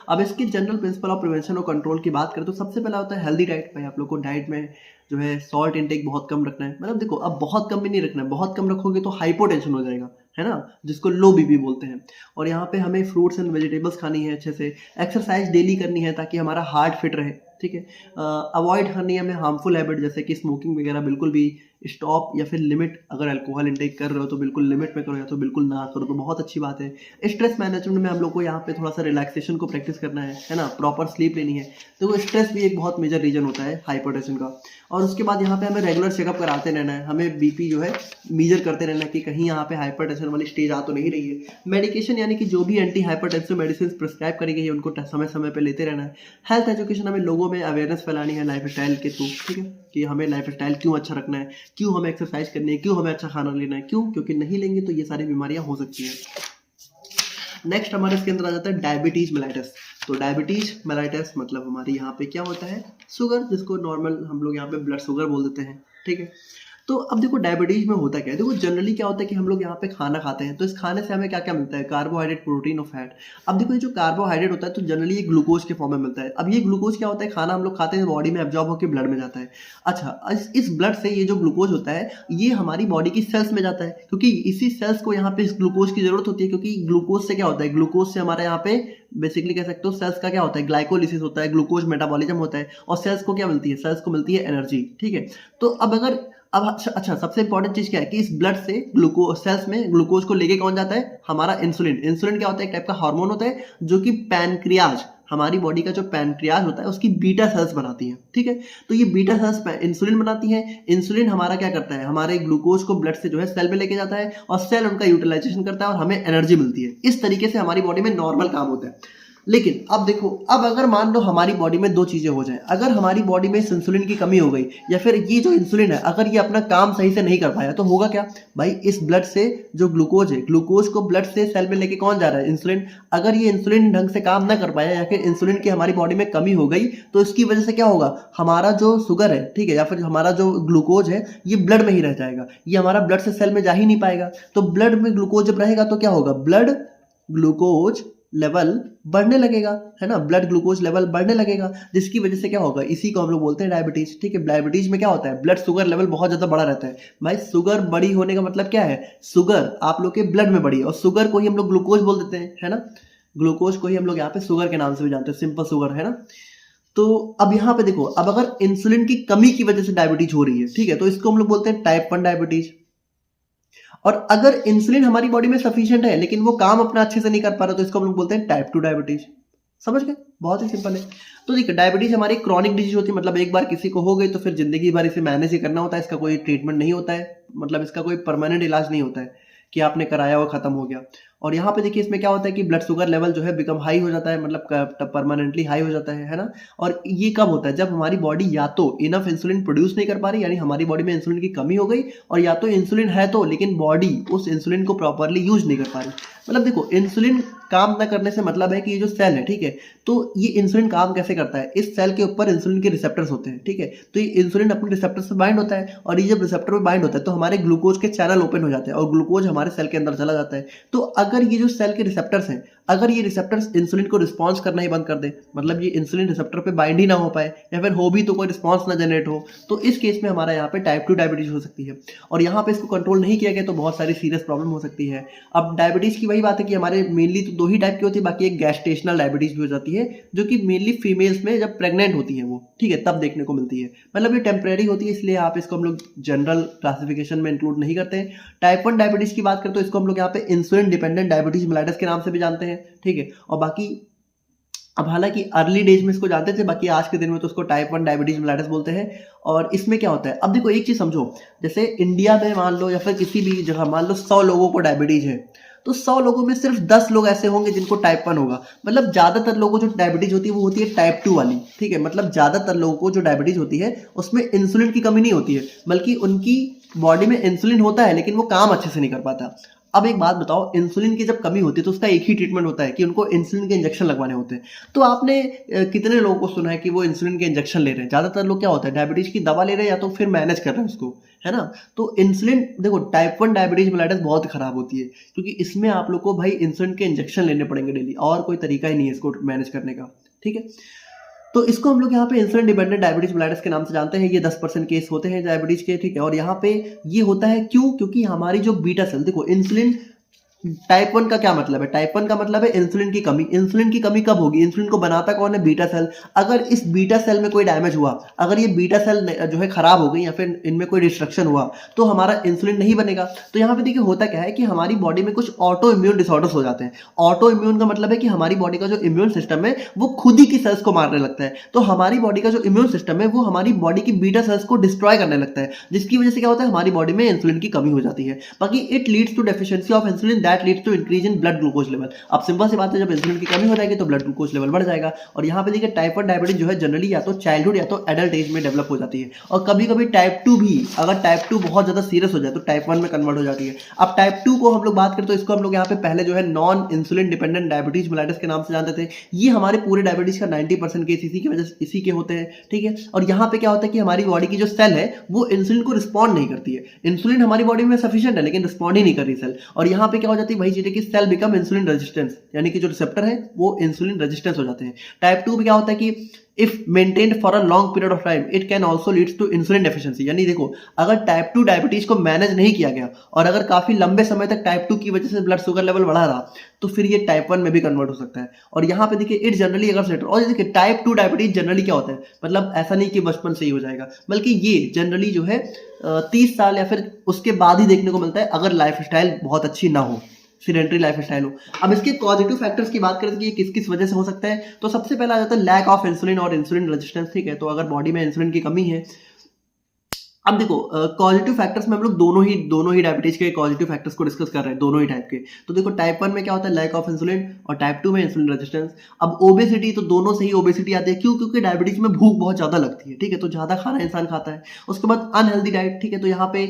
अब इसकी जनरल प्रिंसिपल ऑफ प्रिवेंशन और कंट्रोल की बात करें तो सबसे पहला होता है हेल्दी डाइट। भाई आप लोग को डाइट में जो है सॉल्ट इंटेक बहुत कम रखना है, मतलब देखो अब बहुत कम भी नहीं रखना है, बहुत कम रखोगे तो हाइपोटेंशन हो जाएगा, है ना, जिसको लो बीपी बोलते हैं। और यहाँ पे हमें फ्रूट्स एंड वेजिटेबल्स खानी है अच्छे से, एक्सरसाइज डेली करनी है ताकि हमारा हार्ट फिट रहे, ठीक है। अवॉइड करनी है हमें हार्मफुल हैबिट जैसे कि स्मोकिंग वगैरह बिल्कुल भी स्टॉप, या फिर लिमिट, अगर अल्कोहल इंटेक कर रहे हो तो बिल्कुल लिमिट में करो, या तो बिल्कुल ना करो तो बहुत अच्छी बात है। स्ट्रेस मैनेजमेंट में हम लोग को यहाँ पे थोड़ा सा रिलैक्सेशन को प्रैक्टिस करना है ना, प्रॉपर स्लीप लेनी है। तो वो स्ट्रेस भी एक बहुत मेजर रीजन होता है हाइपरटेंशन का। और उसके बाद यहाँ पे हमें रेगुलर चेकअप कराते रहना है, हमें बीपी जो है मेजर करते रहना है कि कहीं यहाँ पे हाइपरटेंशन वाली स्टेज आ तो नहीं रही है। मेडिकेशन यानी कि जो भी एंटी हाइपरटेंसिव मेडिसिन प्रिस्क्राइब करी गई है उनको समय समय पे लेते रहना है। हेल्थ एजुकेशन, हमें लोगों में अवेयरनेस फैलानी है लाइफ स्टाइल के थ्रू, ठीक है, कि हमें लाइफ स्टाइल क्यों अच्छा रखना है, क्यों हमें एक्सरसाइज करनी है, क्यों हमें अच्छा खाना लेना है, क्यों, क्योंकि नहीं लेंगे तो ये सारी बीमारियां हो सकती हैं। नेक्स्ट हमारे इसके अंदर आ जाता है डायबिटीज मेलाइटस। तो डायबिटीज मेलाइटस मतलब हमारी यहाँ पे क्या होता है, शुगर, जिसको नॉर्मल हम लोग यहाँ पे ब्लड शुगर बोल देते हैं, ठीक है। तो अब देखो डायबिटीज में होता क्या है, देखो जनरली क्या होता है कि हम लोग यहाँ पे खाना खाते हैं, तो इस खाने से हमें क्या क्या मिलता है, कार्बोहाइड्रेट, प्रोटीन और फैट। अब देखो ये जो कार्बोहाइड्रेट होता है तो जनरली ये ग्लूकोज के फॉर्म में मिलता है। अब ये ग्लूकोज क्या होता है, खाना हम लोग खाते हैं बॉडी में एब्जॉर्ब होकर ब्लड में जाता है। अच्छा, इस ब्लड से ये जो ग्लूकोज होता है ये हमारी बॉडी की सेल्स में जाता है, क्योंकि इसी सेल्स को यहाँ पे इस ग्लूकोज की जरूरत होती है, क्योंकि ग्लूकोज से क्या होता है, ग्लूकोज से हमारे यहाँ पे बेसिकली कह सकते हो सेल्स का क्या होता है, ग्लाइकोलिसिस होता है, ग्लूकोज मेटाबॉलिज्म होता है, और सेल्स को क्या मिलती है, सेल्स को मिलती है एनर्जी, ठीक है। तो अब अच्छा, सबसे इंपॉर्टेंट चीज क्या है कि इस ब्लड से ग्लूकोज सेल्स में ग्लूकोज को लेके कौन जाता है, हमारा इंसुलिन। इंसुलिन क्या होता है, एक टाइप का हार्मोन होता है जो कि पैनक्रियाज, हमारी बॉडी का जो पैनक्रियाज होता है उसकी बीटा सेल्स बनाती है, ठीक है। तो ये बीटा सेल्स इंसुलिन बनाती है। इंसुलिन हमारा क्या करता है, हमारे ग्लूकोज को ब्लड से जो है सेल में लेके जाता है, और सेल उनका यूटिलाइजेशन करता है और हमें एनर्जी मिलती है। इस तरीके से हमारी बॉडी में नॉर्मल काम होता है। लेकिन अब देखो, अब अगर मान लो हमारी बॉडी में दो चीजें हो जाए, अगर हमारी बॉडी में इस इंसुलिन की कमी हो गई, या फिर ये जो इंसुलिन है अगर ये अपना काम सही से नहीं कर पाया, तो होगा क्या भाई, इस ब्लड से जो ग्लूकोज है, ग्लूकोज को ब्लड से सेल में लेके कौन जा रहा है, इंसुलिन। अगर ये इंसुलिन ढंग से काम ना कर पाया, या फिर इंसुलिन की हमारी बॉडी में कमी हो गई, तो इसकी वजह से क्या होगा, हमारा जो शुगर है, ठीक है, या फिर हमारा जो ग्लूकोज है ये ब्लड में ही रह जाएगा, ये हमारा ब्लड से सेल में जा ही नहीं पाएगा। तो ब्लड में ग्लूकोज जब रहेगा तो क्या होगा, ब्लड ग्लूकोज लेवल बढ़ने लगेगा, है ना, ब्लड ग्लूकोज लेवल बढ़ने लगेगा, जिसकी वजह से क्या होगा, इसी को हम लोग बोलते हैं डायबिटीज, ठीक है। डायबिटीज में क्या होता है, ब्लड शुगर लेवल बहुत ज्यादा बढ़ा रहता है। भाई शुगर बड़ी होने का मतलब क्या है, शुगर आप लोग के ब्लड में बढ़ी, और शुगर को ही हम लोग ग्लूकोज बोल देते हैं, है ना, ग्लूकोज को ही हम लोग यहाँ पे शुगर के नाम से भी जानते हैं, सिंपल शुगर, है ना। तो अब यहाँ पे देखो, अब अगर इंसुलिन की कमी की वजह से डायबिटीज हो रही है, ठीक है, तो इसको हम लोग बोलते हैं टाइप 1 डायबिटीज। और अगर इंसुलिन हमारी बॉडी में सफिशिएंट है लेकिन वो काम अपना अच्छे से नहीं कर पा रहा, तो इसको हम लोग बोलते हैं टाइप 2 डायबिटीज। समझ गए, बहुत ही सिंपल है। तो देखिए डायबिटीज हमारी क्रॉनिक डिजीज होती है, मतलब एक बार किसी को हो गई तो फिर जिंदगी भर इसे मैनेज ही करना होता है, इसका कोई ट्रीटमेंट नहीं होता है, मतलब इसका कोई परमानेंट इलाज नहीं होता है कि आपने कराया वो खत्म हो गया। और यहाँ पे देखिए इसमें क्या होता है कि ब्लड शुगर लेवल जो है बिकम हाई हो जाता है, मतलब परमानेंटली हाई हो जाता है ना। और ये कब होता है, जब हमारी बॉडी या तो इनफ इंसुलिन प्रोड्यूस नहीं कर पा रही, यानी हमारी बॉडी में इंसुलिन की कमी हो गई, और या तो इंसुलिन है तो लेकिन बॉडी उस इंसुलिन को प्रॉपरली यूज नहीं कर पा रही। मतलब देखो इंसुलिन काम न करने से मतलब है कि ये जो सेल है, ठीक है, तो ये इंसुलिन काम कैसे करता है, इस सेल के ऊपर इंसुलिन के रिसेप्टर्स होते हैं, ठीक है। तो ये इंसुलिन अपने रिसेप्टर से बाइंड होता है, और ये जब रिसेप्टर पे बाइंड होता है तो हमारे ग्लूकोज के चैनल ओपन हो जाते हैं, और ग्लूकोज हमारे सेल के अंदर चला जाता है। तो अगर ये जो सेल के रिसेप्टर्स हैं, अगर ये रिसेप्टर्स इंसुलिन को रिस्पॉन्स करना ही बंद कर दे, मतलब ये इंसुलिन रिसेप्टर पे बाइंड ही ना हो पाए, या फिर हो भी तो कोई रिस्पॉन्स ना जनरेट हो, तो इस केस में हमारा यहाँ पे टाइप 2 डायबिटीज हो सकती है। और यहाँ पे इसको कंट्रोल नहीं किया गया तो बहुत सारी सीरियस प्रॉब्लम हो सकती है। अब डायबिटीज की वही बात है कि हमारे मेनली तो 2 ही टाइप की होती है, बाकी एक गैस्टेशनल डायबिटीज भी हो जाती है, जो कि मेनली फीमेल्स में जब प्रेग्नेंट होती है वो, ठीक है, तब देखने को मिलती है। मतलब ये टेम्परेरी होती है, इसलिए आप इसको हम लोग जनरल क्लासिफिकेशन में इंक्लूड नहीं करते हैं। टाइप 1 डायबिटीज की बात करते तो इसको हम लोग यहाँ पे इंसुलिन डिपेंडेंट डायबिटीज मेलाइटस के नाम से भी जानते हैं, ठीक है। और बाकी अब हालांकि अर्ली डेज में इसको जानते थे, बाकी आज के दिन में तो उसको टाइप 1 डायबिटीज मेलाइटस बोलते हैं। और इसमें क्या होता है, अब देखो एक चीज समझो, जैसे इंडिया में मान लो या फिर किसी भी जगह मान लो 100 लोगों को डायबिटीज है, तो 100 लोगों में सिर्फ 10 लोग ऐसे होंगे जिनको टाइप 1 होगा। मतलब ज्यादातर लोगों को जो डायबिटीज होती है वो होती है टाइप 2 वाली, ठीक है। मतलब ज्यादातर लोगों को जो डायबिटीज होती है उसमें इंसुलिन की कमी नहीं होती है, बल्कि उनकी बॉडी में इंसुलिन होता है लेकिन वो काम अच्छे से नहीं कर पाता। अब एक बात बताओ, इंसुलिन की जब कमी होती है तो उसका एक ही ट्रीटमेंट होता है कि उनको इंसुलिन के इंजेक्शन लगवाने होते हैं। तो आपने कितने लोगों को सुना है कि वो इंसुलिन के इंजेक्शन ले रहे हैं? ज्यादातर लोग क्या होता है, डायबिटीज की दवा ले रहे हैं या तो फिर मैनेज कर रहे हैं उसको, है ना। तो इंसुलिन देखो टाइप 1 डायबिटीज मेलाइटस बहुत खराब होती है, क्योंकि इसमें आप लोग को भाई इंसुलिन के इंजेक्शन लेने पड़ेंगे डेली, और कोई तरीका ही नहीं है इसको मैनेज करने का, ठीक है। तो इसको हम लोग यहाँ पे इंसुलिन डिपेंडेंट डायबिटीज मेलाइटस के नाम से जानते हैं। ये 10% केस होते हैं डायबिटीज के, ठीक है। और यहाँ पे ये होता है क्यों, क्योंकि हमारी जो बीटा सेल, देखो इंसुलिन टाइप 1 का क्या मतलब है? टाइप 1 का मतलब है इंसुलिन की कमी। इंसुलिन की कमी कब होगी? इंसुलिन को बनाता कौन है? Beta cell. अगर इस बीटा सेल में कोई डैमेज हुआ, अगर ये बीटा सेल जो है खराब हो गई या फिर इनमें कोई डिस्ट्रक्शन हुआ, तो हमारा इंसुलिन नहीं बनेगा। तो यहाँ पे देखिए होता क्या है कि हमारी बॉडी में कुछ ऑटो इम्यून डिसऑर्डर्स हो जाते हैं। ऑटो इम्यून का मतलब है कि हमारी बॉडी का जो इम्यून सिस्टम है वो खुद ही की सेल्स को मारने लगता है। तो हमारी बॉडी का जो इम्यून सिस्टम है वो हमारी बॉडी की बीटा सेल्स को डिस्ट्रॉय करने लगता है, जिसकी वजह से क्या होता है, हमारी बॉडी में इंसुलिन की कमी हो जाती है। बाकी it leads to deficiency of insulin that leads to increase in blood glucose level. अब सिंपल सी बात है, जब इंसुलिन की कमी हो जाएगी तो ब्लड ग्लूकोज लेवल बढ़ जाएगा। और यहाँ पे देखिए टाइप 1 डायबिटीज जो है जनरली या तो चाइल्डहुड या तो एडल्ट एज में डेवलप हो जाती है। और कभी कभी टाइप 2 भी, अगर टाइप 2 बहुत ज्यादा सीरियस हो जाए तो टाइप 1 में कन्वर्ट हो जाती है। अब टाइप 2 को हम लोग बात करें तो इसको हम लोग यहाँ पे पहले जो है non insulin dependent diabetes mellitus के नाम से जानते थे। ये हमारे पूरे डायबिटीज का 90% केस इसी की वजह से इसी के होते हैं, ठीक है। और यहाँ पे क्या होता है कि हमारी बॉडी की जो सेल है वो इंसुलिन को रिस्पॉन्ड नहीं करती है। इंसुलिन हमारी बॉडी में सफिशिएंट है लेकिन रिस्पॉन्ड ही नहीं कर रही सेल। और यहाँ पे क्या हो जाती है, वही चीज है कि सेल बिकम इंसुलिन रेजिस्टेंस, यानी कि जो रिसेप्टर है वो इंसुलिन रेजिस्टेंस हो जाते हैं। टाइप 2 में क्या होता है कि if maintained for a long period of time it can also leads to insulin deficiency. यानी देखो, अगर टाइप 2 डायबिटीज को मैनेज नहीं किया गया और अगर काफी लंबे समय तक टाइप 2 की वजह से ब्लड शुगर लेवल बढ़ा रहा, तो फिर ये टाइप 1 में भी कन्वर्ट हो सकता है। और यहाँ पे देखिए इट जनरली अगर सेटर, और देखिए टाइप 2 डायबिटीज जनरली क्या होता है, मतलब ऐसा नहीं कि बचपन से ही हो जाएगा, बल्कि ये जनरली जो है 30 साल या फिर उसके बाद ही देखने को मिलता है, अगर लाइफ स्टाइल बहुत अच्छी ना हो, सीडेंटरी लाइफ स्टाइल हो। अब इसके पॉजिटिव फैक्टर्स की बात करें कि ये किस किस वजह से हो सकता है, तो सबसे पहला आ जाता है लैक ऑफ इंसुलिन और इंसुलिन रेजिस्टेंस, ठीक है। तो अगर बॉडी में इंसुलिन की कमी है, अब देखो पॉजिटिव फैक्टर्स में हम लोग दोनों ही डायबिटीज के पॉजिटिव फैक्टर्स को डिस्कस कर रहे हैं, दोनों ही टाइप के। तो देखो टाइप 1 में क्या होता है, लैक ऑफ इंसुलिन, और टाइप 2 में इंसुलिन रेजिस्टेंस। अब ओबेसिटी, तो दोनों से ही ओबेसिटी आती है। क्यों? क्योंकि डायबिटीज में भूख बहुत ज्यादा लगती है, ठीक है, तो ज्यादा खाना इंसान खाता है। उसके बाद अनहेल्दी डाइट, ठीक है। तो यहाँ पे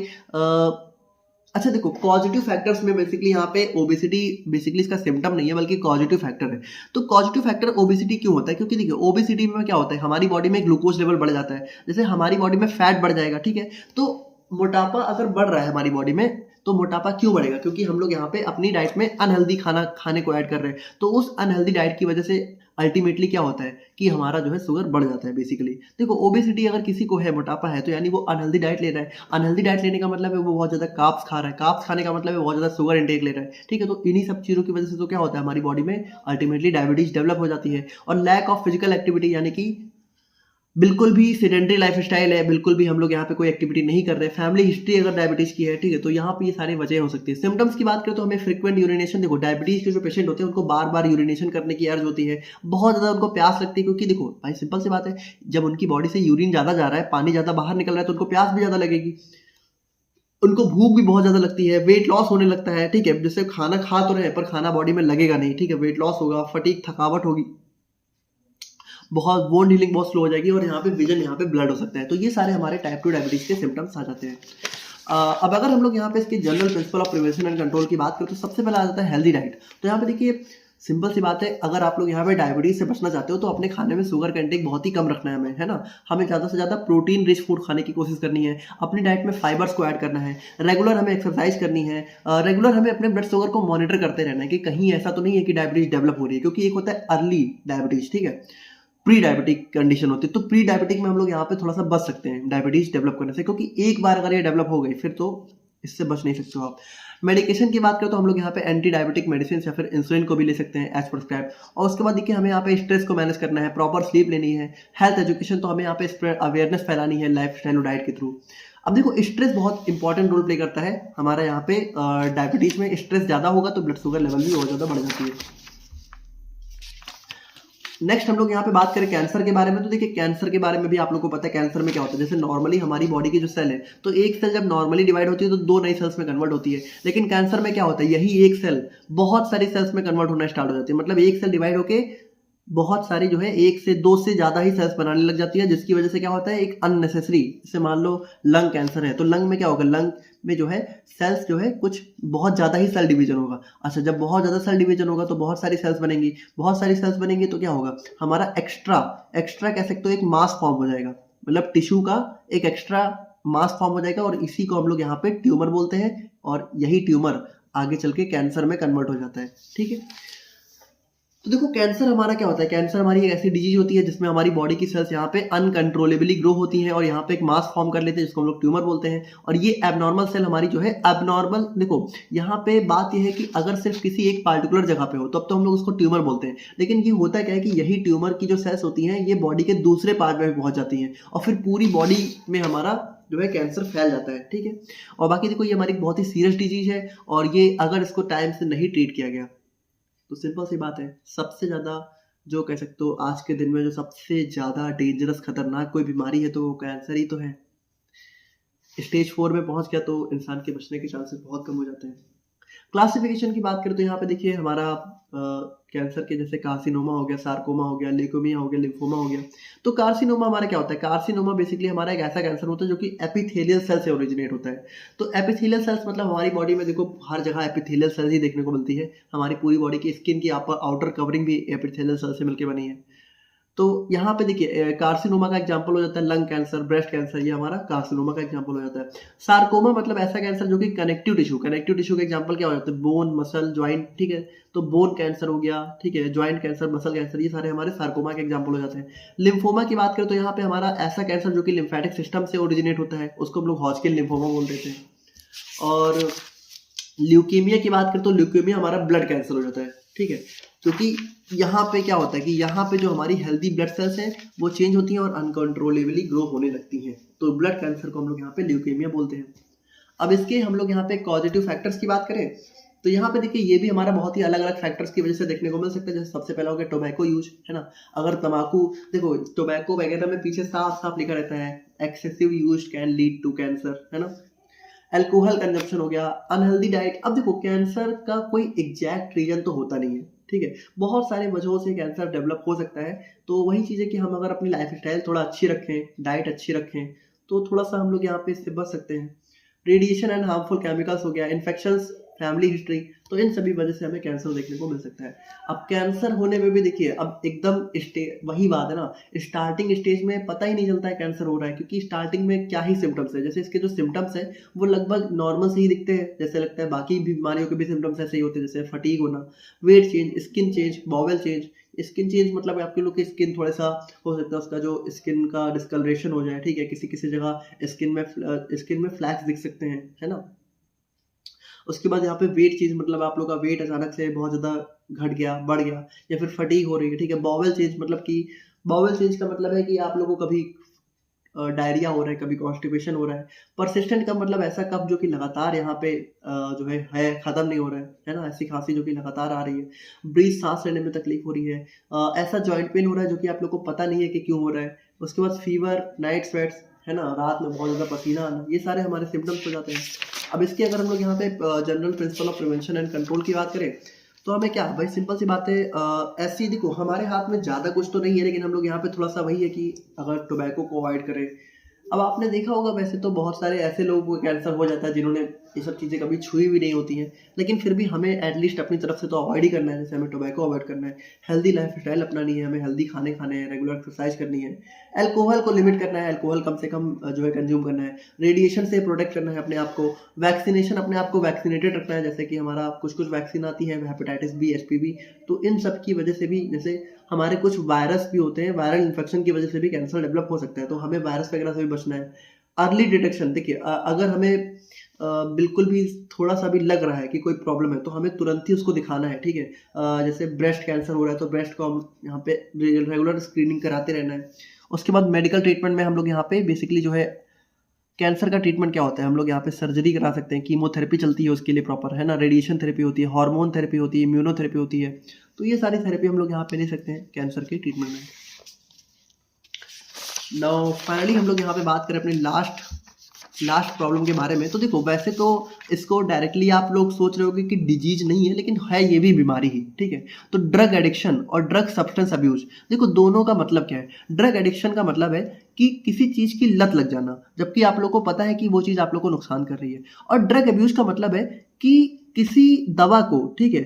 अच्छा देखो, पॉजिटिव फैक्टर्स में बेसिकली यहाँ पे ओबेसिटी बेसिकली इसका सिम्टम नहीं है बल्कि पॉजिटिव फैक्टर है। तो पॉजिटिव फैक्टर ओबेसिटी क्यों होता है? क्योंकि देखिए ओबेसिटी में क्या होता है, हमारी बॉडी में ग्लूकोज लेवल बढ़ जाता है। जैसे हमारी बॉडी में फैट बढ़ जाएगा, ठीक है। तो मोटापा अगर बढ़ रहा है हमारी बॉडी में, तो मोटापा क्यों बढ़ेगा? क्योंकि हम लोग यहाँ पे अपनी डाइट में अनहेल्दी खाना खाने को ऐड कर रहे हैं। तो उस अनहेल्दी डाइट की वजह से अल्टीमेटली क्या होता है कि हमारा जो है शुगर बढ़ जाता है बेसिकली। देखो ओबेसिटी अगर किसी को है, मोटापा है, तो यानी वो अनहेल्दी डाइट ले रहा है। अनहेल्दी डाइट लेने का मतलब है वो बहुत ज्यादा कार्ब्स खा रहा है। कार्ब्स खाने का मतलब है बहुत ज्यादा शुगर इंटेक ले रहा है, ठीक है। तो इन्हीं सब चीजों की वजह से तो क्या होता है, हमारी बॉडी में अल्टीमेटली डायबिटीज डेवलप हो जाती है। और लैक ऑफ फिजिकल एक्टिविटी, यानी कि बिल्कुल भी सेडेंटरी लाइफ स्टाइल है, बिल्कुल भी हम लोग यहाँ पे कोई एक्टिविटी नहीं कर रहे, फैमिली हिस्ट्री अगर डायबिटीज की है, ठीक है, तो यहाँ पे ये सारी वजह हो सकती है। सिम्टम्स की बात करें तो हमें फ्रीक्वेंट यूरिनेशन, देखो डायबिटीज के जो पेशेंट होते हैं उनको बार बार यूरिनेशन करने की अर्ज होती है, बहुत ज्यादा उनको प्यास लगती है। क्योंकि देखो भाई सिंपल सी बात है, जब उनकी बॉडी से यूरिन ज्यादा जा रहा है, पानी ज्यादा बाहर निकल रहा है, तो उनको प्यास भी ज्यादा लगेगी। उनको भूख भी बहुत ज्यादा लगती है, वेट लॉस होने लगता है, ठीक है। जैसे खाना खा तो रहे पर खाना बॉडी में लगेगा नहीं, ठीक है, वेट लॉस होगा, फटीग थकावट होगी, बहुत बोन हीलिंग बहुत स्लो हो जाएगी, और यहाँ पे विजन, यहाँ पे ब्लड हो सकता है। तो ये सारे हमारे टाइप 2 डायबिटीज के सिम्टम्स आ जाते हैं। अब अगर हम लोग यहाँ पे इसके general principle of prevention and control की बात करें तो सबसे पहले आ जाता है हेल्दी डाइट। तो यहाँ पे देखिए सिंपल सी बात है, अगर आप लोग यहाँ पे डायबिटीज से बचना चाहते हो तो अपने खाने में शुगर का इंटेक बहुत ही कम रखना है हमें, है ना। हमें ज़्यादा से ज़्यादा प्रोटीन रिच फूड खाने की कोशिश करनी है, अपनी डाइट में फाइबर्स को ऐड करना है, रेगुलर हमें एक्सरसाइज करनी है, रेगुलर हमें अपने ब्लड शुगर को मॉनिटर करते रहना है कि कहीं ऐसा तो नहीं है कि डायबिटीज डेवलप हो रही है। क्योंकि एक होता है अर्ली डायबिटीज, ठीक है, प्री डायबिटिक कंडीशन होती है। तो प्री डायबिटिक में हम लोग यहाँ पे थोड़ा सा बच सकते हैं डायबिटीज डेवलप करने से, क्योंकि एक बार अगर ये डेवलप हो गई फिर तो इससे बच नहीं सकते हो आप। मेडिकेशन की बात करें तो हम लोग यहाँ पे एंटी डायबिटिक मेडिसिन या फिर इंसुलिन को भी ले सकते हैं एज प्रिस्क्राइब। और उसके बाद देखिए हमें यहाँ पे स्ट्रेस को मैनेज करना है, प्रॉपर स्लीप लेनी है, हेल्थ एजुकेशन, तो हमें यहाँ पे अवेयरनेस फैलानी है लाइफ स्टाइल और डाइट के थ्रू। अब देखो स्ट्रेस बहुत इंपॉर्टेंट रोल प्ले करता है हमारा यहाँ पे डायबिटीज में। स्ट्रेस ज्यादा होगा तो ब्लड शुगर लेवल भी बहुत ज्यादा बढ़ जाती है। नेक्स्ट हम लोग यहाँ पे बात करें कैंसर के बारे में, तो देखिए कैंसर के बारे में भी आप लोग को पता है कैंसर में क्या होता है। जैसे नॉर्मली हमारी बॉडी की जो सेल है, तो एक सेल जब नॉर्मली डिवाइड होती है तो दो नई सेल्स में कन्वर्ट होती है। लेकिन कैंसर में क्या होता है, यही एक सेल बहुत सारी सेल्स में कन्वर्ट होना स्टार्ट हो जाती है। मतलब एक सेल डिवाइड होके बहुत सारी जो है एक से दो से ज्यादा ही सेल्स बनाने लग जाती है, जिसकी वजह से क्या होता है, एक अननेसेसरी, जैसे मान लो लंग कैंसर है तो लंग में क्या होगा, लंग में जो है सेल्स जो है कुछ बहुत ज्यादा ही सेल डिवीजन होगा। अच्छा जब बहुत ज्यादा सेल डिवीजन होगा तो बहुत सारी सेल्स बनेंगी, बहुत सारी सेल्स बनेंगी तो क्या होगा, हमारा एक्स्ट्रा कह सकते हो एक मास फॉर्म हो जाएगा, मतलब टिश्यू का एक एक्स्ट्रा मास फॉर्म हो जाएगा, और इसी को हम लोग यहाँ पे ट्यूमर बोलते हैं। और यही ट्यूमर आगे चल के कैंसर में कन्वर्ट हो जाता है, ठीक है। तो देखो कैंसर हमारा क्या होता है, कैंसर हमारी एक ऐसी डिजीज होती है जिसमें हमारी बॉडी की सेल्स यहाँ पे अनकंट्रोलेबली ग्रो होती हैं और यहाँ पे एक मास फॉर्म कर लेते हैं जिसको हम लोग ट्यूमर बोलते हैं। और ये एबनॉर्मल सेल हमारी जो है एबनॉर्मल, देखो यहाँ पे बात ये है कि अगर सिर्फ किसी एक पार्टिकुलर जगह पे हो तो अब तो हम लोग उसको ट्यूमर बोलते हैं, लेकिन ये होता क्या है कि यही ट्यूमर की जो सेल्स होती हैं ये बॉडी के दूसरे पार्ट में पहुंच जाती हैं और फिर पूरी बॉडी में हमारा जो है कैंसर फैल जाता है, ठीक है। और बाकी देखो ये हमारी बहुत ही सीरियस डिजीज है और ये अगर इसको टाइम से नहीं ट्रीट किया गया तो सिंपल सी बात है, सबसे ज़्यादा जो कह सकते हो आज के दिन में जो सबसे ज़्यादा डेंजरस खतरनाक कोई बीमारी है तो वो कैंसर ही तो है। स्टेज 4 में पहुंच गया तो इंसान के बचने के चांसेस बहुत कम हो जाते हैं। क्लासिफिकेशन की बात करें तो यहाँ पे देखिए हमारा कैंसर के जैसे कार्सिनोमा हो गया, सार्कोमा हो गया, ल्यूकेमिया हो गया, लिम्फोमा हो गया। तो कार्सिनोमा हमारा क्या होता है, कार्सिनोमा बेसिकली हमारा एक ऐसा कैंसर होता है जो कि एपिथेलियल सेल से ओरिजिनेट होता है। तो एपिथेलियल सेल्स मतलब हमारी बॉडी में देखो हर जगह एपिथेलियल सेल्स ही देखने को मिलती है। हमारी पूरी बॉडी की स्किन की आउटर कवरिंग भी एपिथेलियल सेल से मिलकर बनी है। तो यहाँ पे देखिए कार्सिनोमा का एग्जांपल हो जाता है लंग कैंसर, ब्रेस्ट कैंसर, ये हमारा कार्सिनोमा का एग्जांपल हो जाता है। सार्कोमा मतलब ऐसा कैंसर जो कि कनेक्टिव टिश्यू का एग्जांपल क्या हो जाता है, बोन, मसल, ज्वाइंट, ठीक है। तो बोन कैंसर हो गया, ठीक है, ज्वाइंट कैंसर, मसल कैंसर, ये सारे हमारे सार्कोमा के एग्जांपल हो जाते हैं। लिम्फोमा की बात करें तो यहाँ पे हमारा ऐसा कैंसर जो कि लिम्फेटिक सिस्टम से ओरिजिनेट होता है, उसको हम लोग हॉजकिन लिम्फोमा बोल देते हैं। और ल्यूकेमिया की बात करें तो ल्यूकेमिया हमारा ब्लड कैंसर हो जाता है, ठीक है। क्योंकि यहाँ पे क्या होता है कि यहाँ पे जो हमारी हेल्दी ब्लड सेल्स हैं वो चेंज होती हैं और अनकंट्रोलेबली ग्रो होने लगती हैं, तो ब्लड कैंसर को हम लोग यहाँ पे ल्यूकेमिया बोलते हैं। अब इसके हम लोग यहाँ पे पॉजिटिव फैक्टर्स की बात करें तो यहाँ पे देखिए ये भी हमारा बहुत ही अलग अलग फैक्टर्स की वजह से देखने को मिल सकता है। जैसे सबसे पहला हो गया टोबैको यूज, है ना। अगर तम्बाकू, देखो टोबैको वगैरह में पीछे साफ साफ लिखा रहता है excessive use can lead to cancer, है ना। अल्कोहल कंजप्शन हो गया, अनहेल्दी डाइट। अब देखो कैंसर का कोई एग्जैक्ट रीजन तो होता नहीं है, ठीक है, बहुत सारे वजहों से कैंसर डेवलप हो सकता है। तो वही चीज़ है कि हम अगर अपनी लाइफ स्टाइल थोड़ा अच्छी रखें, डाइट अच्छी रखें, तो थोड़ा सा हम लोग यहाँ पे इससे बच सकते हैं। रेडिएशन एंड हार्मफुल केमिकल्स हो गया, इन्फेक्शंस, फैमिली हिस्ट्री, तो इन सभी वजह से हमें कैंसर देखने को मिल सकता है। अब कैंसर होने में भी देखिए अब एकदम वही बात है ना, स्टार्टिंग स्टेज में पता ही नहीं चलता है कैंसर हो रहा है, क्योंकि स्टार्टिंग में क्या ही सिम्टम्स है। जैसे इसके जो सिम्टम्स है वो लगभग नॉर्मल से ही दिखते हैं, जैसे लगता है बाकी बीमारियों के भी सिम्टम्स ऐसे ही होते हैं, जैसे फटीग होना, wait change, skin change, bowel change. Skin change मतलब आपके लोग की स्किन थोड़ा सा हो सकता है उसका जो स्किन का डिस्कलरेशन हो जाए, ठीक है, किसी किसी जगह स्किन में फ्लैक्स दिख सकते हैं, है ना। उसके बाद यहाँ पे वेट चेंज मतलब आप लोग का वेट अचानक से बहुत ज़्यादा घट गया, बढ़ गया, या फिर फटीग हो रही है, ठीक है। बॉवल चेंज मतलब कि बॉवल चेंज का मतलब है कि आप लोगों को कभी डायरिया हो रहा है, कभी कॉन्स्टिपेशन हो रहा है। परसिस्टेंट का मतलब ऐसा कफ जो कि लगातार यहाँ पे जो है खत्म नहीं हो रहा है ना। ऐसी खांसी जो कि लगातार आ रही है। ब्रीथ, सांस लेने में तकलीफ हो रही है। ऐसा जॉइंट पेन हो रहा है जो कि आप लोग को पता नहीं है कि क्यों हो रहा है। उसके बाद फीवर, नाइट स्वेट्स, है ना, रात में बहुत ज़्यादा पसीना आना, ये सारे हमारे सिम्टम्स हो जाते हैं। अब इसके अगर हम लोग यहाँ पे general principle of prevention and control की बात करें तो हमें क्या भाई, सिंपल सी बात है, ऐसी देखो हमारे हाथ में ज़्यादा कुछ तो नहीं है, लेकिन हम लोग यहाँ पे थोड़ा सा वही है कि अगर टोबैको को अवॉइड करें। अब आपने देखा होगा वैसे तो बहुत सारे ऐसे लोगों को कैंसर हो जाता है जिन्होंने ये सब चीज़ें कभी छुई भी नहीं होती हैं, लेकिन फिर भी हमें एटलीस्ट अपनी तरफ से तो अवॉइड ही करना है। जैसे हमें टोबैको अवॉइड करना है, हेल्दी लाइफ स्टाइल अपनानी है, हमें हेल्दी खाने खाने हैं, रेगुलर एक्सरसाइज करनी है, अल्कोहल को लिमिट करना है, अल्कोहल कम से कम जो है कंज्यूम करना है, रेडिएशन से प्रोटेक्ट करना है अपने आप को, वैक्सीनेशन अपने आप को वैक्सीनेटेड रखना है। जैसे कि हमारा कुछ वैक्सीन आती है, हेपेटाइटिस बी, HPV, तो इन सब की वजह से भी, जैसे हमारे कुछ वायरस भी होते हैं, वायरल इन्फेक्शन की वजह से भी कैंसर डेवलप हो सकता है, तो हमें वायरस वगैरह से भी बचना है। अर्ली डिटेक्शन, देखिए अगर हमें बिल्कुल भी थोड़ा सा भी लग रहा है कि कोई प्रॉब्लम है तो हमें तुरंत ही उसको दिखाना है, ठीक है। जैसे ब्रेस्ट कैंसर हो रहा है तो ब्रेस्ट को हम यहाँ पे रेगुलर स्क्रीनिंग कराते रहना है। उसके बाद मेडिकल ट्रीटमेंट में हम लोग यहाँ पे बेसिकली जो है कैंसर का ट्रीटमेंट क्या होता है, हम लोग यहाँ पे सर्जरी करा सकते हैं, कीमोथेरेपी चलती है उसके लिए प्रॉपर, है ना, रेडिएशन थेरेपी होती है, हार्मोन थेरेपी होती है, इम्यूनोथेरेपी होती है। तो ये सारी थेरेपी हम लोग यहाँ पे ले सकते हैं कैंसर के ट्रीटमेंट में। नाउ फाइनली हम लोग यहाँ पे बात करें अपनी लास्ट प्रॉब्लम के बारे में। तो देखो वैसे तो इसको डायरेक्टली आप लोग सोच रहे होगे कि डिजीज नहीं है, लेकिन है ये भी बीमारी ही, ठीक है। तो ड्रग एडिक्शन और ड्रग सब्सटेंस अब्यूज, देखो दोनों का मतलब क्या है। ड्रग एडिक्शन का मतलब है कि किसी चीज की लत लग जाना जबकि आप लोग को पता है कि वो चीज आप लोग को नुकसान कर रही है। और ड्रग अब्यूज का मतलब है कि किसी दवा को, ठीक है,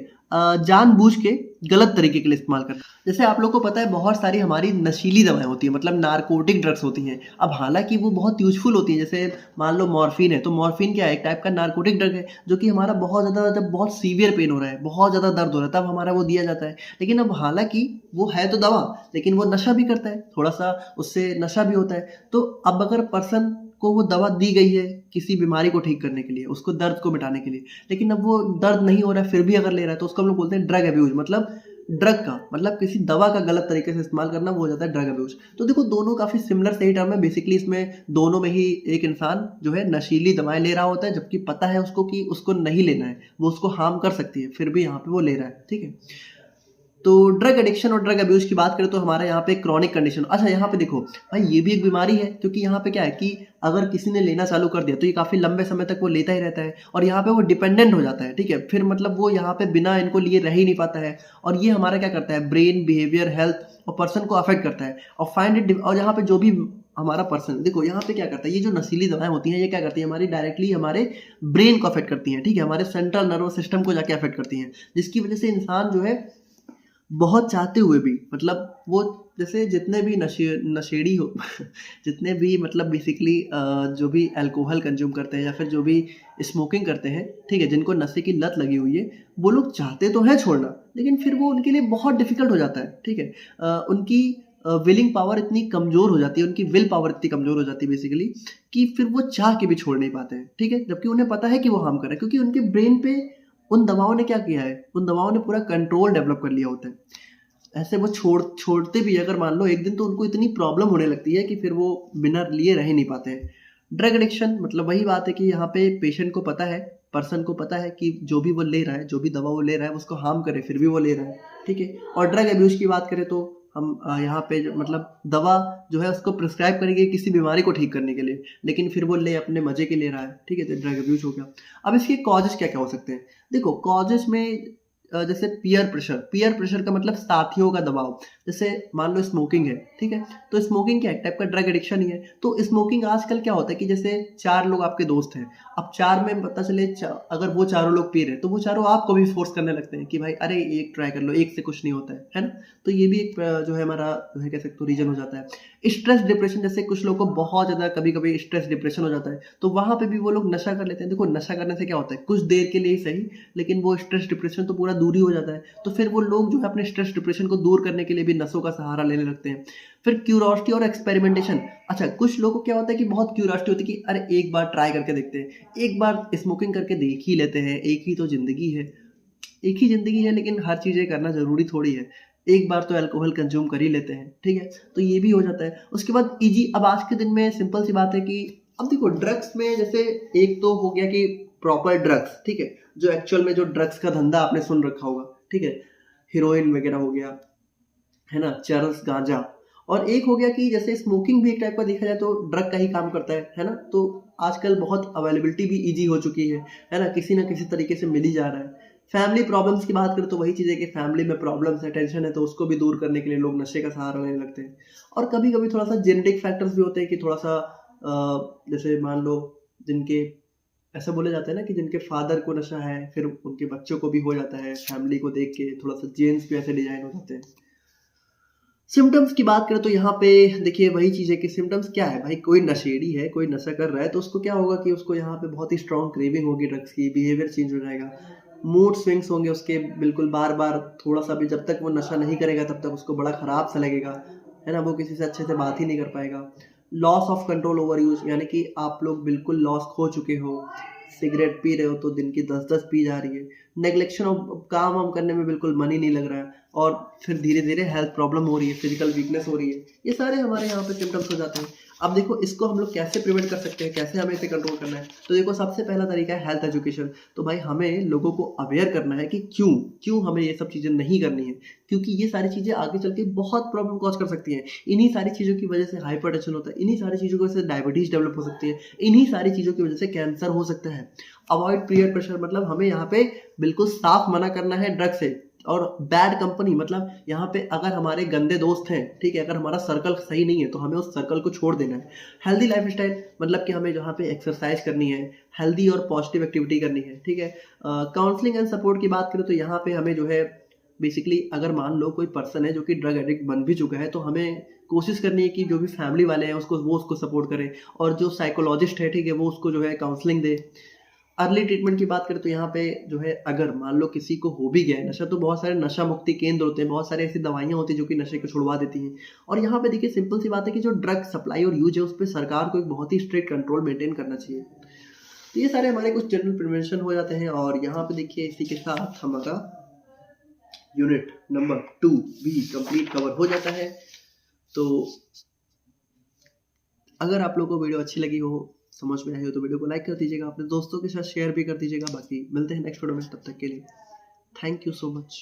जानबूझ के गलत तरीके के लिए इस्तेमाल करना है। जैसे आप लोग को पता है बहुत सारी हमारी नशीली दवाएँ होती हैं, मतलब नारकोटिक ड्रग्स होती हैं। अब हालाँकि वो बहुत यूज़फुल होती हैं, जैसे मान लो मॉर्फिन है, तो मॉर्फिन क्या है? एक टाइप का नारकोटिक ड्रग है, जो कि हमारा बहुत ज़्यादा, जब बहुत सीवियर पेन हो रहा है, बहुत ज़्यादा दर्द हो रहा है, तब हमारा वो दिया जाता है। लेकिन अब हालाँकि वो है तो दवा, लेकिन वो नशा भी करता है, थोड़ा-सा उससे नशा भी होता है। तो अब अगर पर्सन को वो दवा दी गई है किसी बीमारी को ठीक करने के लिए, उसको दर्द को मिटाने के लिए, लेकिन अब वो दर्द नहीं हो रहा है फिर भी अगर ले रहा है, तो उसको हम लोग बोलते हैं ड्रग अब्यूज़। मतलब ड्रग का मतलब किसी दवा का गलत तरीके से इस्तेमाल करना, वो हो जाता है ड्रग अब्यूज़। तो देखो दोनों काफ़ी सिमिलर सही टर्म है। बेसिकली इसमें दोनों में ही एक इंसान जो है नशीली दवाएँ ले रहा होता है, जबकि पता है उसको कि उसको नहीं लेना है, वो उसको हार्म कर सकती है, फिर भी यहाँ पे वो ले रहा है, ठीक है? तो ड्रग एडिक्शन और ड्रग अब्यूज़ की बात करें तो हमारा यहाँ पे क्रॉनिक कंडीशन, अच्छा यहाँ पे देखो भाई ये भी एक बीमारी है, क्योंकि यहाँ पे क्या है कि अगर किसी ने लेना चालू कर दिया तो ये काफ़ी लंबे समय तक वो लेता ही रहता है और यहाँ पे वो डिपेंडेंट हो जाता है, ठीक है? फिर मतलब वो यहाँ पे बिना इनको लिए रह ही नहीं पाता है और ये हमारा क्या करता है, ब्रेन, बिहेवियर, हेल्थ और पर्सन को अफेक्ट करता है और फाइंड इट। और यहाँ पे जो भी हमारा पर्सन देखो यहाँ पे क्या करता है, ये जो नशीली दवाएँ होती हैं ये क्या करती है, हमारी डायरेक्टली हमारे ब्रेन को अफेक्ट करती हैं, ठीक है? हमारे सेंट्रल नर्वस सिस्टम को जाके अफेक्ट करती हैं, जिसकी वजह से इंसान जो है बहुत चाहते हुए भी, मतलब वो जैसे जितने भी नशेड़ी हो जितने भी मतलब बेसिकली जो भी अल्कोहल कंज्यूम करते हैं या फिर जो भी स्मोकिंग करते हैं, ठीक है? जिनको नशे की लत लगी हुई है, वो लोग चाहते तो हैं छोड़ना, लेकिन फिर वो उनके लिए बहुत डिफ़िकल्ट हो जाता है, ठीक है? उनकी विलिंग पावर इतनी कमज़ोर हो जाती है, उनकी विल पावर इतनी कमज़ोर हो जाती है बेसिकली कि फिर वो चाह के भी छोड़ नहीं पाते हैं, ठीक है? जबकि उन्हें पता है कि वो हार्म कर रहा है, क्योंकि उनके ब्रेन पे उन दवाओं ने क्या किया है, उन दवाओं ने पूरा कंट्रोल डेवलप कर लिया होता है। ऐसे वो छोड़ते भी अगर मान लो एक दिन, तो उनको इतनी प्रॉब्लम होने लगती है कि फिर वो बिना लिए रह ही नहीं पाते हैं। ड्रग एडिक्शन मतलब वही बात है कि यहाँ पे पेशेंट को पता है, पर्सन को पता है कि जो भी वो ले रहा है, जो भी दवा वो ले रहा है, वो उसको हार्म करे, फिर भी वो ले रहा है, ठीक है? और ड्रग अब्यूज़ की बात करें तो हम यहाँ पे जो मतलब दवा जो है उसको प्रिस्क्राइब करेंगे किसी बीमारी को ठीक करने के लिए, लेकिन फिर वो ले अपने मज़े के ले रहा है, ठीक है? तो ड्रग अब्यूज़ हो गया। अब इसके कॉजेज़ क्या-क्या हो सकते हैं? देखो कॉजेज़ में जैसे पीयर प्रेशर का मतलब साथियों का दबाव। जैसे मान लो स्मोकिंग है, ठीक है? तो स्मोकिंग क्या है? एक टाइप का ड्रग एडिक्शन ही है। तो स्मोकिंग आजकल क्या होता है कि जैसे 4 लोग आपके दोस्त हैं, अब 4 में पता चले अगर वो चारों लोग पी रहे हैं, तो वो चारों आपको भी फ़ोर्स करने लगते हैं कि भाई अरे एक ट्राई कर लो, एक से कुछ नहीं होता है ना? तो ये भी एक जो है हमारा जो है कह सकते हो रीज़न हो जाता है। स्ट्रेस डिप्रेशन, जैसे कुछ लोगों को बहुत ज़्यादा कभी-कभी स्ट्रेस डिप्रेशन हो जाता है, तो वहाँ पे भी वो लोग नशा कर लेते हैं। देखो नशा करने से क्या होता है, कुछ देर के लिए ही सही, लेकिन वो स्ट्रेस डिप्रेशन तो पूरा दूर ही हो जाता है। तो फिर वो लोग जो है अपने स्ट्रेस डिप्रेशन को दूर करने के लिए भी नशों का सहारा लेने लगते हैं। फिर क्यूरियोसिटी और एक्सपेरिमेंटेशन, अच्छा कुछ लोगों को क्या होता है कि बहुत क्यूरियोसिटी होती है कि अरे एक बार ट्राई करके देखते हैं, एक बार स्मोकिंग करके देख ही लेते हैं, एक ही तो ज़िंदगी है। एक ही ज़िंदगी है, लेकिन हर चीज़ें करना ज़रूरी थोड़ी है। एक बार तो अल्कोहल कंज़्यूम कर ही लेते हैं, ठीक है? तो ये भी हो जाता है। उसके बाद ईजी, अब आज के दिन में सिंपल सी बात है कि अब देखो ड्रग्स में जैसे एक तो हो गया कि प्रॉपर ड्रग्स, ठीक है? जो एक्चुअल में जो ड्रग्स का धंधा आपने सुन रखा होगा, ठीक है? हेरोइन वगैरह हो गया, है ना? चरस, गाँजा। और एक हो गया कि जैसे स्मोकिंग भी एक टाइप का देखा जाए तो ड्रग का ही काम करता है ना? तो आजकल बहुत अवेलेबिलिटी भी ईज़ी हो चुकी है ना? किसी न किसी तरीके से मिल ही जा रहा है। फैमिली प्रॉब्लम्स की बात करें तो वही चीज़ है कि फैमिली में प्रॉब्लम्स है, टेंशन है, तो उसको भी दूर करने के लिए लोग नशे का सहारा लेने लगते हैं। और कभी-कभी थोड़ा-सा जेनेटिक फैक्टर्स भी होते हैं कि थोड़ा-सा जैसे मान लो जिनके ऐसा बोला जाता है ना कि जिनके फादर को नशा है, फिर उनके बच्चों को भी हो जाता है, फैमिली को देख के थोड़ा-सा जीन्स भी ऐसे डिज़ाइन हो जाते हैं। सिम्पटम्स की बात करें तो यहाँ पे देखिए वही चीज़ है कि सिम्पटम्स क्या है भाई, कोई नशेड़ी है, कोई नशा कर रहा है तो उसको क्या होगा कि उसको यहाँ पे बहुत ही स्ट्रॉन्ग क्रेविंग होगी ड्रग्स की, बिहेवियर चेंज हो जाएगा, मूड स्विंग्स होंगे उसके बिल्कुल बार-बार, थोड़ा-सा भी जब तक वो नशा नहीं करेगा तब तक उसको बड़ा ख़राब सा लगेगा, है ना? वो किसी से अच्छे से बात ही नहीं कर पाएगा। Loss of control over use, यानी कि आप लोग बिल्कुल लॉस खो चुके हो, सिगरेट पी रहे हो तो दिन की 10-10 पी जा रही है, नेग्लेक्शन ऑफ काम-वाम करने में बिल्कुल मन ही नहीं लग रहा है और फिर धीरे-धीरे हेल्थ प्रॉब्लम हो रही है, फिजिकल वीकनेस हो रही है। ये सारे हमारे यहाँ पे सिम्पटम्स हो जाते हैं। अब देखो इसको हम लोग कैसे प्रिवेंट कर सकते हैं, कैसे हमें इसे कंट्रोल करना है? तो देखो सबसे पहला तरीका है हेल्थ एजुकेशन। तो भाई हमें लोगों को अवेयर करना है कि क्यों हमें ये सब चीज़ें नहीं करनी है। क्योंकि ये सारी चीज़ें आगे चल के बहुत प्रॉब्लम कॉज़ कर सकती हैं। इन्हीं सारी चीज़ों की वजह से हाइपरटेंशन होता है, इन्हीं सारी चीज़ों की वजह से डायबिटीज़ डेवलप हो सकती है, इन्हीं सारी चीज़ों की वजह से कैंसर हो सकता है। अवॉइड पीयर प्रेशर, मतलब हमें यहाँ पे बिल्कुल साफ मना करना है ड्रग से। और बैड कंपनी, मतलब यहाँ पे अगर हमारे गंदे दोस्त हैं, ठीक है, अगर हमारा सर्कल सही नहीं है तो हमें उस सर्कल को छोड़ देना है। हेल्दी लाइफस्टाइल, मतलब कि हमें जहाँ पे एक्सरसाइज करनी है, हेल्दी और पॉजिटिव एक्टिविटी करनी है, ठीक है। काउंसलिंग एंड सपोर्ट की बात करें तो यहाँ पे हमें जो है बेसिकली अगर मान लो कोई पर्सन है जो कि ड्रग एडिक्ट बन भी चुका है, तो हमें कोशिश करनी है कि जो भी फैमिली वाले हैं उसको सपोर्ट करें, और जो साइकोलॉजिस्ट है, ठीक है, वो उसको जो है काउंसलिंग दे। अर्ली ट्रीटमेंट की बात करें तो यहाँ पे जो है, अगर मान लो किसी को हो भी गया है नशा, तो बहुत सारे नशा मुक्ति केंद्र होते हैं, बहुत सारे ऐसी दवाइयाँ होती हैं जो कि नशे को छुड़वा देती हैं। और यहाँ पे देखिए सिंपल सी बात है कि जो ड्रग सप्लाई और यूज है, उस पे सरकार को एक बहुत ही स्ट्रिक्ट कंट्रोल मेंटेन करना चाहिए। तो ये सारे हमारे कुछ जनरल प्रिवेंशन हो जाते हैं। और यहाँ पे देखिए इसी के साथ हमारा यूनिट नंबर 2 भी कंप्लीट कवर हो जाता है। तो अगर आप लोगों को वीडियो अच्छी लगी हो, समझ में आई हो, तो वीडियो को लाइक कर दीजिएगा, अपने दोस्तों के साथ शेयर भी कर दीजिएगा। बाकी मिलते हैं नेक्स्ट वीडियो में, तब तक के लिए थैंक यू सो मच।